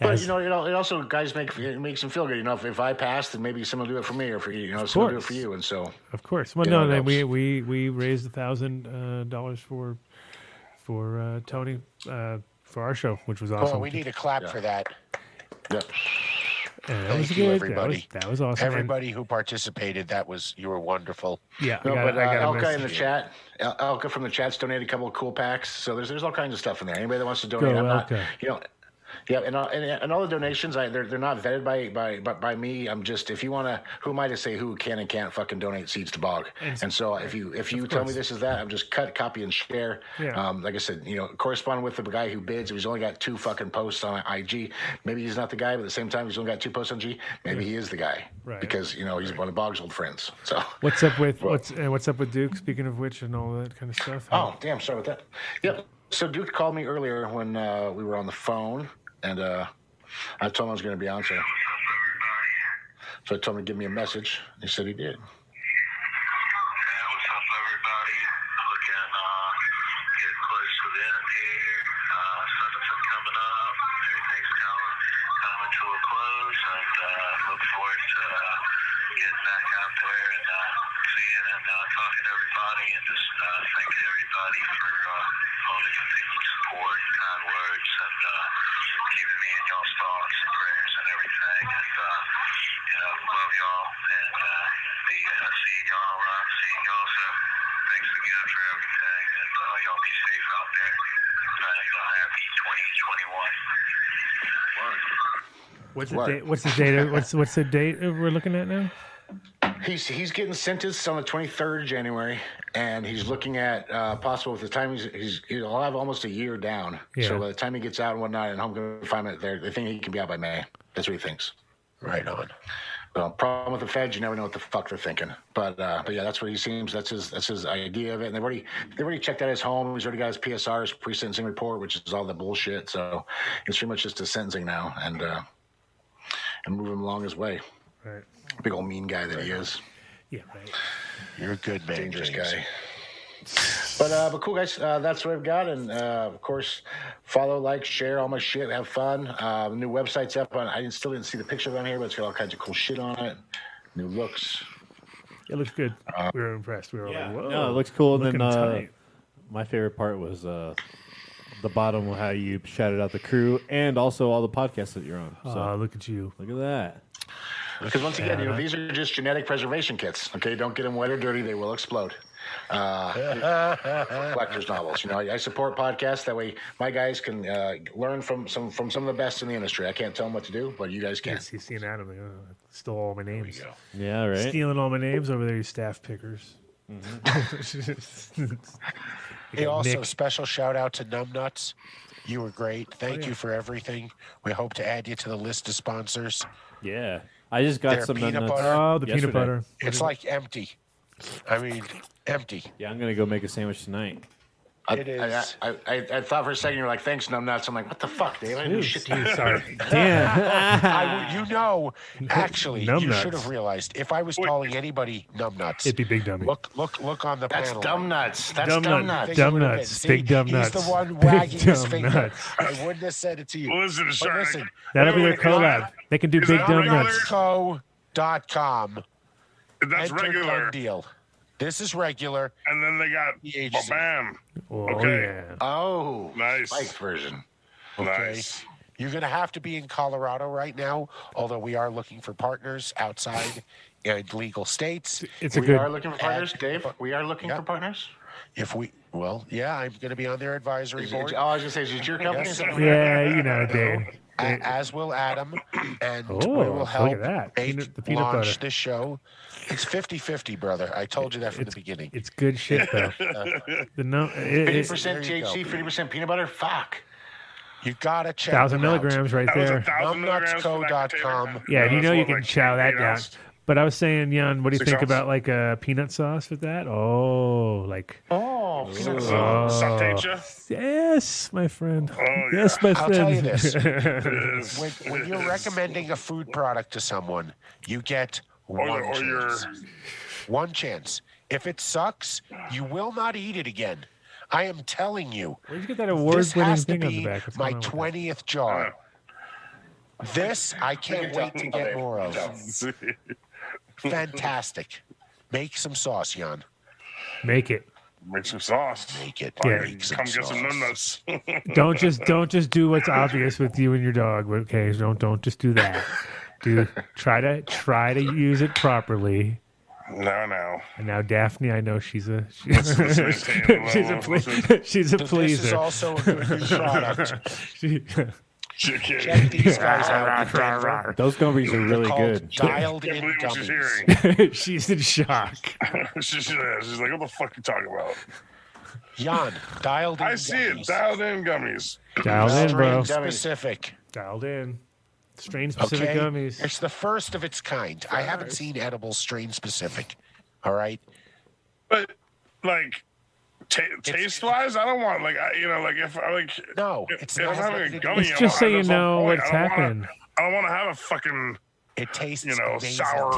But it also guys makes them feel good. If I pass, then maybe someone will do it for me, or for you. Someone will do it for you, and so. Of course. Well, no, we raised $1,000 for Tony for our show, which was awesome. Well, we need a clap for that. Yep. Thank you, everybody. That was awesome. Everybody who participated, you were wonderful. Yeah. Elka in the chat, Elka from the chat's donated a couple of cool packs. So there's all kinds of stuff in there. Anybody that wants to donate, I'm not, Yeah, and all the donations, they're not vetted by me. I'm just, if you want to, who am I to say who can and can't fucking donate seeds to Bog? And so if you tell me this is that, I'm just cut, copy, and share. Yeah. Like I said, correspond with the guy who bids. If he's only got 2 fucking posts on IG, maybe he's not the guy. But at the same time, he's only got 2 posts on G. Maybe he is the guy, right? Because he's one of Bog's old friends. So what's up with Duke? Speaking of which, and all that kind of stuff. Oh, damn! Sorry about that. Yep. So Duke called me earlier when we were on the phone. And I told him I was going to be on, so I told him to give me a message. He said he did. What's the date? What's the date we're looking at now? He's getting sentenced on the 23rd of January, and he's looking at possible. With the time he'll have almost a year down. Yeah. So by the time he gets out and whatnot, and home confinement, they think he can be out by May. That's what he thinks. Right on. Well, problem with the feds, you never know what the fuck they're thinking. But yeah, that's what he seems. That's his idea of it. And they've already checked out his home. He's already got his PSR, his pre-sentencing report, which is all the bullshit. So it's pretty much just his sentencing now, and move him along his way. Right. Big old mean guy that he is. Yeah, right. You're a good man, dangerous James. guy. But cool, guys. That's what I've got. And, of course, follow, like, share all my shit. Have fun. The new website's up. I still didn't see the picture on here, but it's got all kinds of cool shit on it. New looks. It looks good. We were impressed. We were like, whoa. No, it looks cool. And Looking then tight. my favorite part was the bottom, how you shouted out the crew and also all the podcasts that you're on. So look at you. Look at that. Because once again, these are just genetic preservation kits. Okay, don't get them wet or dirty; they will explode. Collector's novels. I support podcasts. That way, my guys can learn from some of the best in the industry. I can't tell them what to do, but you guys can. Yes, he's seen Adam. Stole all my names. Yeah, right. Stealing all my names over there, you staff pickers. Mm-hmm. Hey, also, Nick. special shout out to Numbnuts. You were great. Thank you for everything. We hope to add you to the list of sponsors. Yeah. I just got Their some peanut nuts butter. Oh, the peanut butter. It's like empty. I mean, empty. Yeah, I'm gonna go make a sandwich tonight. It is. I thought for a second you were like, "Thanks, numbnuts." I'm like, "What the fuck, Dave? I didn't do shit to you." Sorry. Damn. Actually, you Numbnuts. should have realized. If I was calling anybody Numbnuts, It'd be Big Dummy. Look on the That's panel. dumb nuts. That's Dumb dumb nuts. nuts. Dumb nuts. See, Big dumb nuts. He's the one Big wagging his dumb finger. nuts. I wouldn't have said it to you. Listen, But sorry. listen, That'll be their Wait, collab. They can do is Big that Dumb regular? Nuts. Co.com. That's Enter regular. done deal. This is regular. And then they got THC. bam. Oh, Okay. yeah. Oh, Nice. spiked version. Okay. Nice. You're going to have to be in Colorado right now, although we are looking for partners outside in legal states. It's a We good. are looking for partners, Dave. We are looking Yeah. for partners. I'm going to be on their advisory board. I was gonna say, is it your company? Yes. Yeah, Dave. As will Adam, and Oh, we will look help at that. make The peanut launch butter. this show. It's 50-50, brother. I told you that from the beginning. It's good shit, though. The no, 50% There you THC, go. 50% peanut butter. Fuck. You gotta check 1,000 them out. milligrams right That was there. 1,000 milligrams for that Numbnutsco.com. container. Yeah, you That's know you what, can like, chow that 8 down. ounce? But I was saying, Jan, what do you 6 think ounce? about like a peanut sauce with that? Oh, like Oh, peanut oh. sauce. Sauteed ya? Yes, my friend. Oh, Yes, my I'll friend. tell you this. Yes. When you're recommending a food product to someone, you get one or you're- chance. One chance. If it sucks, you will not eat it again. I am telling you. Where'd you get that This award-winning has to thing on the be back? What's my going on with 20th jar. This I can't wait to get more of. Fantastic. Make some sauce, Jan. Make it. Make some sauce. Make it. Yeah. Make some Come get sauce. some numbers. Don't just do what's obvious with you and your dog. Okay, don't just do that. Dude, try to use it properly. No. And now Daphne, I know she's a Let's maintain the she's a level of she's a This pleaser. is also a good new product. Check these guys out in Denver. Those gummies are really Called good. Dialed Can't in believe what she's gummies. hearing. She's in shock. she's like, what the fuck you talking about? Jan, dialed in I see gummies. it. Dialed in gummies. Dialed in, bro. Strain specific. Dialed in. Strain specific Okay? gummies. It's the first of its kind. I haven't seen edible strain specific. All right? But like taste wise, I don't want like if I like No, if, it's if not. I'm having a gummy, It's just so you there's no know point. what's I don't wanna- happening. I don't want to have a fucking It tastes sour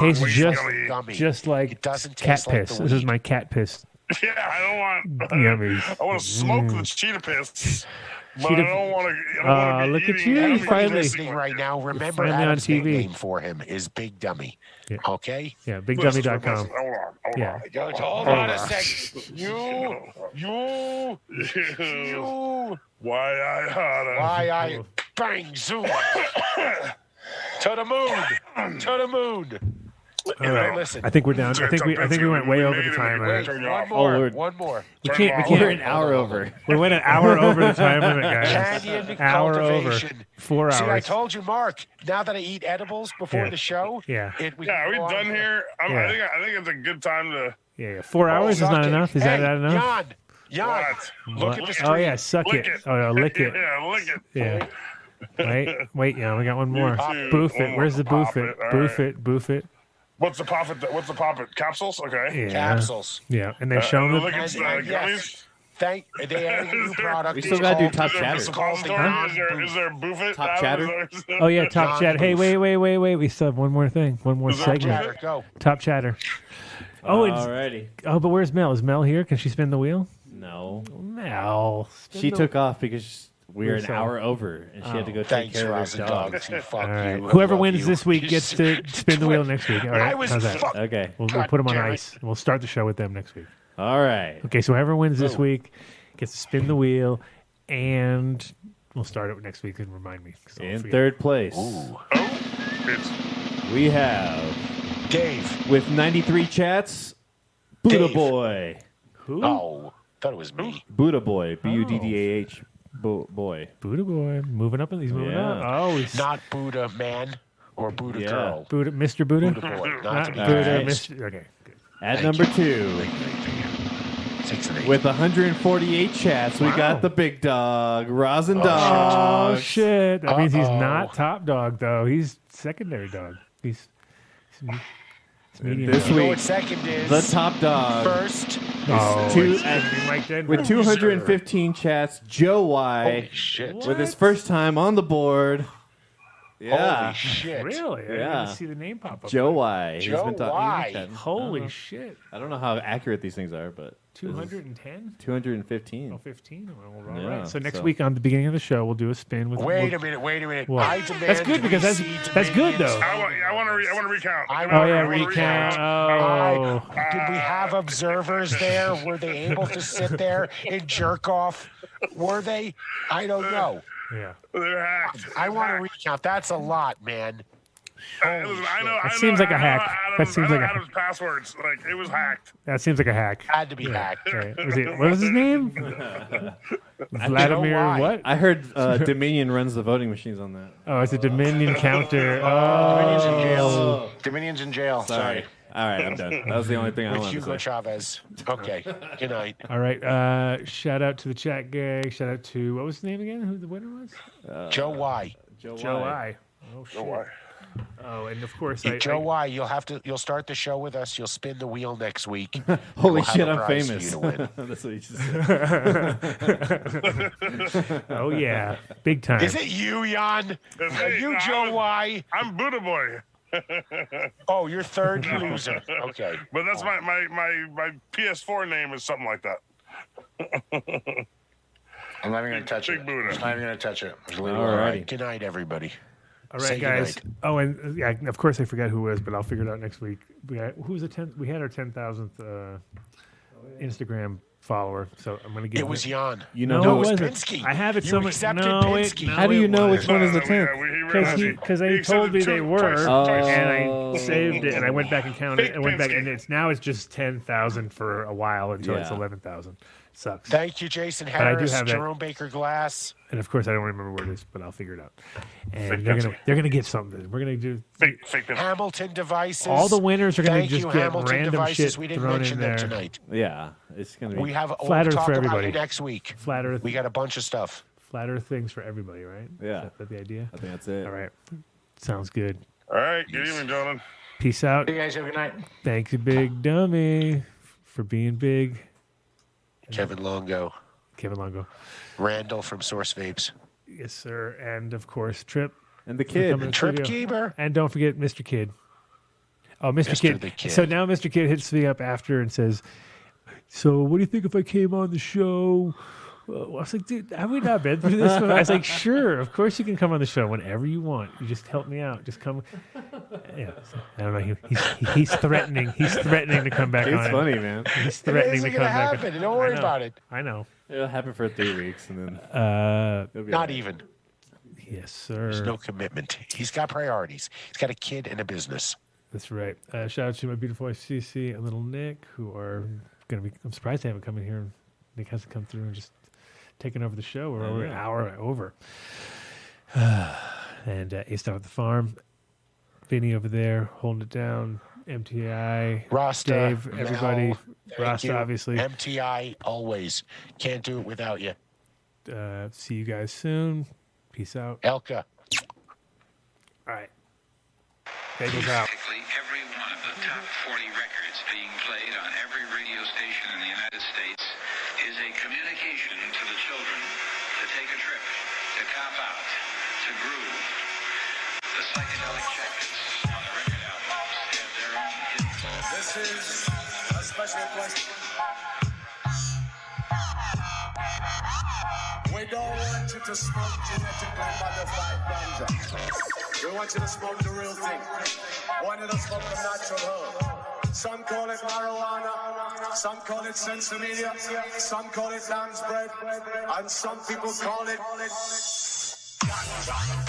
Tastes waste gummy. just like It doesn't cat taste like piss. the This is weed. my cat piss. Yeah, I don't want. Yummy. I want to smoke the cheetah piss, but Cheetah- I don't want to. look at eating you, heavy finally. Listening right now, remember finally on Adam's TV. nickname for him is Big Dummy. Yeah. Okay? Yeah, Listen, bigdummy.com. listen, Hold on. Yeah. Hold on a sec. You. Why I oughta. Why I bang zoom to the moon, to the moon. All right. Listen. I think we're down. I think we went way over the time. Wait, Right? one Oh, more, Lord. one more. We can't. We're an hour over. We went an hour over the time limit, guys. Canyon Hour over. cultivation. 4 hours. See, I told you, Mark. Now that I eat edibles before Yeah. the show, Yeah. we Yeah, are can we go on. done here? I Yeah. think it's a good time to. Yeah. 4 hours is not Suck it. enough. Is Hey, that enough? Jan, What? look at the stream. Oh yeah, suck Lick it. Oh no, lick it. Yeah, lick it. Yeah. Wait, yeah, we got one more. too. Boof it. Where's the Pop boof it? it. All Boof right. it. Boof it. What's the pop? What's the pop? Capsules? Okay. Yeah. Capsules. Yeah, and they show them. Look at the And yes, gummies. they added a new product. We It's still gotta do called- top Is there chatter. a suppository? Huh? Is there a boof it? Top Adam? chatter? Is there- Oh yeah, top John chat. Hey, Booth. wait. We still have one more thing. One more Is there a segment. Chatter, go. Top chatter. Oh, it's Alrighty. but where's Mel? Is Mel here? Can she spin the wheel? No. Mel. spin She the- took off because we were an So- hour over and she had to go take Thanks, care of her Rosin dog. Dogs. You fuck All right. you. Whoever Love wins you. this week gets to spin the wheel next week. All right. I was How's that? fuck- Okay. We'll God put them on damn it. ice. We'll start the show with them next week. All right. Okay, so whoever wins this week gets to spin the wheel, and we'll start it next week and remind me. 'cause I'll In forget. third place, It's we have Dave. with 93 chats, Buddha Dave. Boy. Who? Oh, thought it was me. Buddha Boy. Buddha boy. Buddha boy, moving up. He's moving Yeah. up. Oh, he's Not Buddha man or Buddha Yeah. girl. Buddha, Mr. Buddha. Buddha boy. Not Not to be Buddha, confused. Mr. Okay, good. At Thank number you. 2, 6 and 8. with 148 chats, we got the big dog, Rosin Oh Dog. shit! That means he's Uh-oh. not top dog though. He's secondary dog. He's medium. This dog. You know week, what second is? the top dog First. Oh, two- it's gonna be Mike Denver. with 215 chats, Joe Y, Holy shit. with his first time on the board. Yeah. Holy shit. Really? I didn't Yeah. even see the name pop up. Joe Y. He's Joe been talking- Y. he's been chatting. Holy shit! I don't know how accurate these things are, but 210. 215. Oh, 15. All Yeah, right. So next so- week on the beginning of the show, we'll do a spin with. Wait a minute. What? I demand That's good because that's good though. I want to recount. I Oh yeah, wanna recount. I, Oh, did we have observers there? Were they able to sit there and jerk off? Were they? I don't know. yeah. They're hacked. I want to recount. That's a lot, man. Listen, I know. seems like a hack. That seems like a- Adam's passwords. Like it was hacked. That seems like a hack. Had to be hacked. Okay. What was his name? Vladimir why. what? I heard Dominion runs the voting machines on that. Oh, it's a Dominion counter. Dominion's in Oh. jail. Dominion's in jail. Sorry. All right, I'm done. That was the only thing I With wanted Hugo to say. Chavez. Okay. Good night. All right. Shout out to the chat gang. Shout out to what was his name again? Who the winner was? Joe Y. Joe Joe Y. I. Oh shit. Why? Oh, and of course, Joe Y. You'll start the show with us. You'll spin the wheel next week. Holy We'll have shit, a I'm prize for famous. you to win. That's what he just said. Oh yeah, big time. Is it you, Jan? Are you Joe Y? I'm Buddha Boy. Oh, you're third loser. Okay. But that's my PS4 name is something like that. I'm not even going to touch it. I'm not even going to touch it. All right. Good night, everybody. All right, guys. Oh, and yeah, of course I forgot who it was, but I'll figure it out next week. Who's the 10th? We had our 10,000th Instagram follower, so I'm going to give it. Was Jan. You know, no, it was Pinsky. I have it you somewhere. Accepted no, Pinsky. No, how do you know which one is the 10th? Because they told me they were, and I saved it, and I went back and counted it. I went back, and it's just 10,000 for a while until it's 11,000. Sucks. Thank you, Jason But I do Harris, have Jerome Baker Glass. And of course, I don't remember where it is, but I'll figure it out. And they're gonna get something. We're gonna do fake Hamilton devices. All the winners are gonna Thank just you, get Hamilton random devices. shit We didn't thrown mention in them there tonight. Yeah, it's gonna be. We have. Flat We'll Earth talk for about everybody. it next week. Flat Earth. We got a bunch of stuff. Flat Earth things for everybody, right? Yeah. Is that the idea? I think that's it. All right. Sounds good. All right. Good evening, gentlemen. Peace out. You guys have a good night. Thank you, Big Dummy, for being big. Kevin Longo. Randall from Source Vapes. Yes, sir. And of course, Trip. And the kid. Trip Keeper. And don't forget Mr. Kid. Oh, Mr. Kid. the Kid. So now Mr. Kid hits me up after and says, "So what do you think if I came on the show?" I was like, "Dude, have we not been through this?" I was like, "Sure, of course you can come on the show whenever you want. You just help me out. Just come." Yeah, I don't know. He's threatening. He's threatening to come back on. It's funny, man. He's threatening to come back. Happen. Don't worry about it. I know. It'll happen for 3 weeks, and then not even. Yes, sir. There's no commitment. He's got priorities. He's got a kid and a business. That's right. Shout out to my beautiful wife CC and little Nick, who are going to be. I'm surprised they haven't come in here. Nick hasn't come through and just taken over the show. We're over an hour over. And Ace down at the farm. Vinny over there holding it down. MTI, Rasta, Dave, everybody. Mel, Rasta, you. obviously. MTI, always. Can't do it without you. See you guys soon. Peace out. Elka. All right. Bagels out. Basically, every one of the top 40 records being played on every radio station in the United States is a communication to the children to take a trip, to cop out, to groove. The psychedelic jackets on the record albums have their own hidden thoughts. This is a special question. We don't want you to smoke genetically modified ganja. We want you to smoke the real thing. We want you to smoke the natural herb. Some call it marijuana, some call it sensimedia, some call it lamb's bread, and some people call it ganja.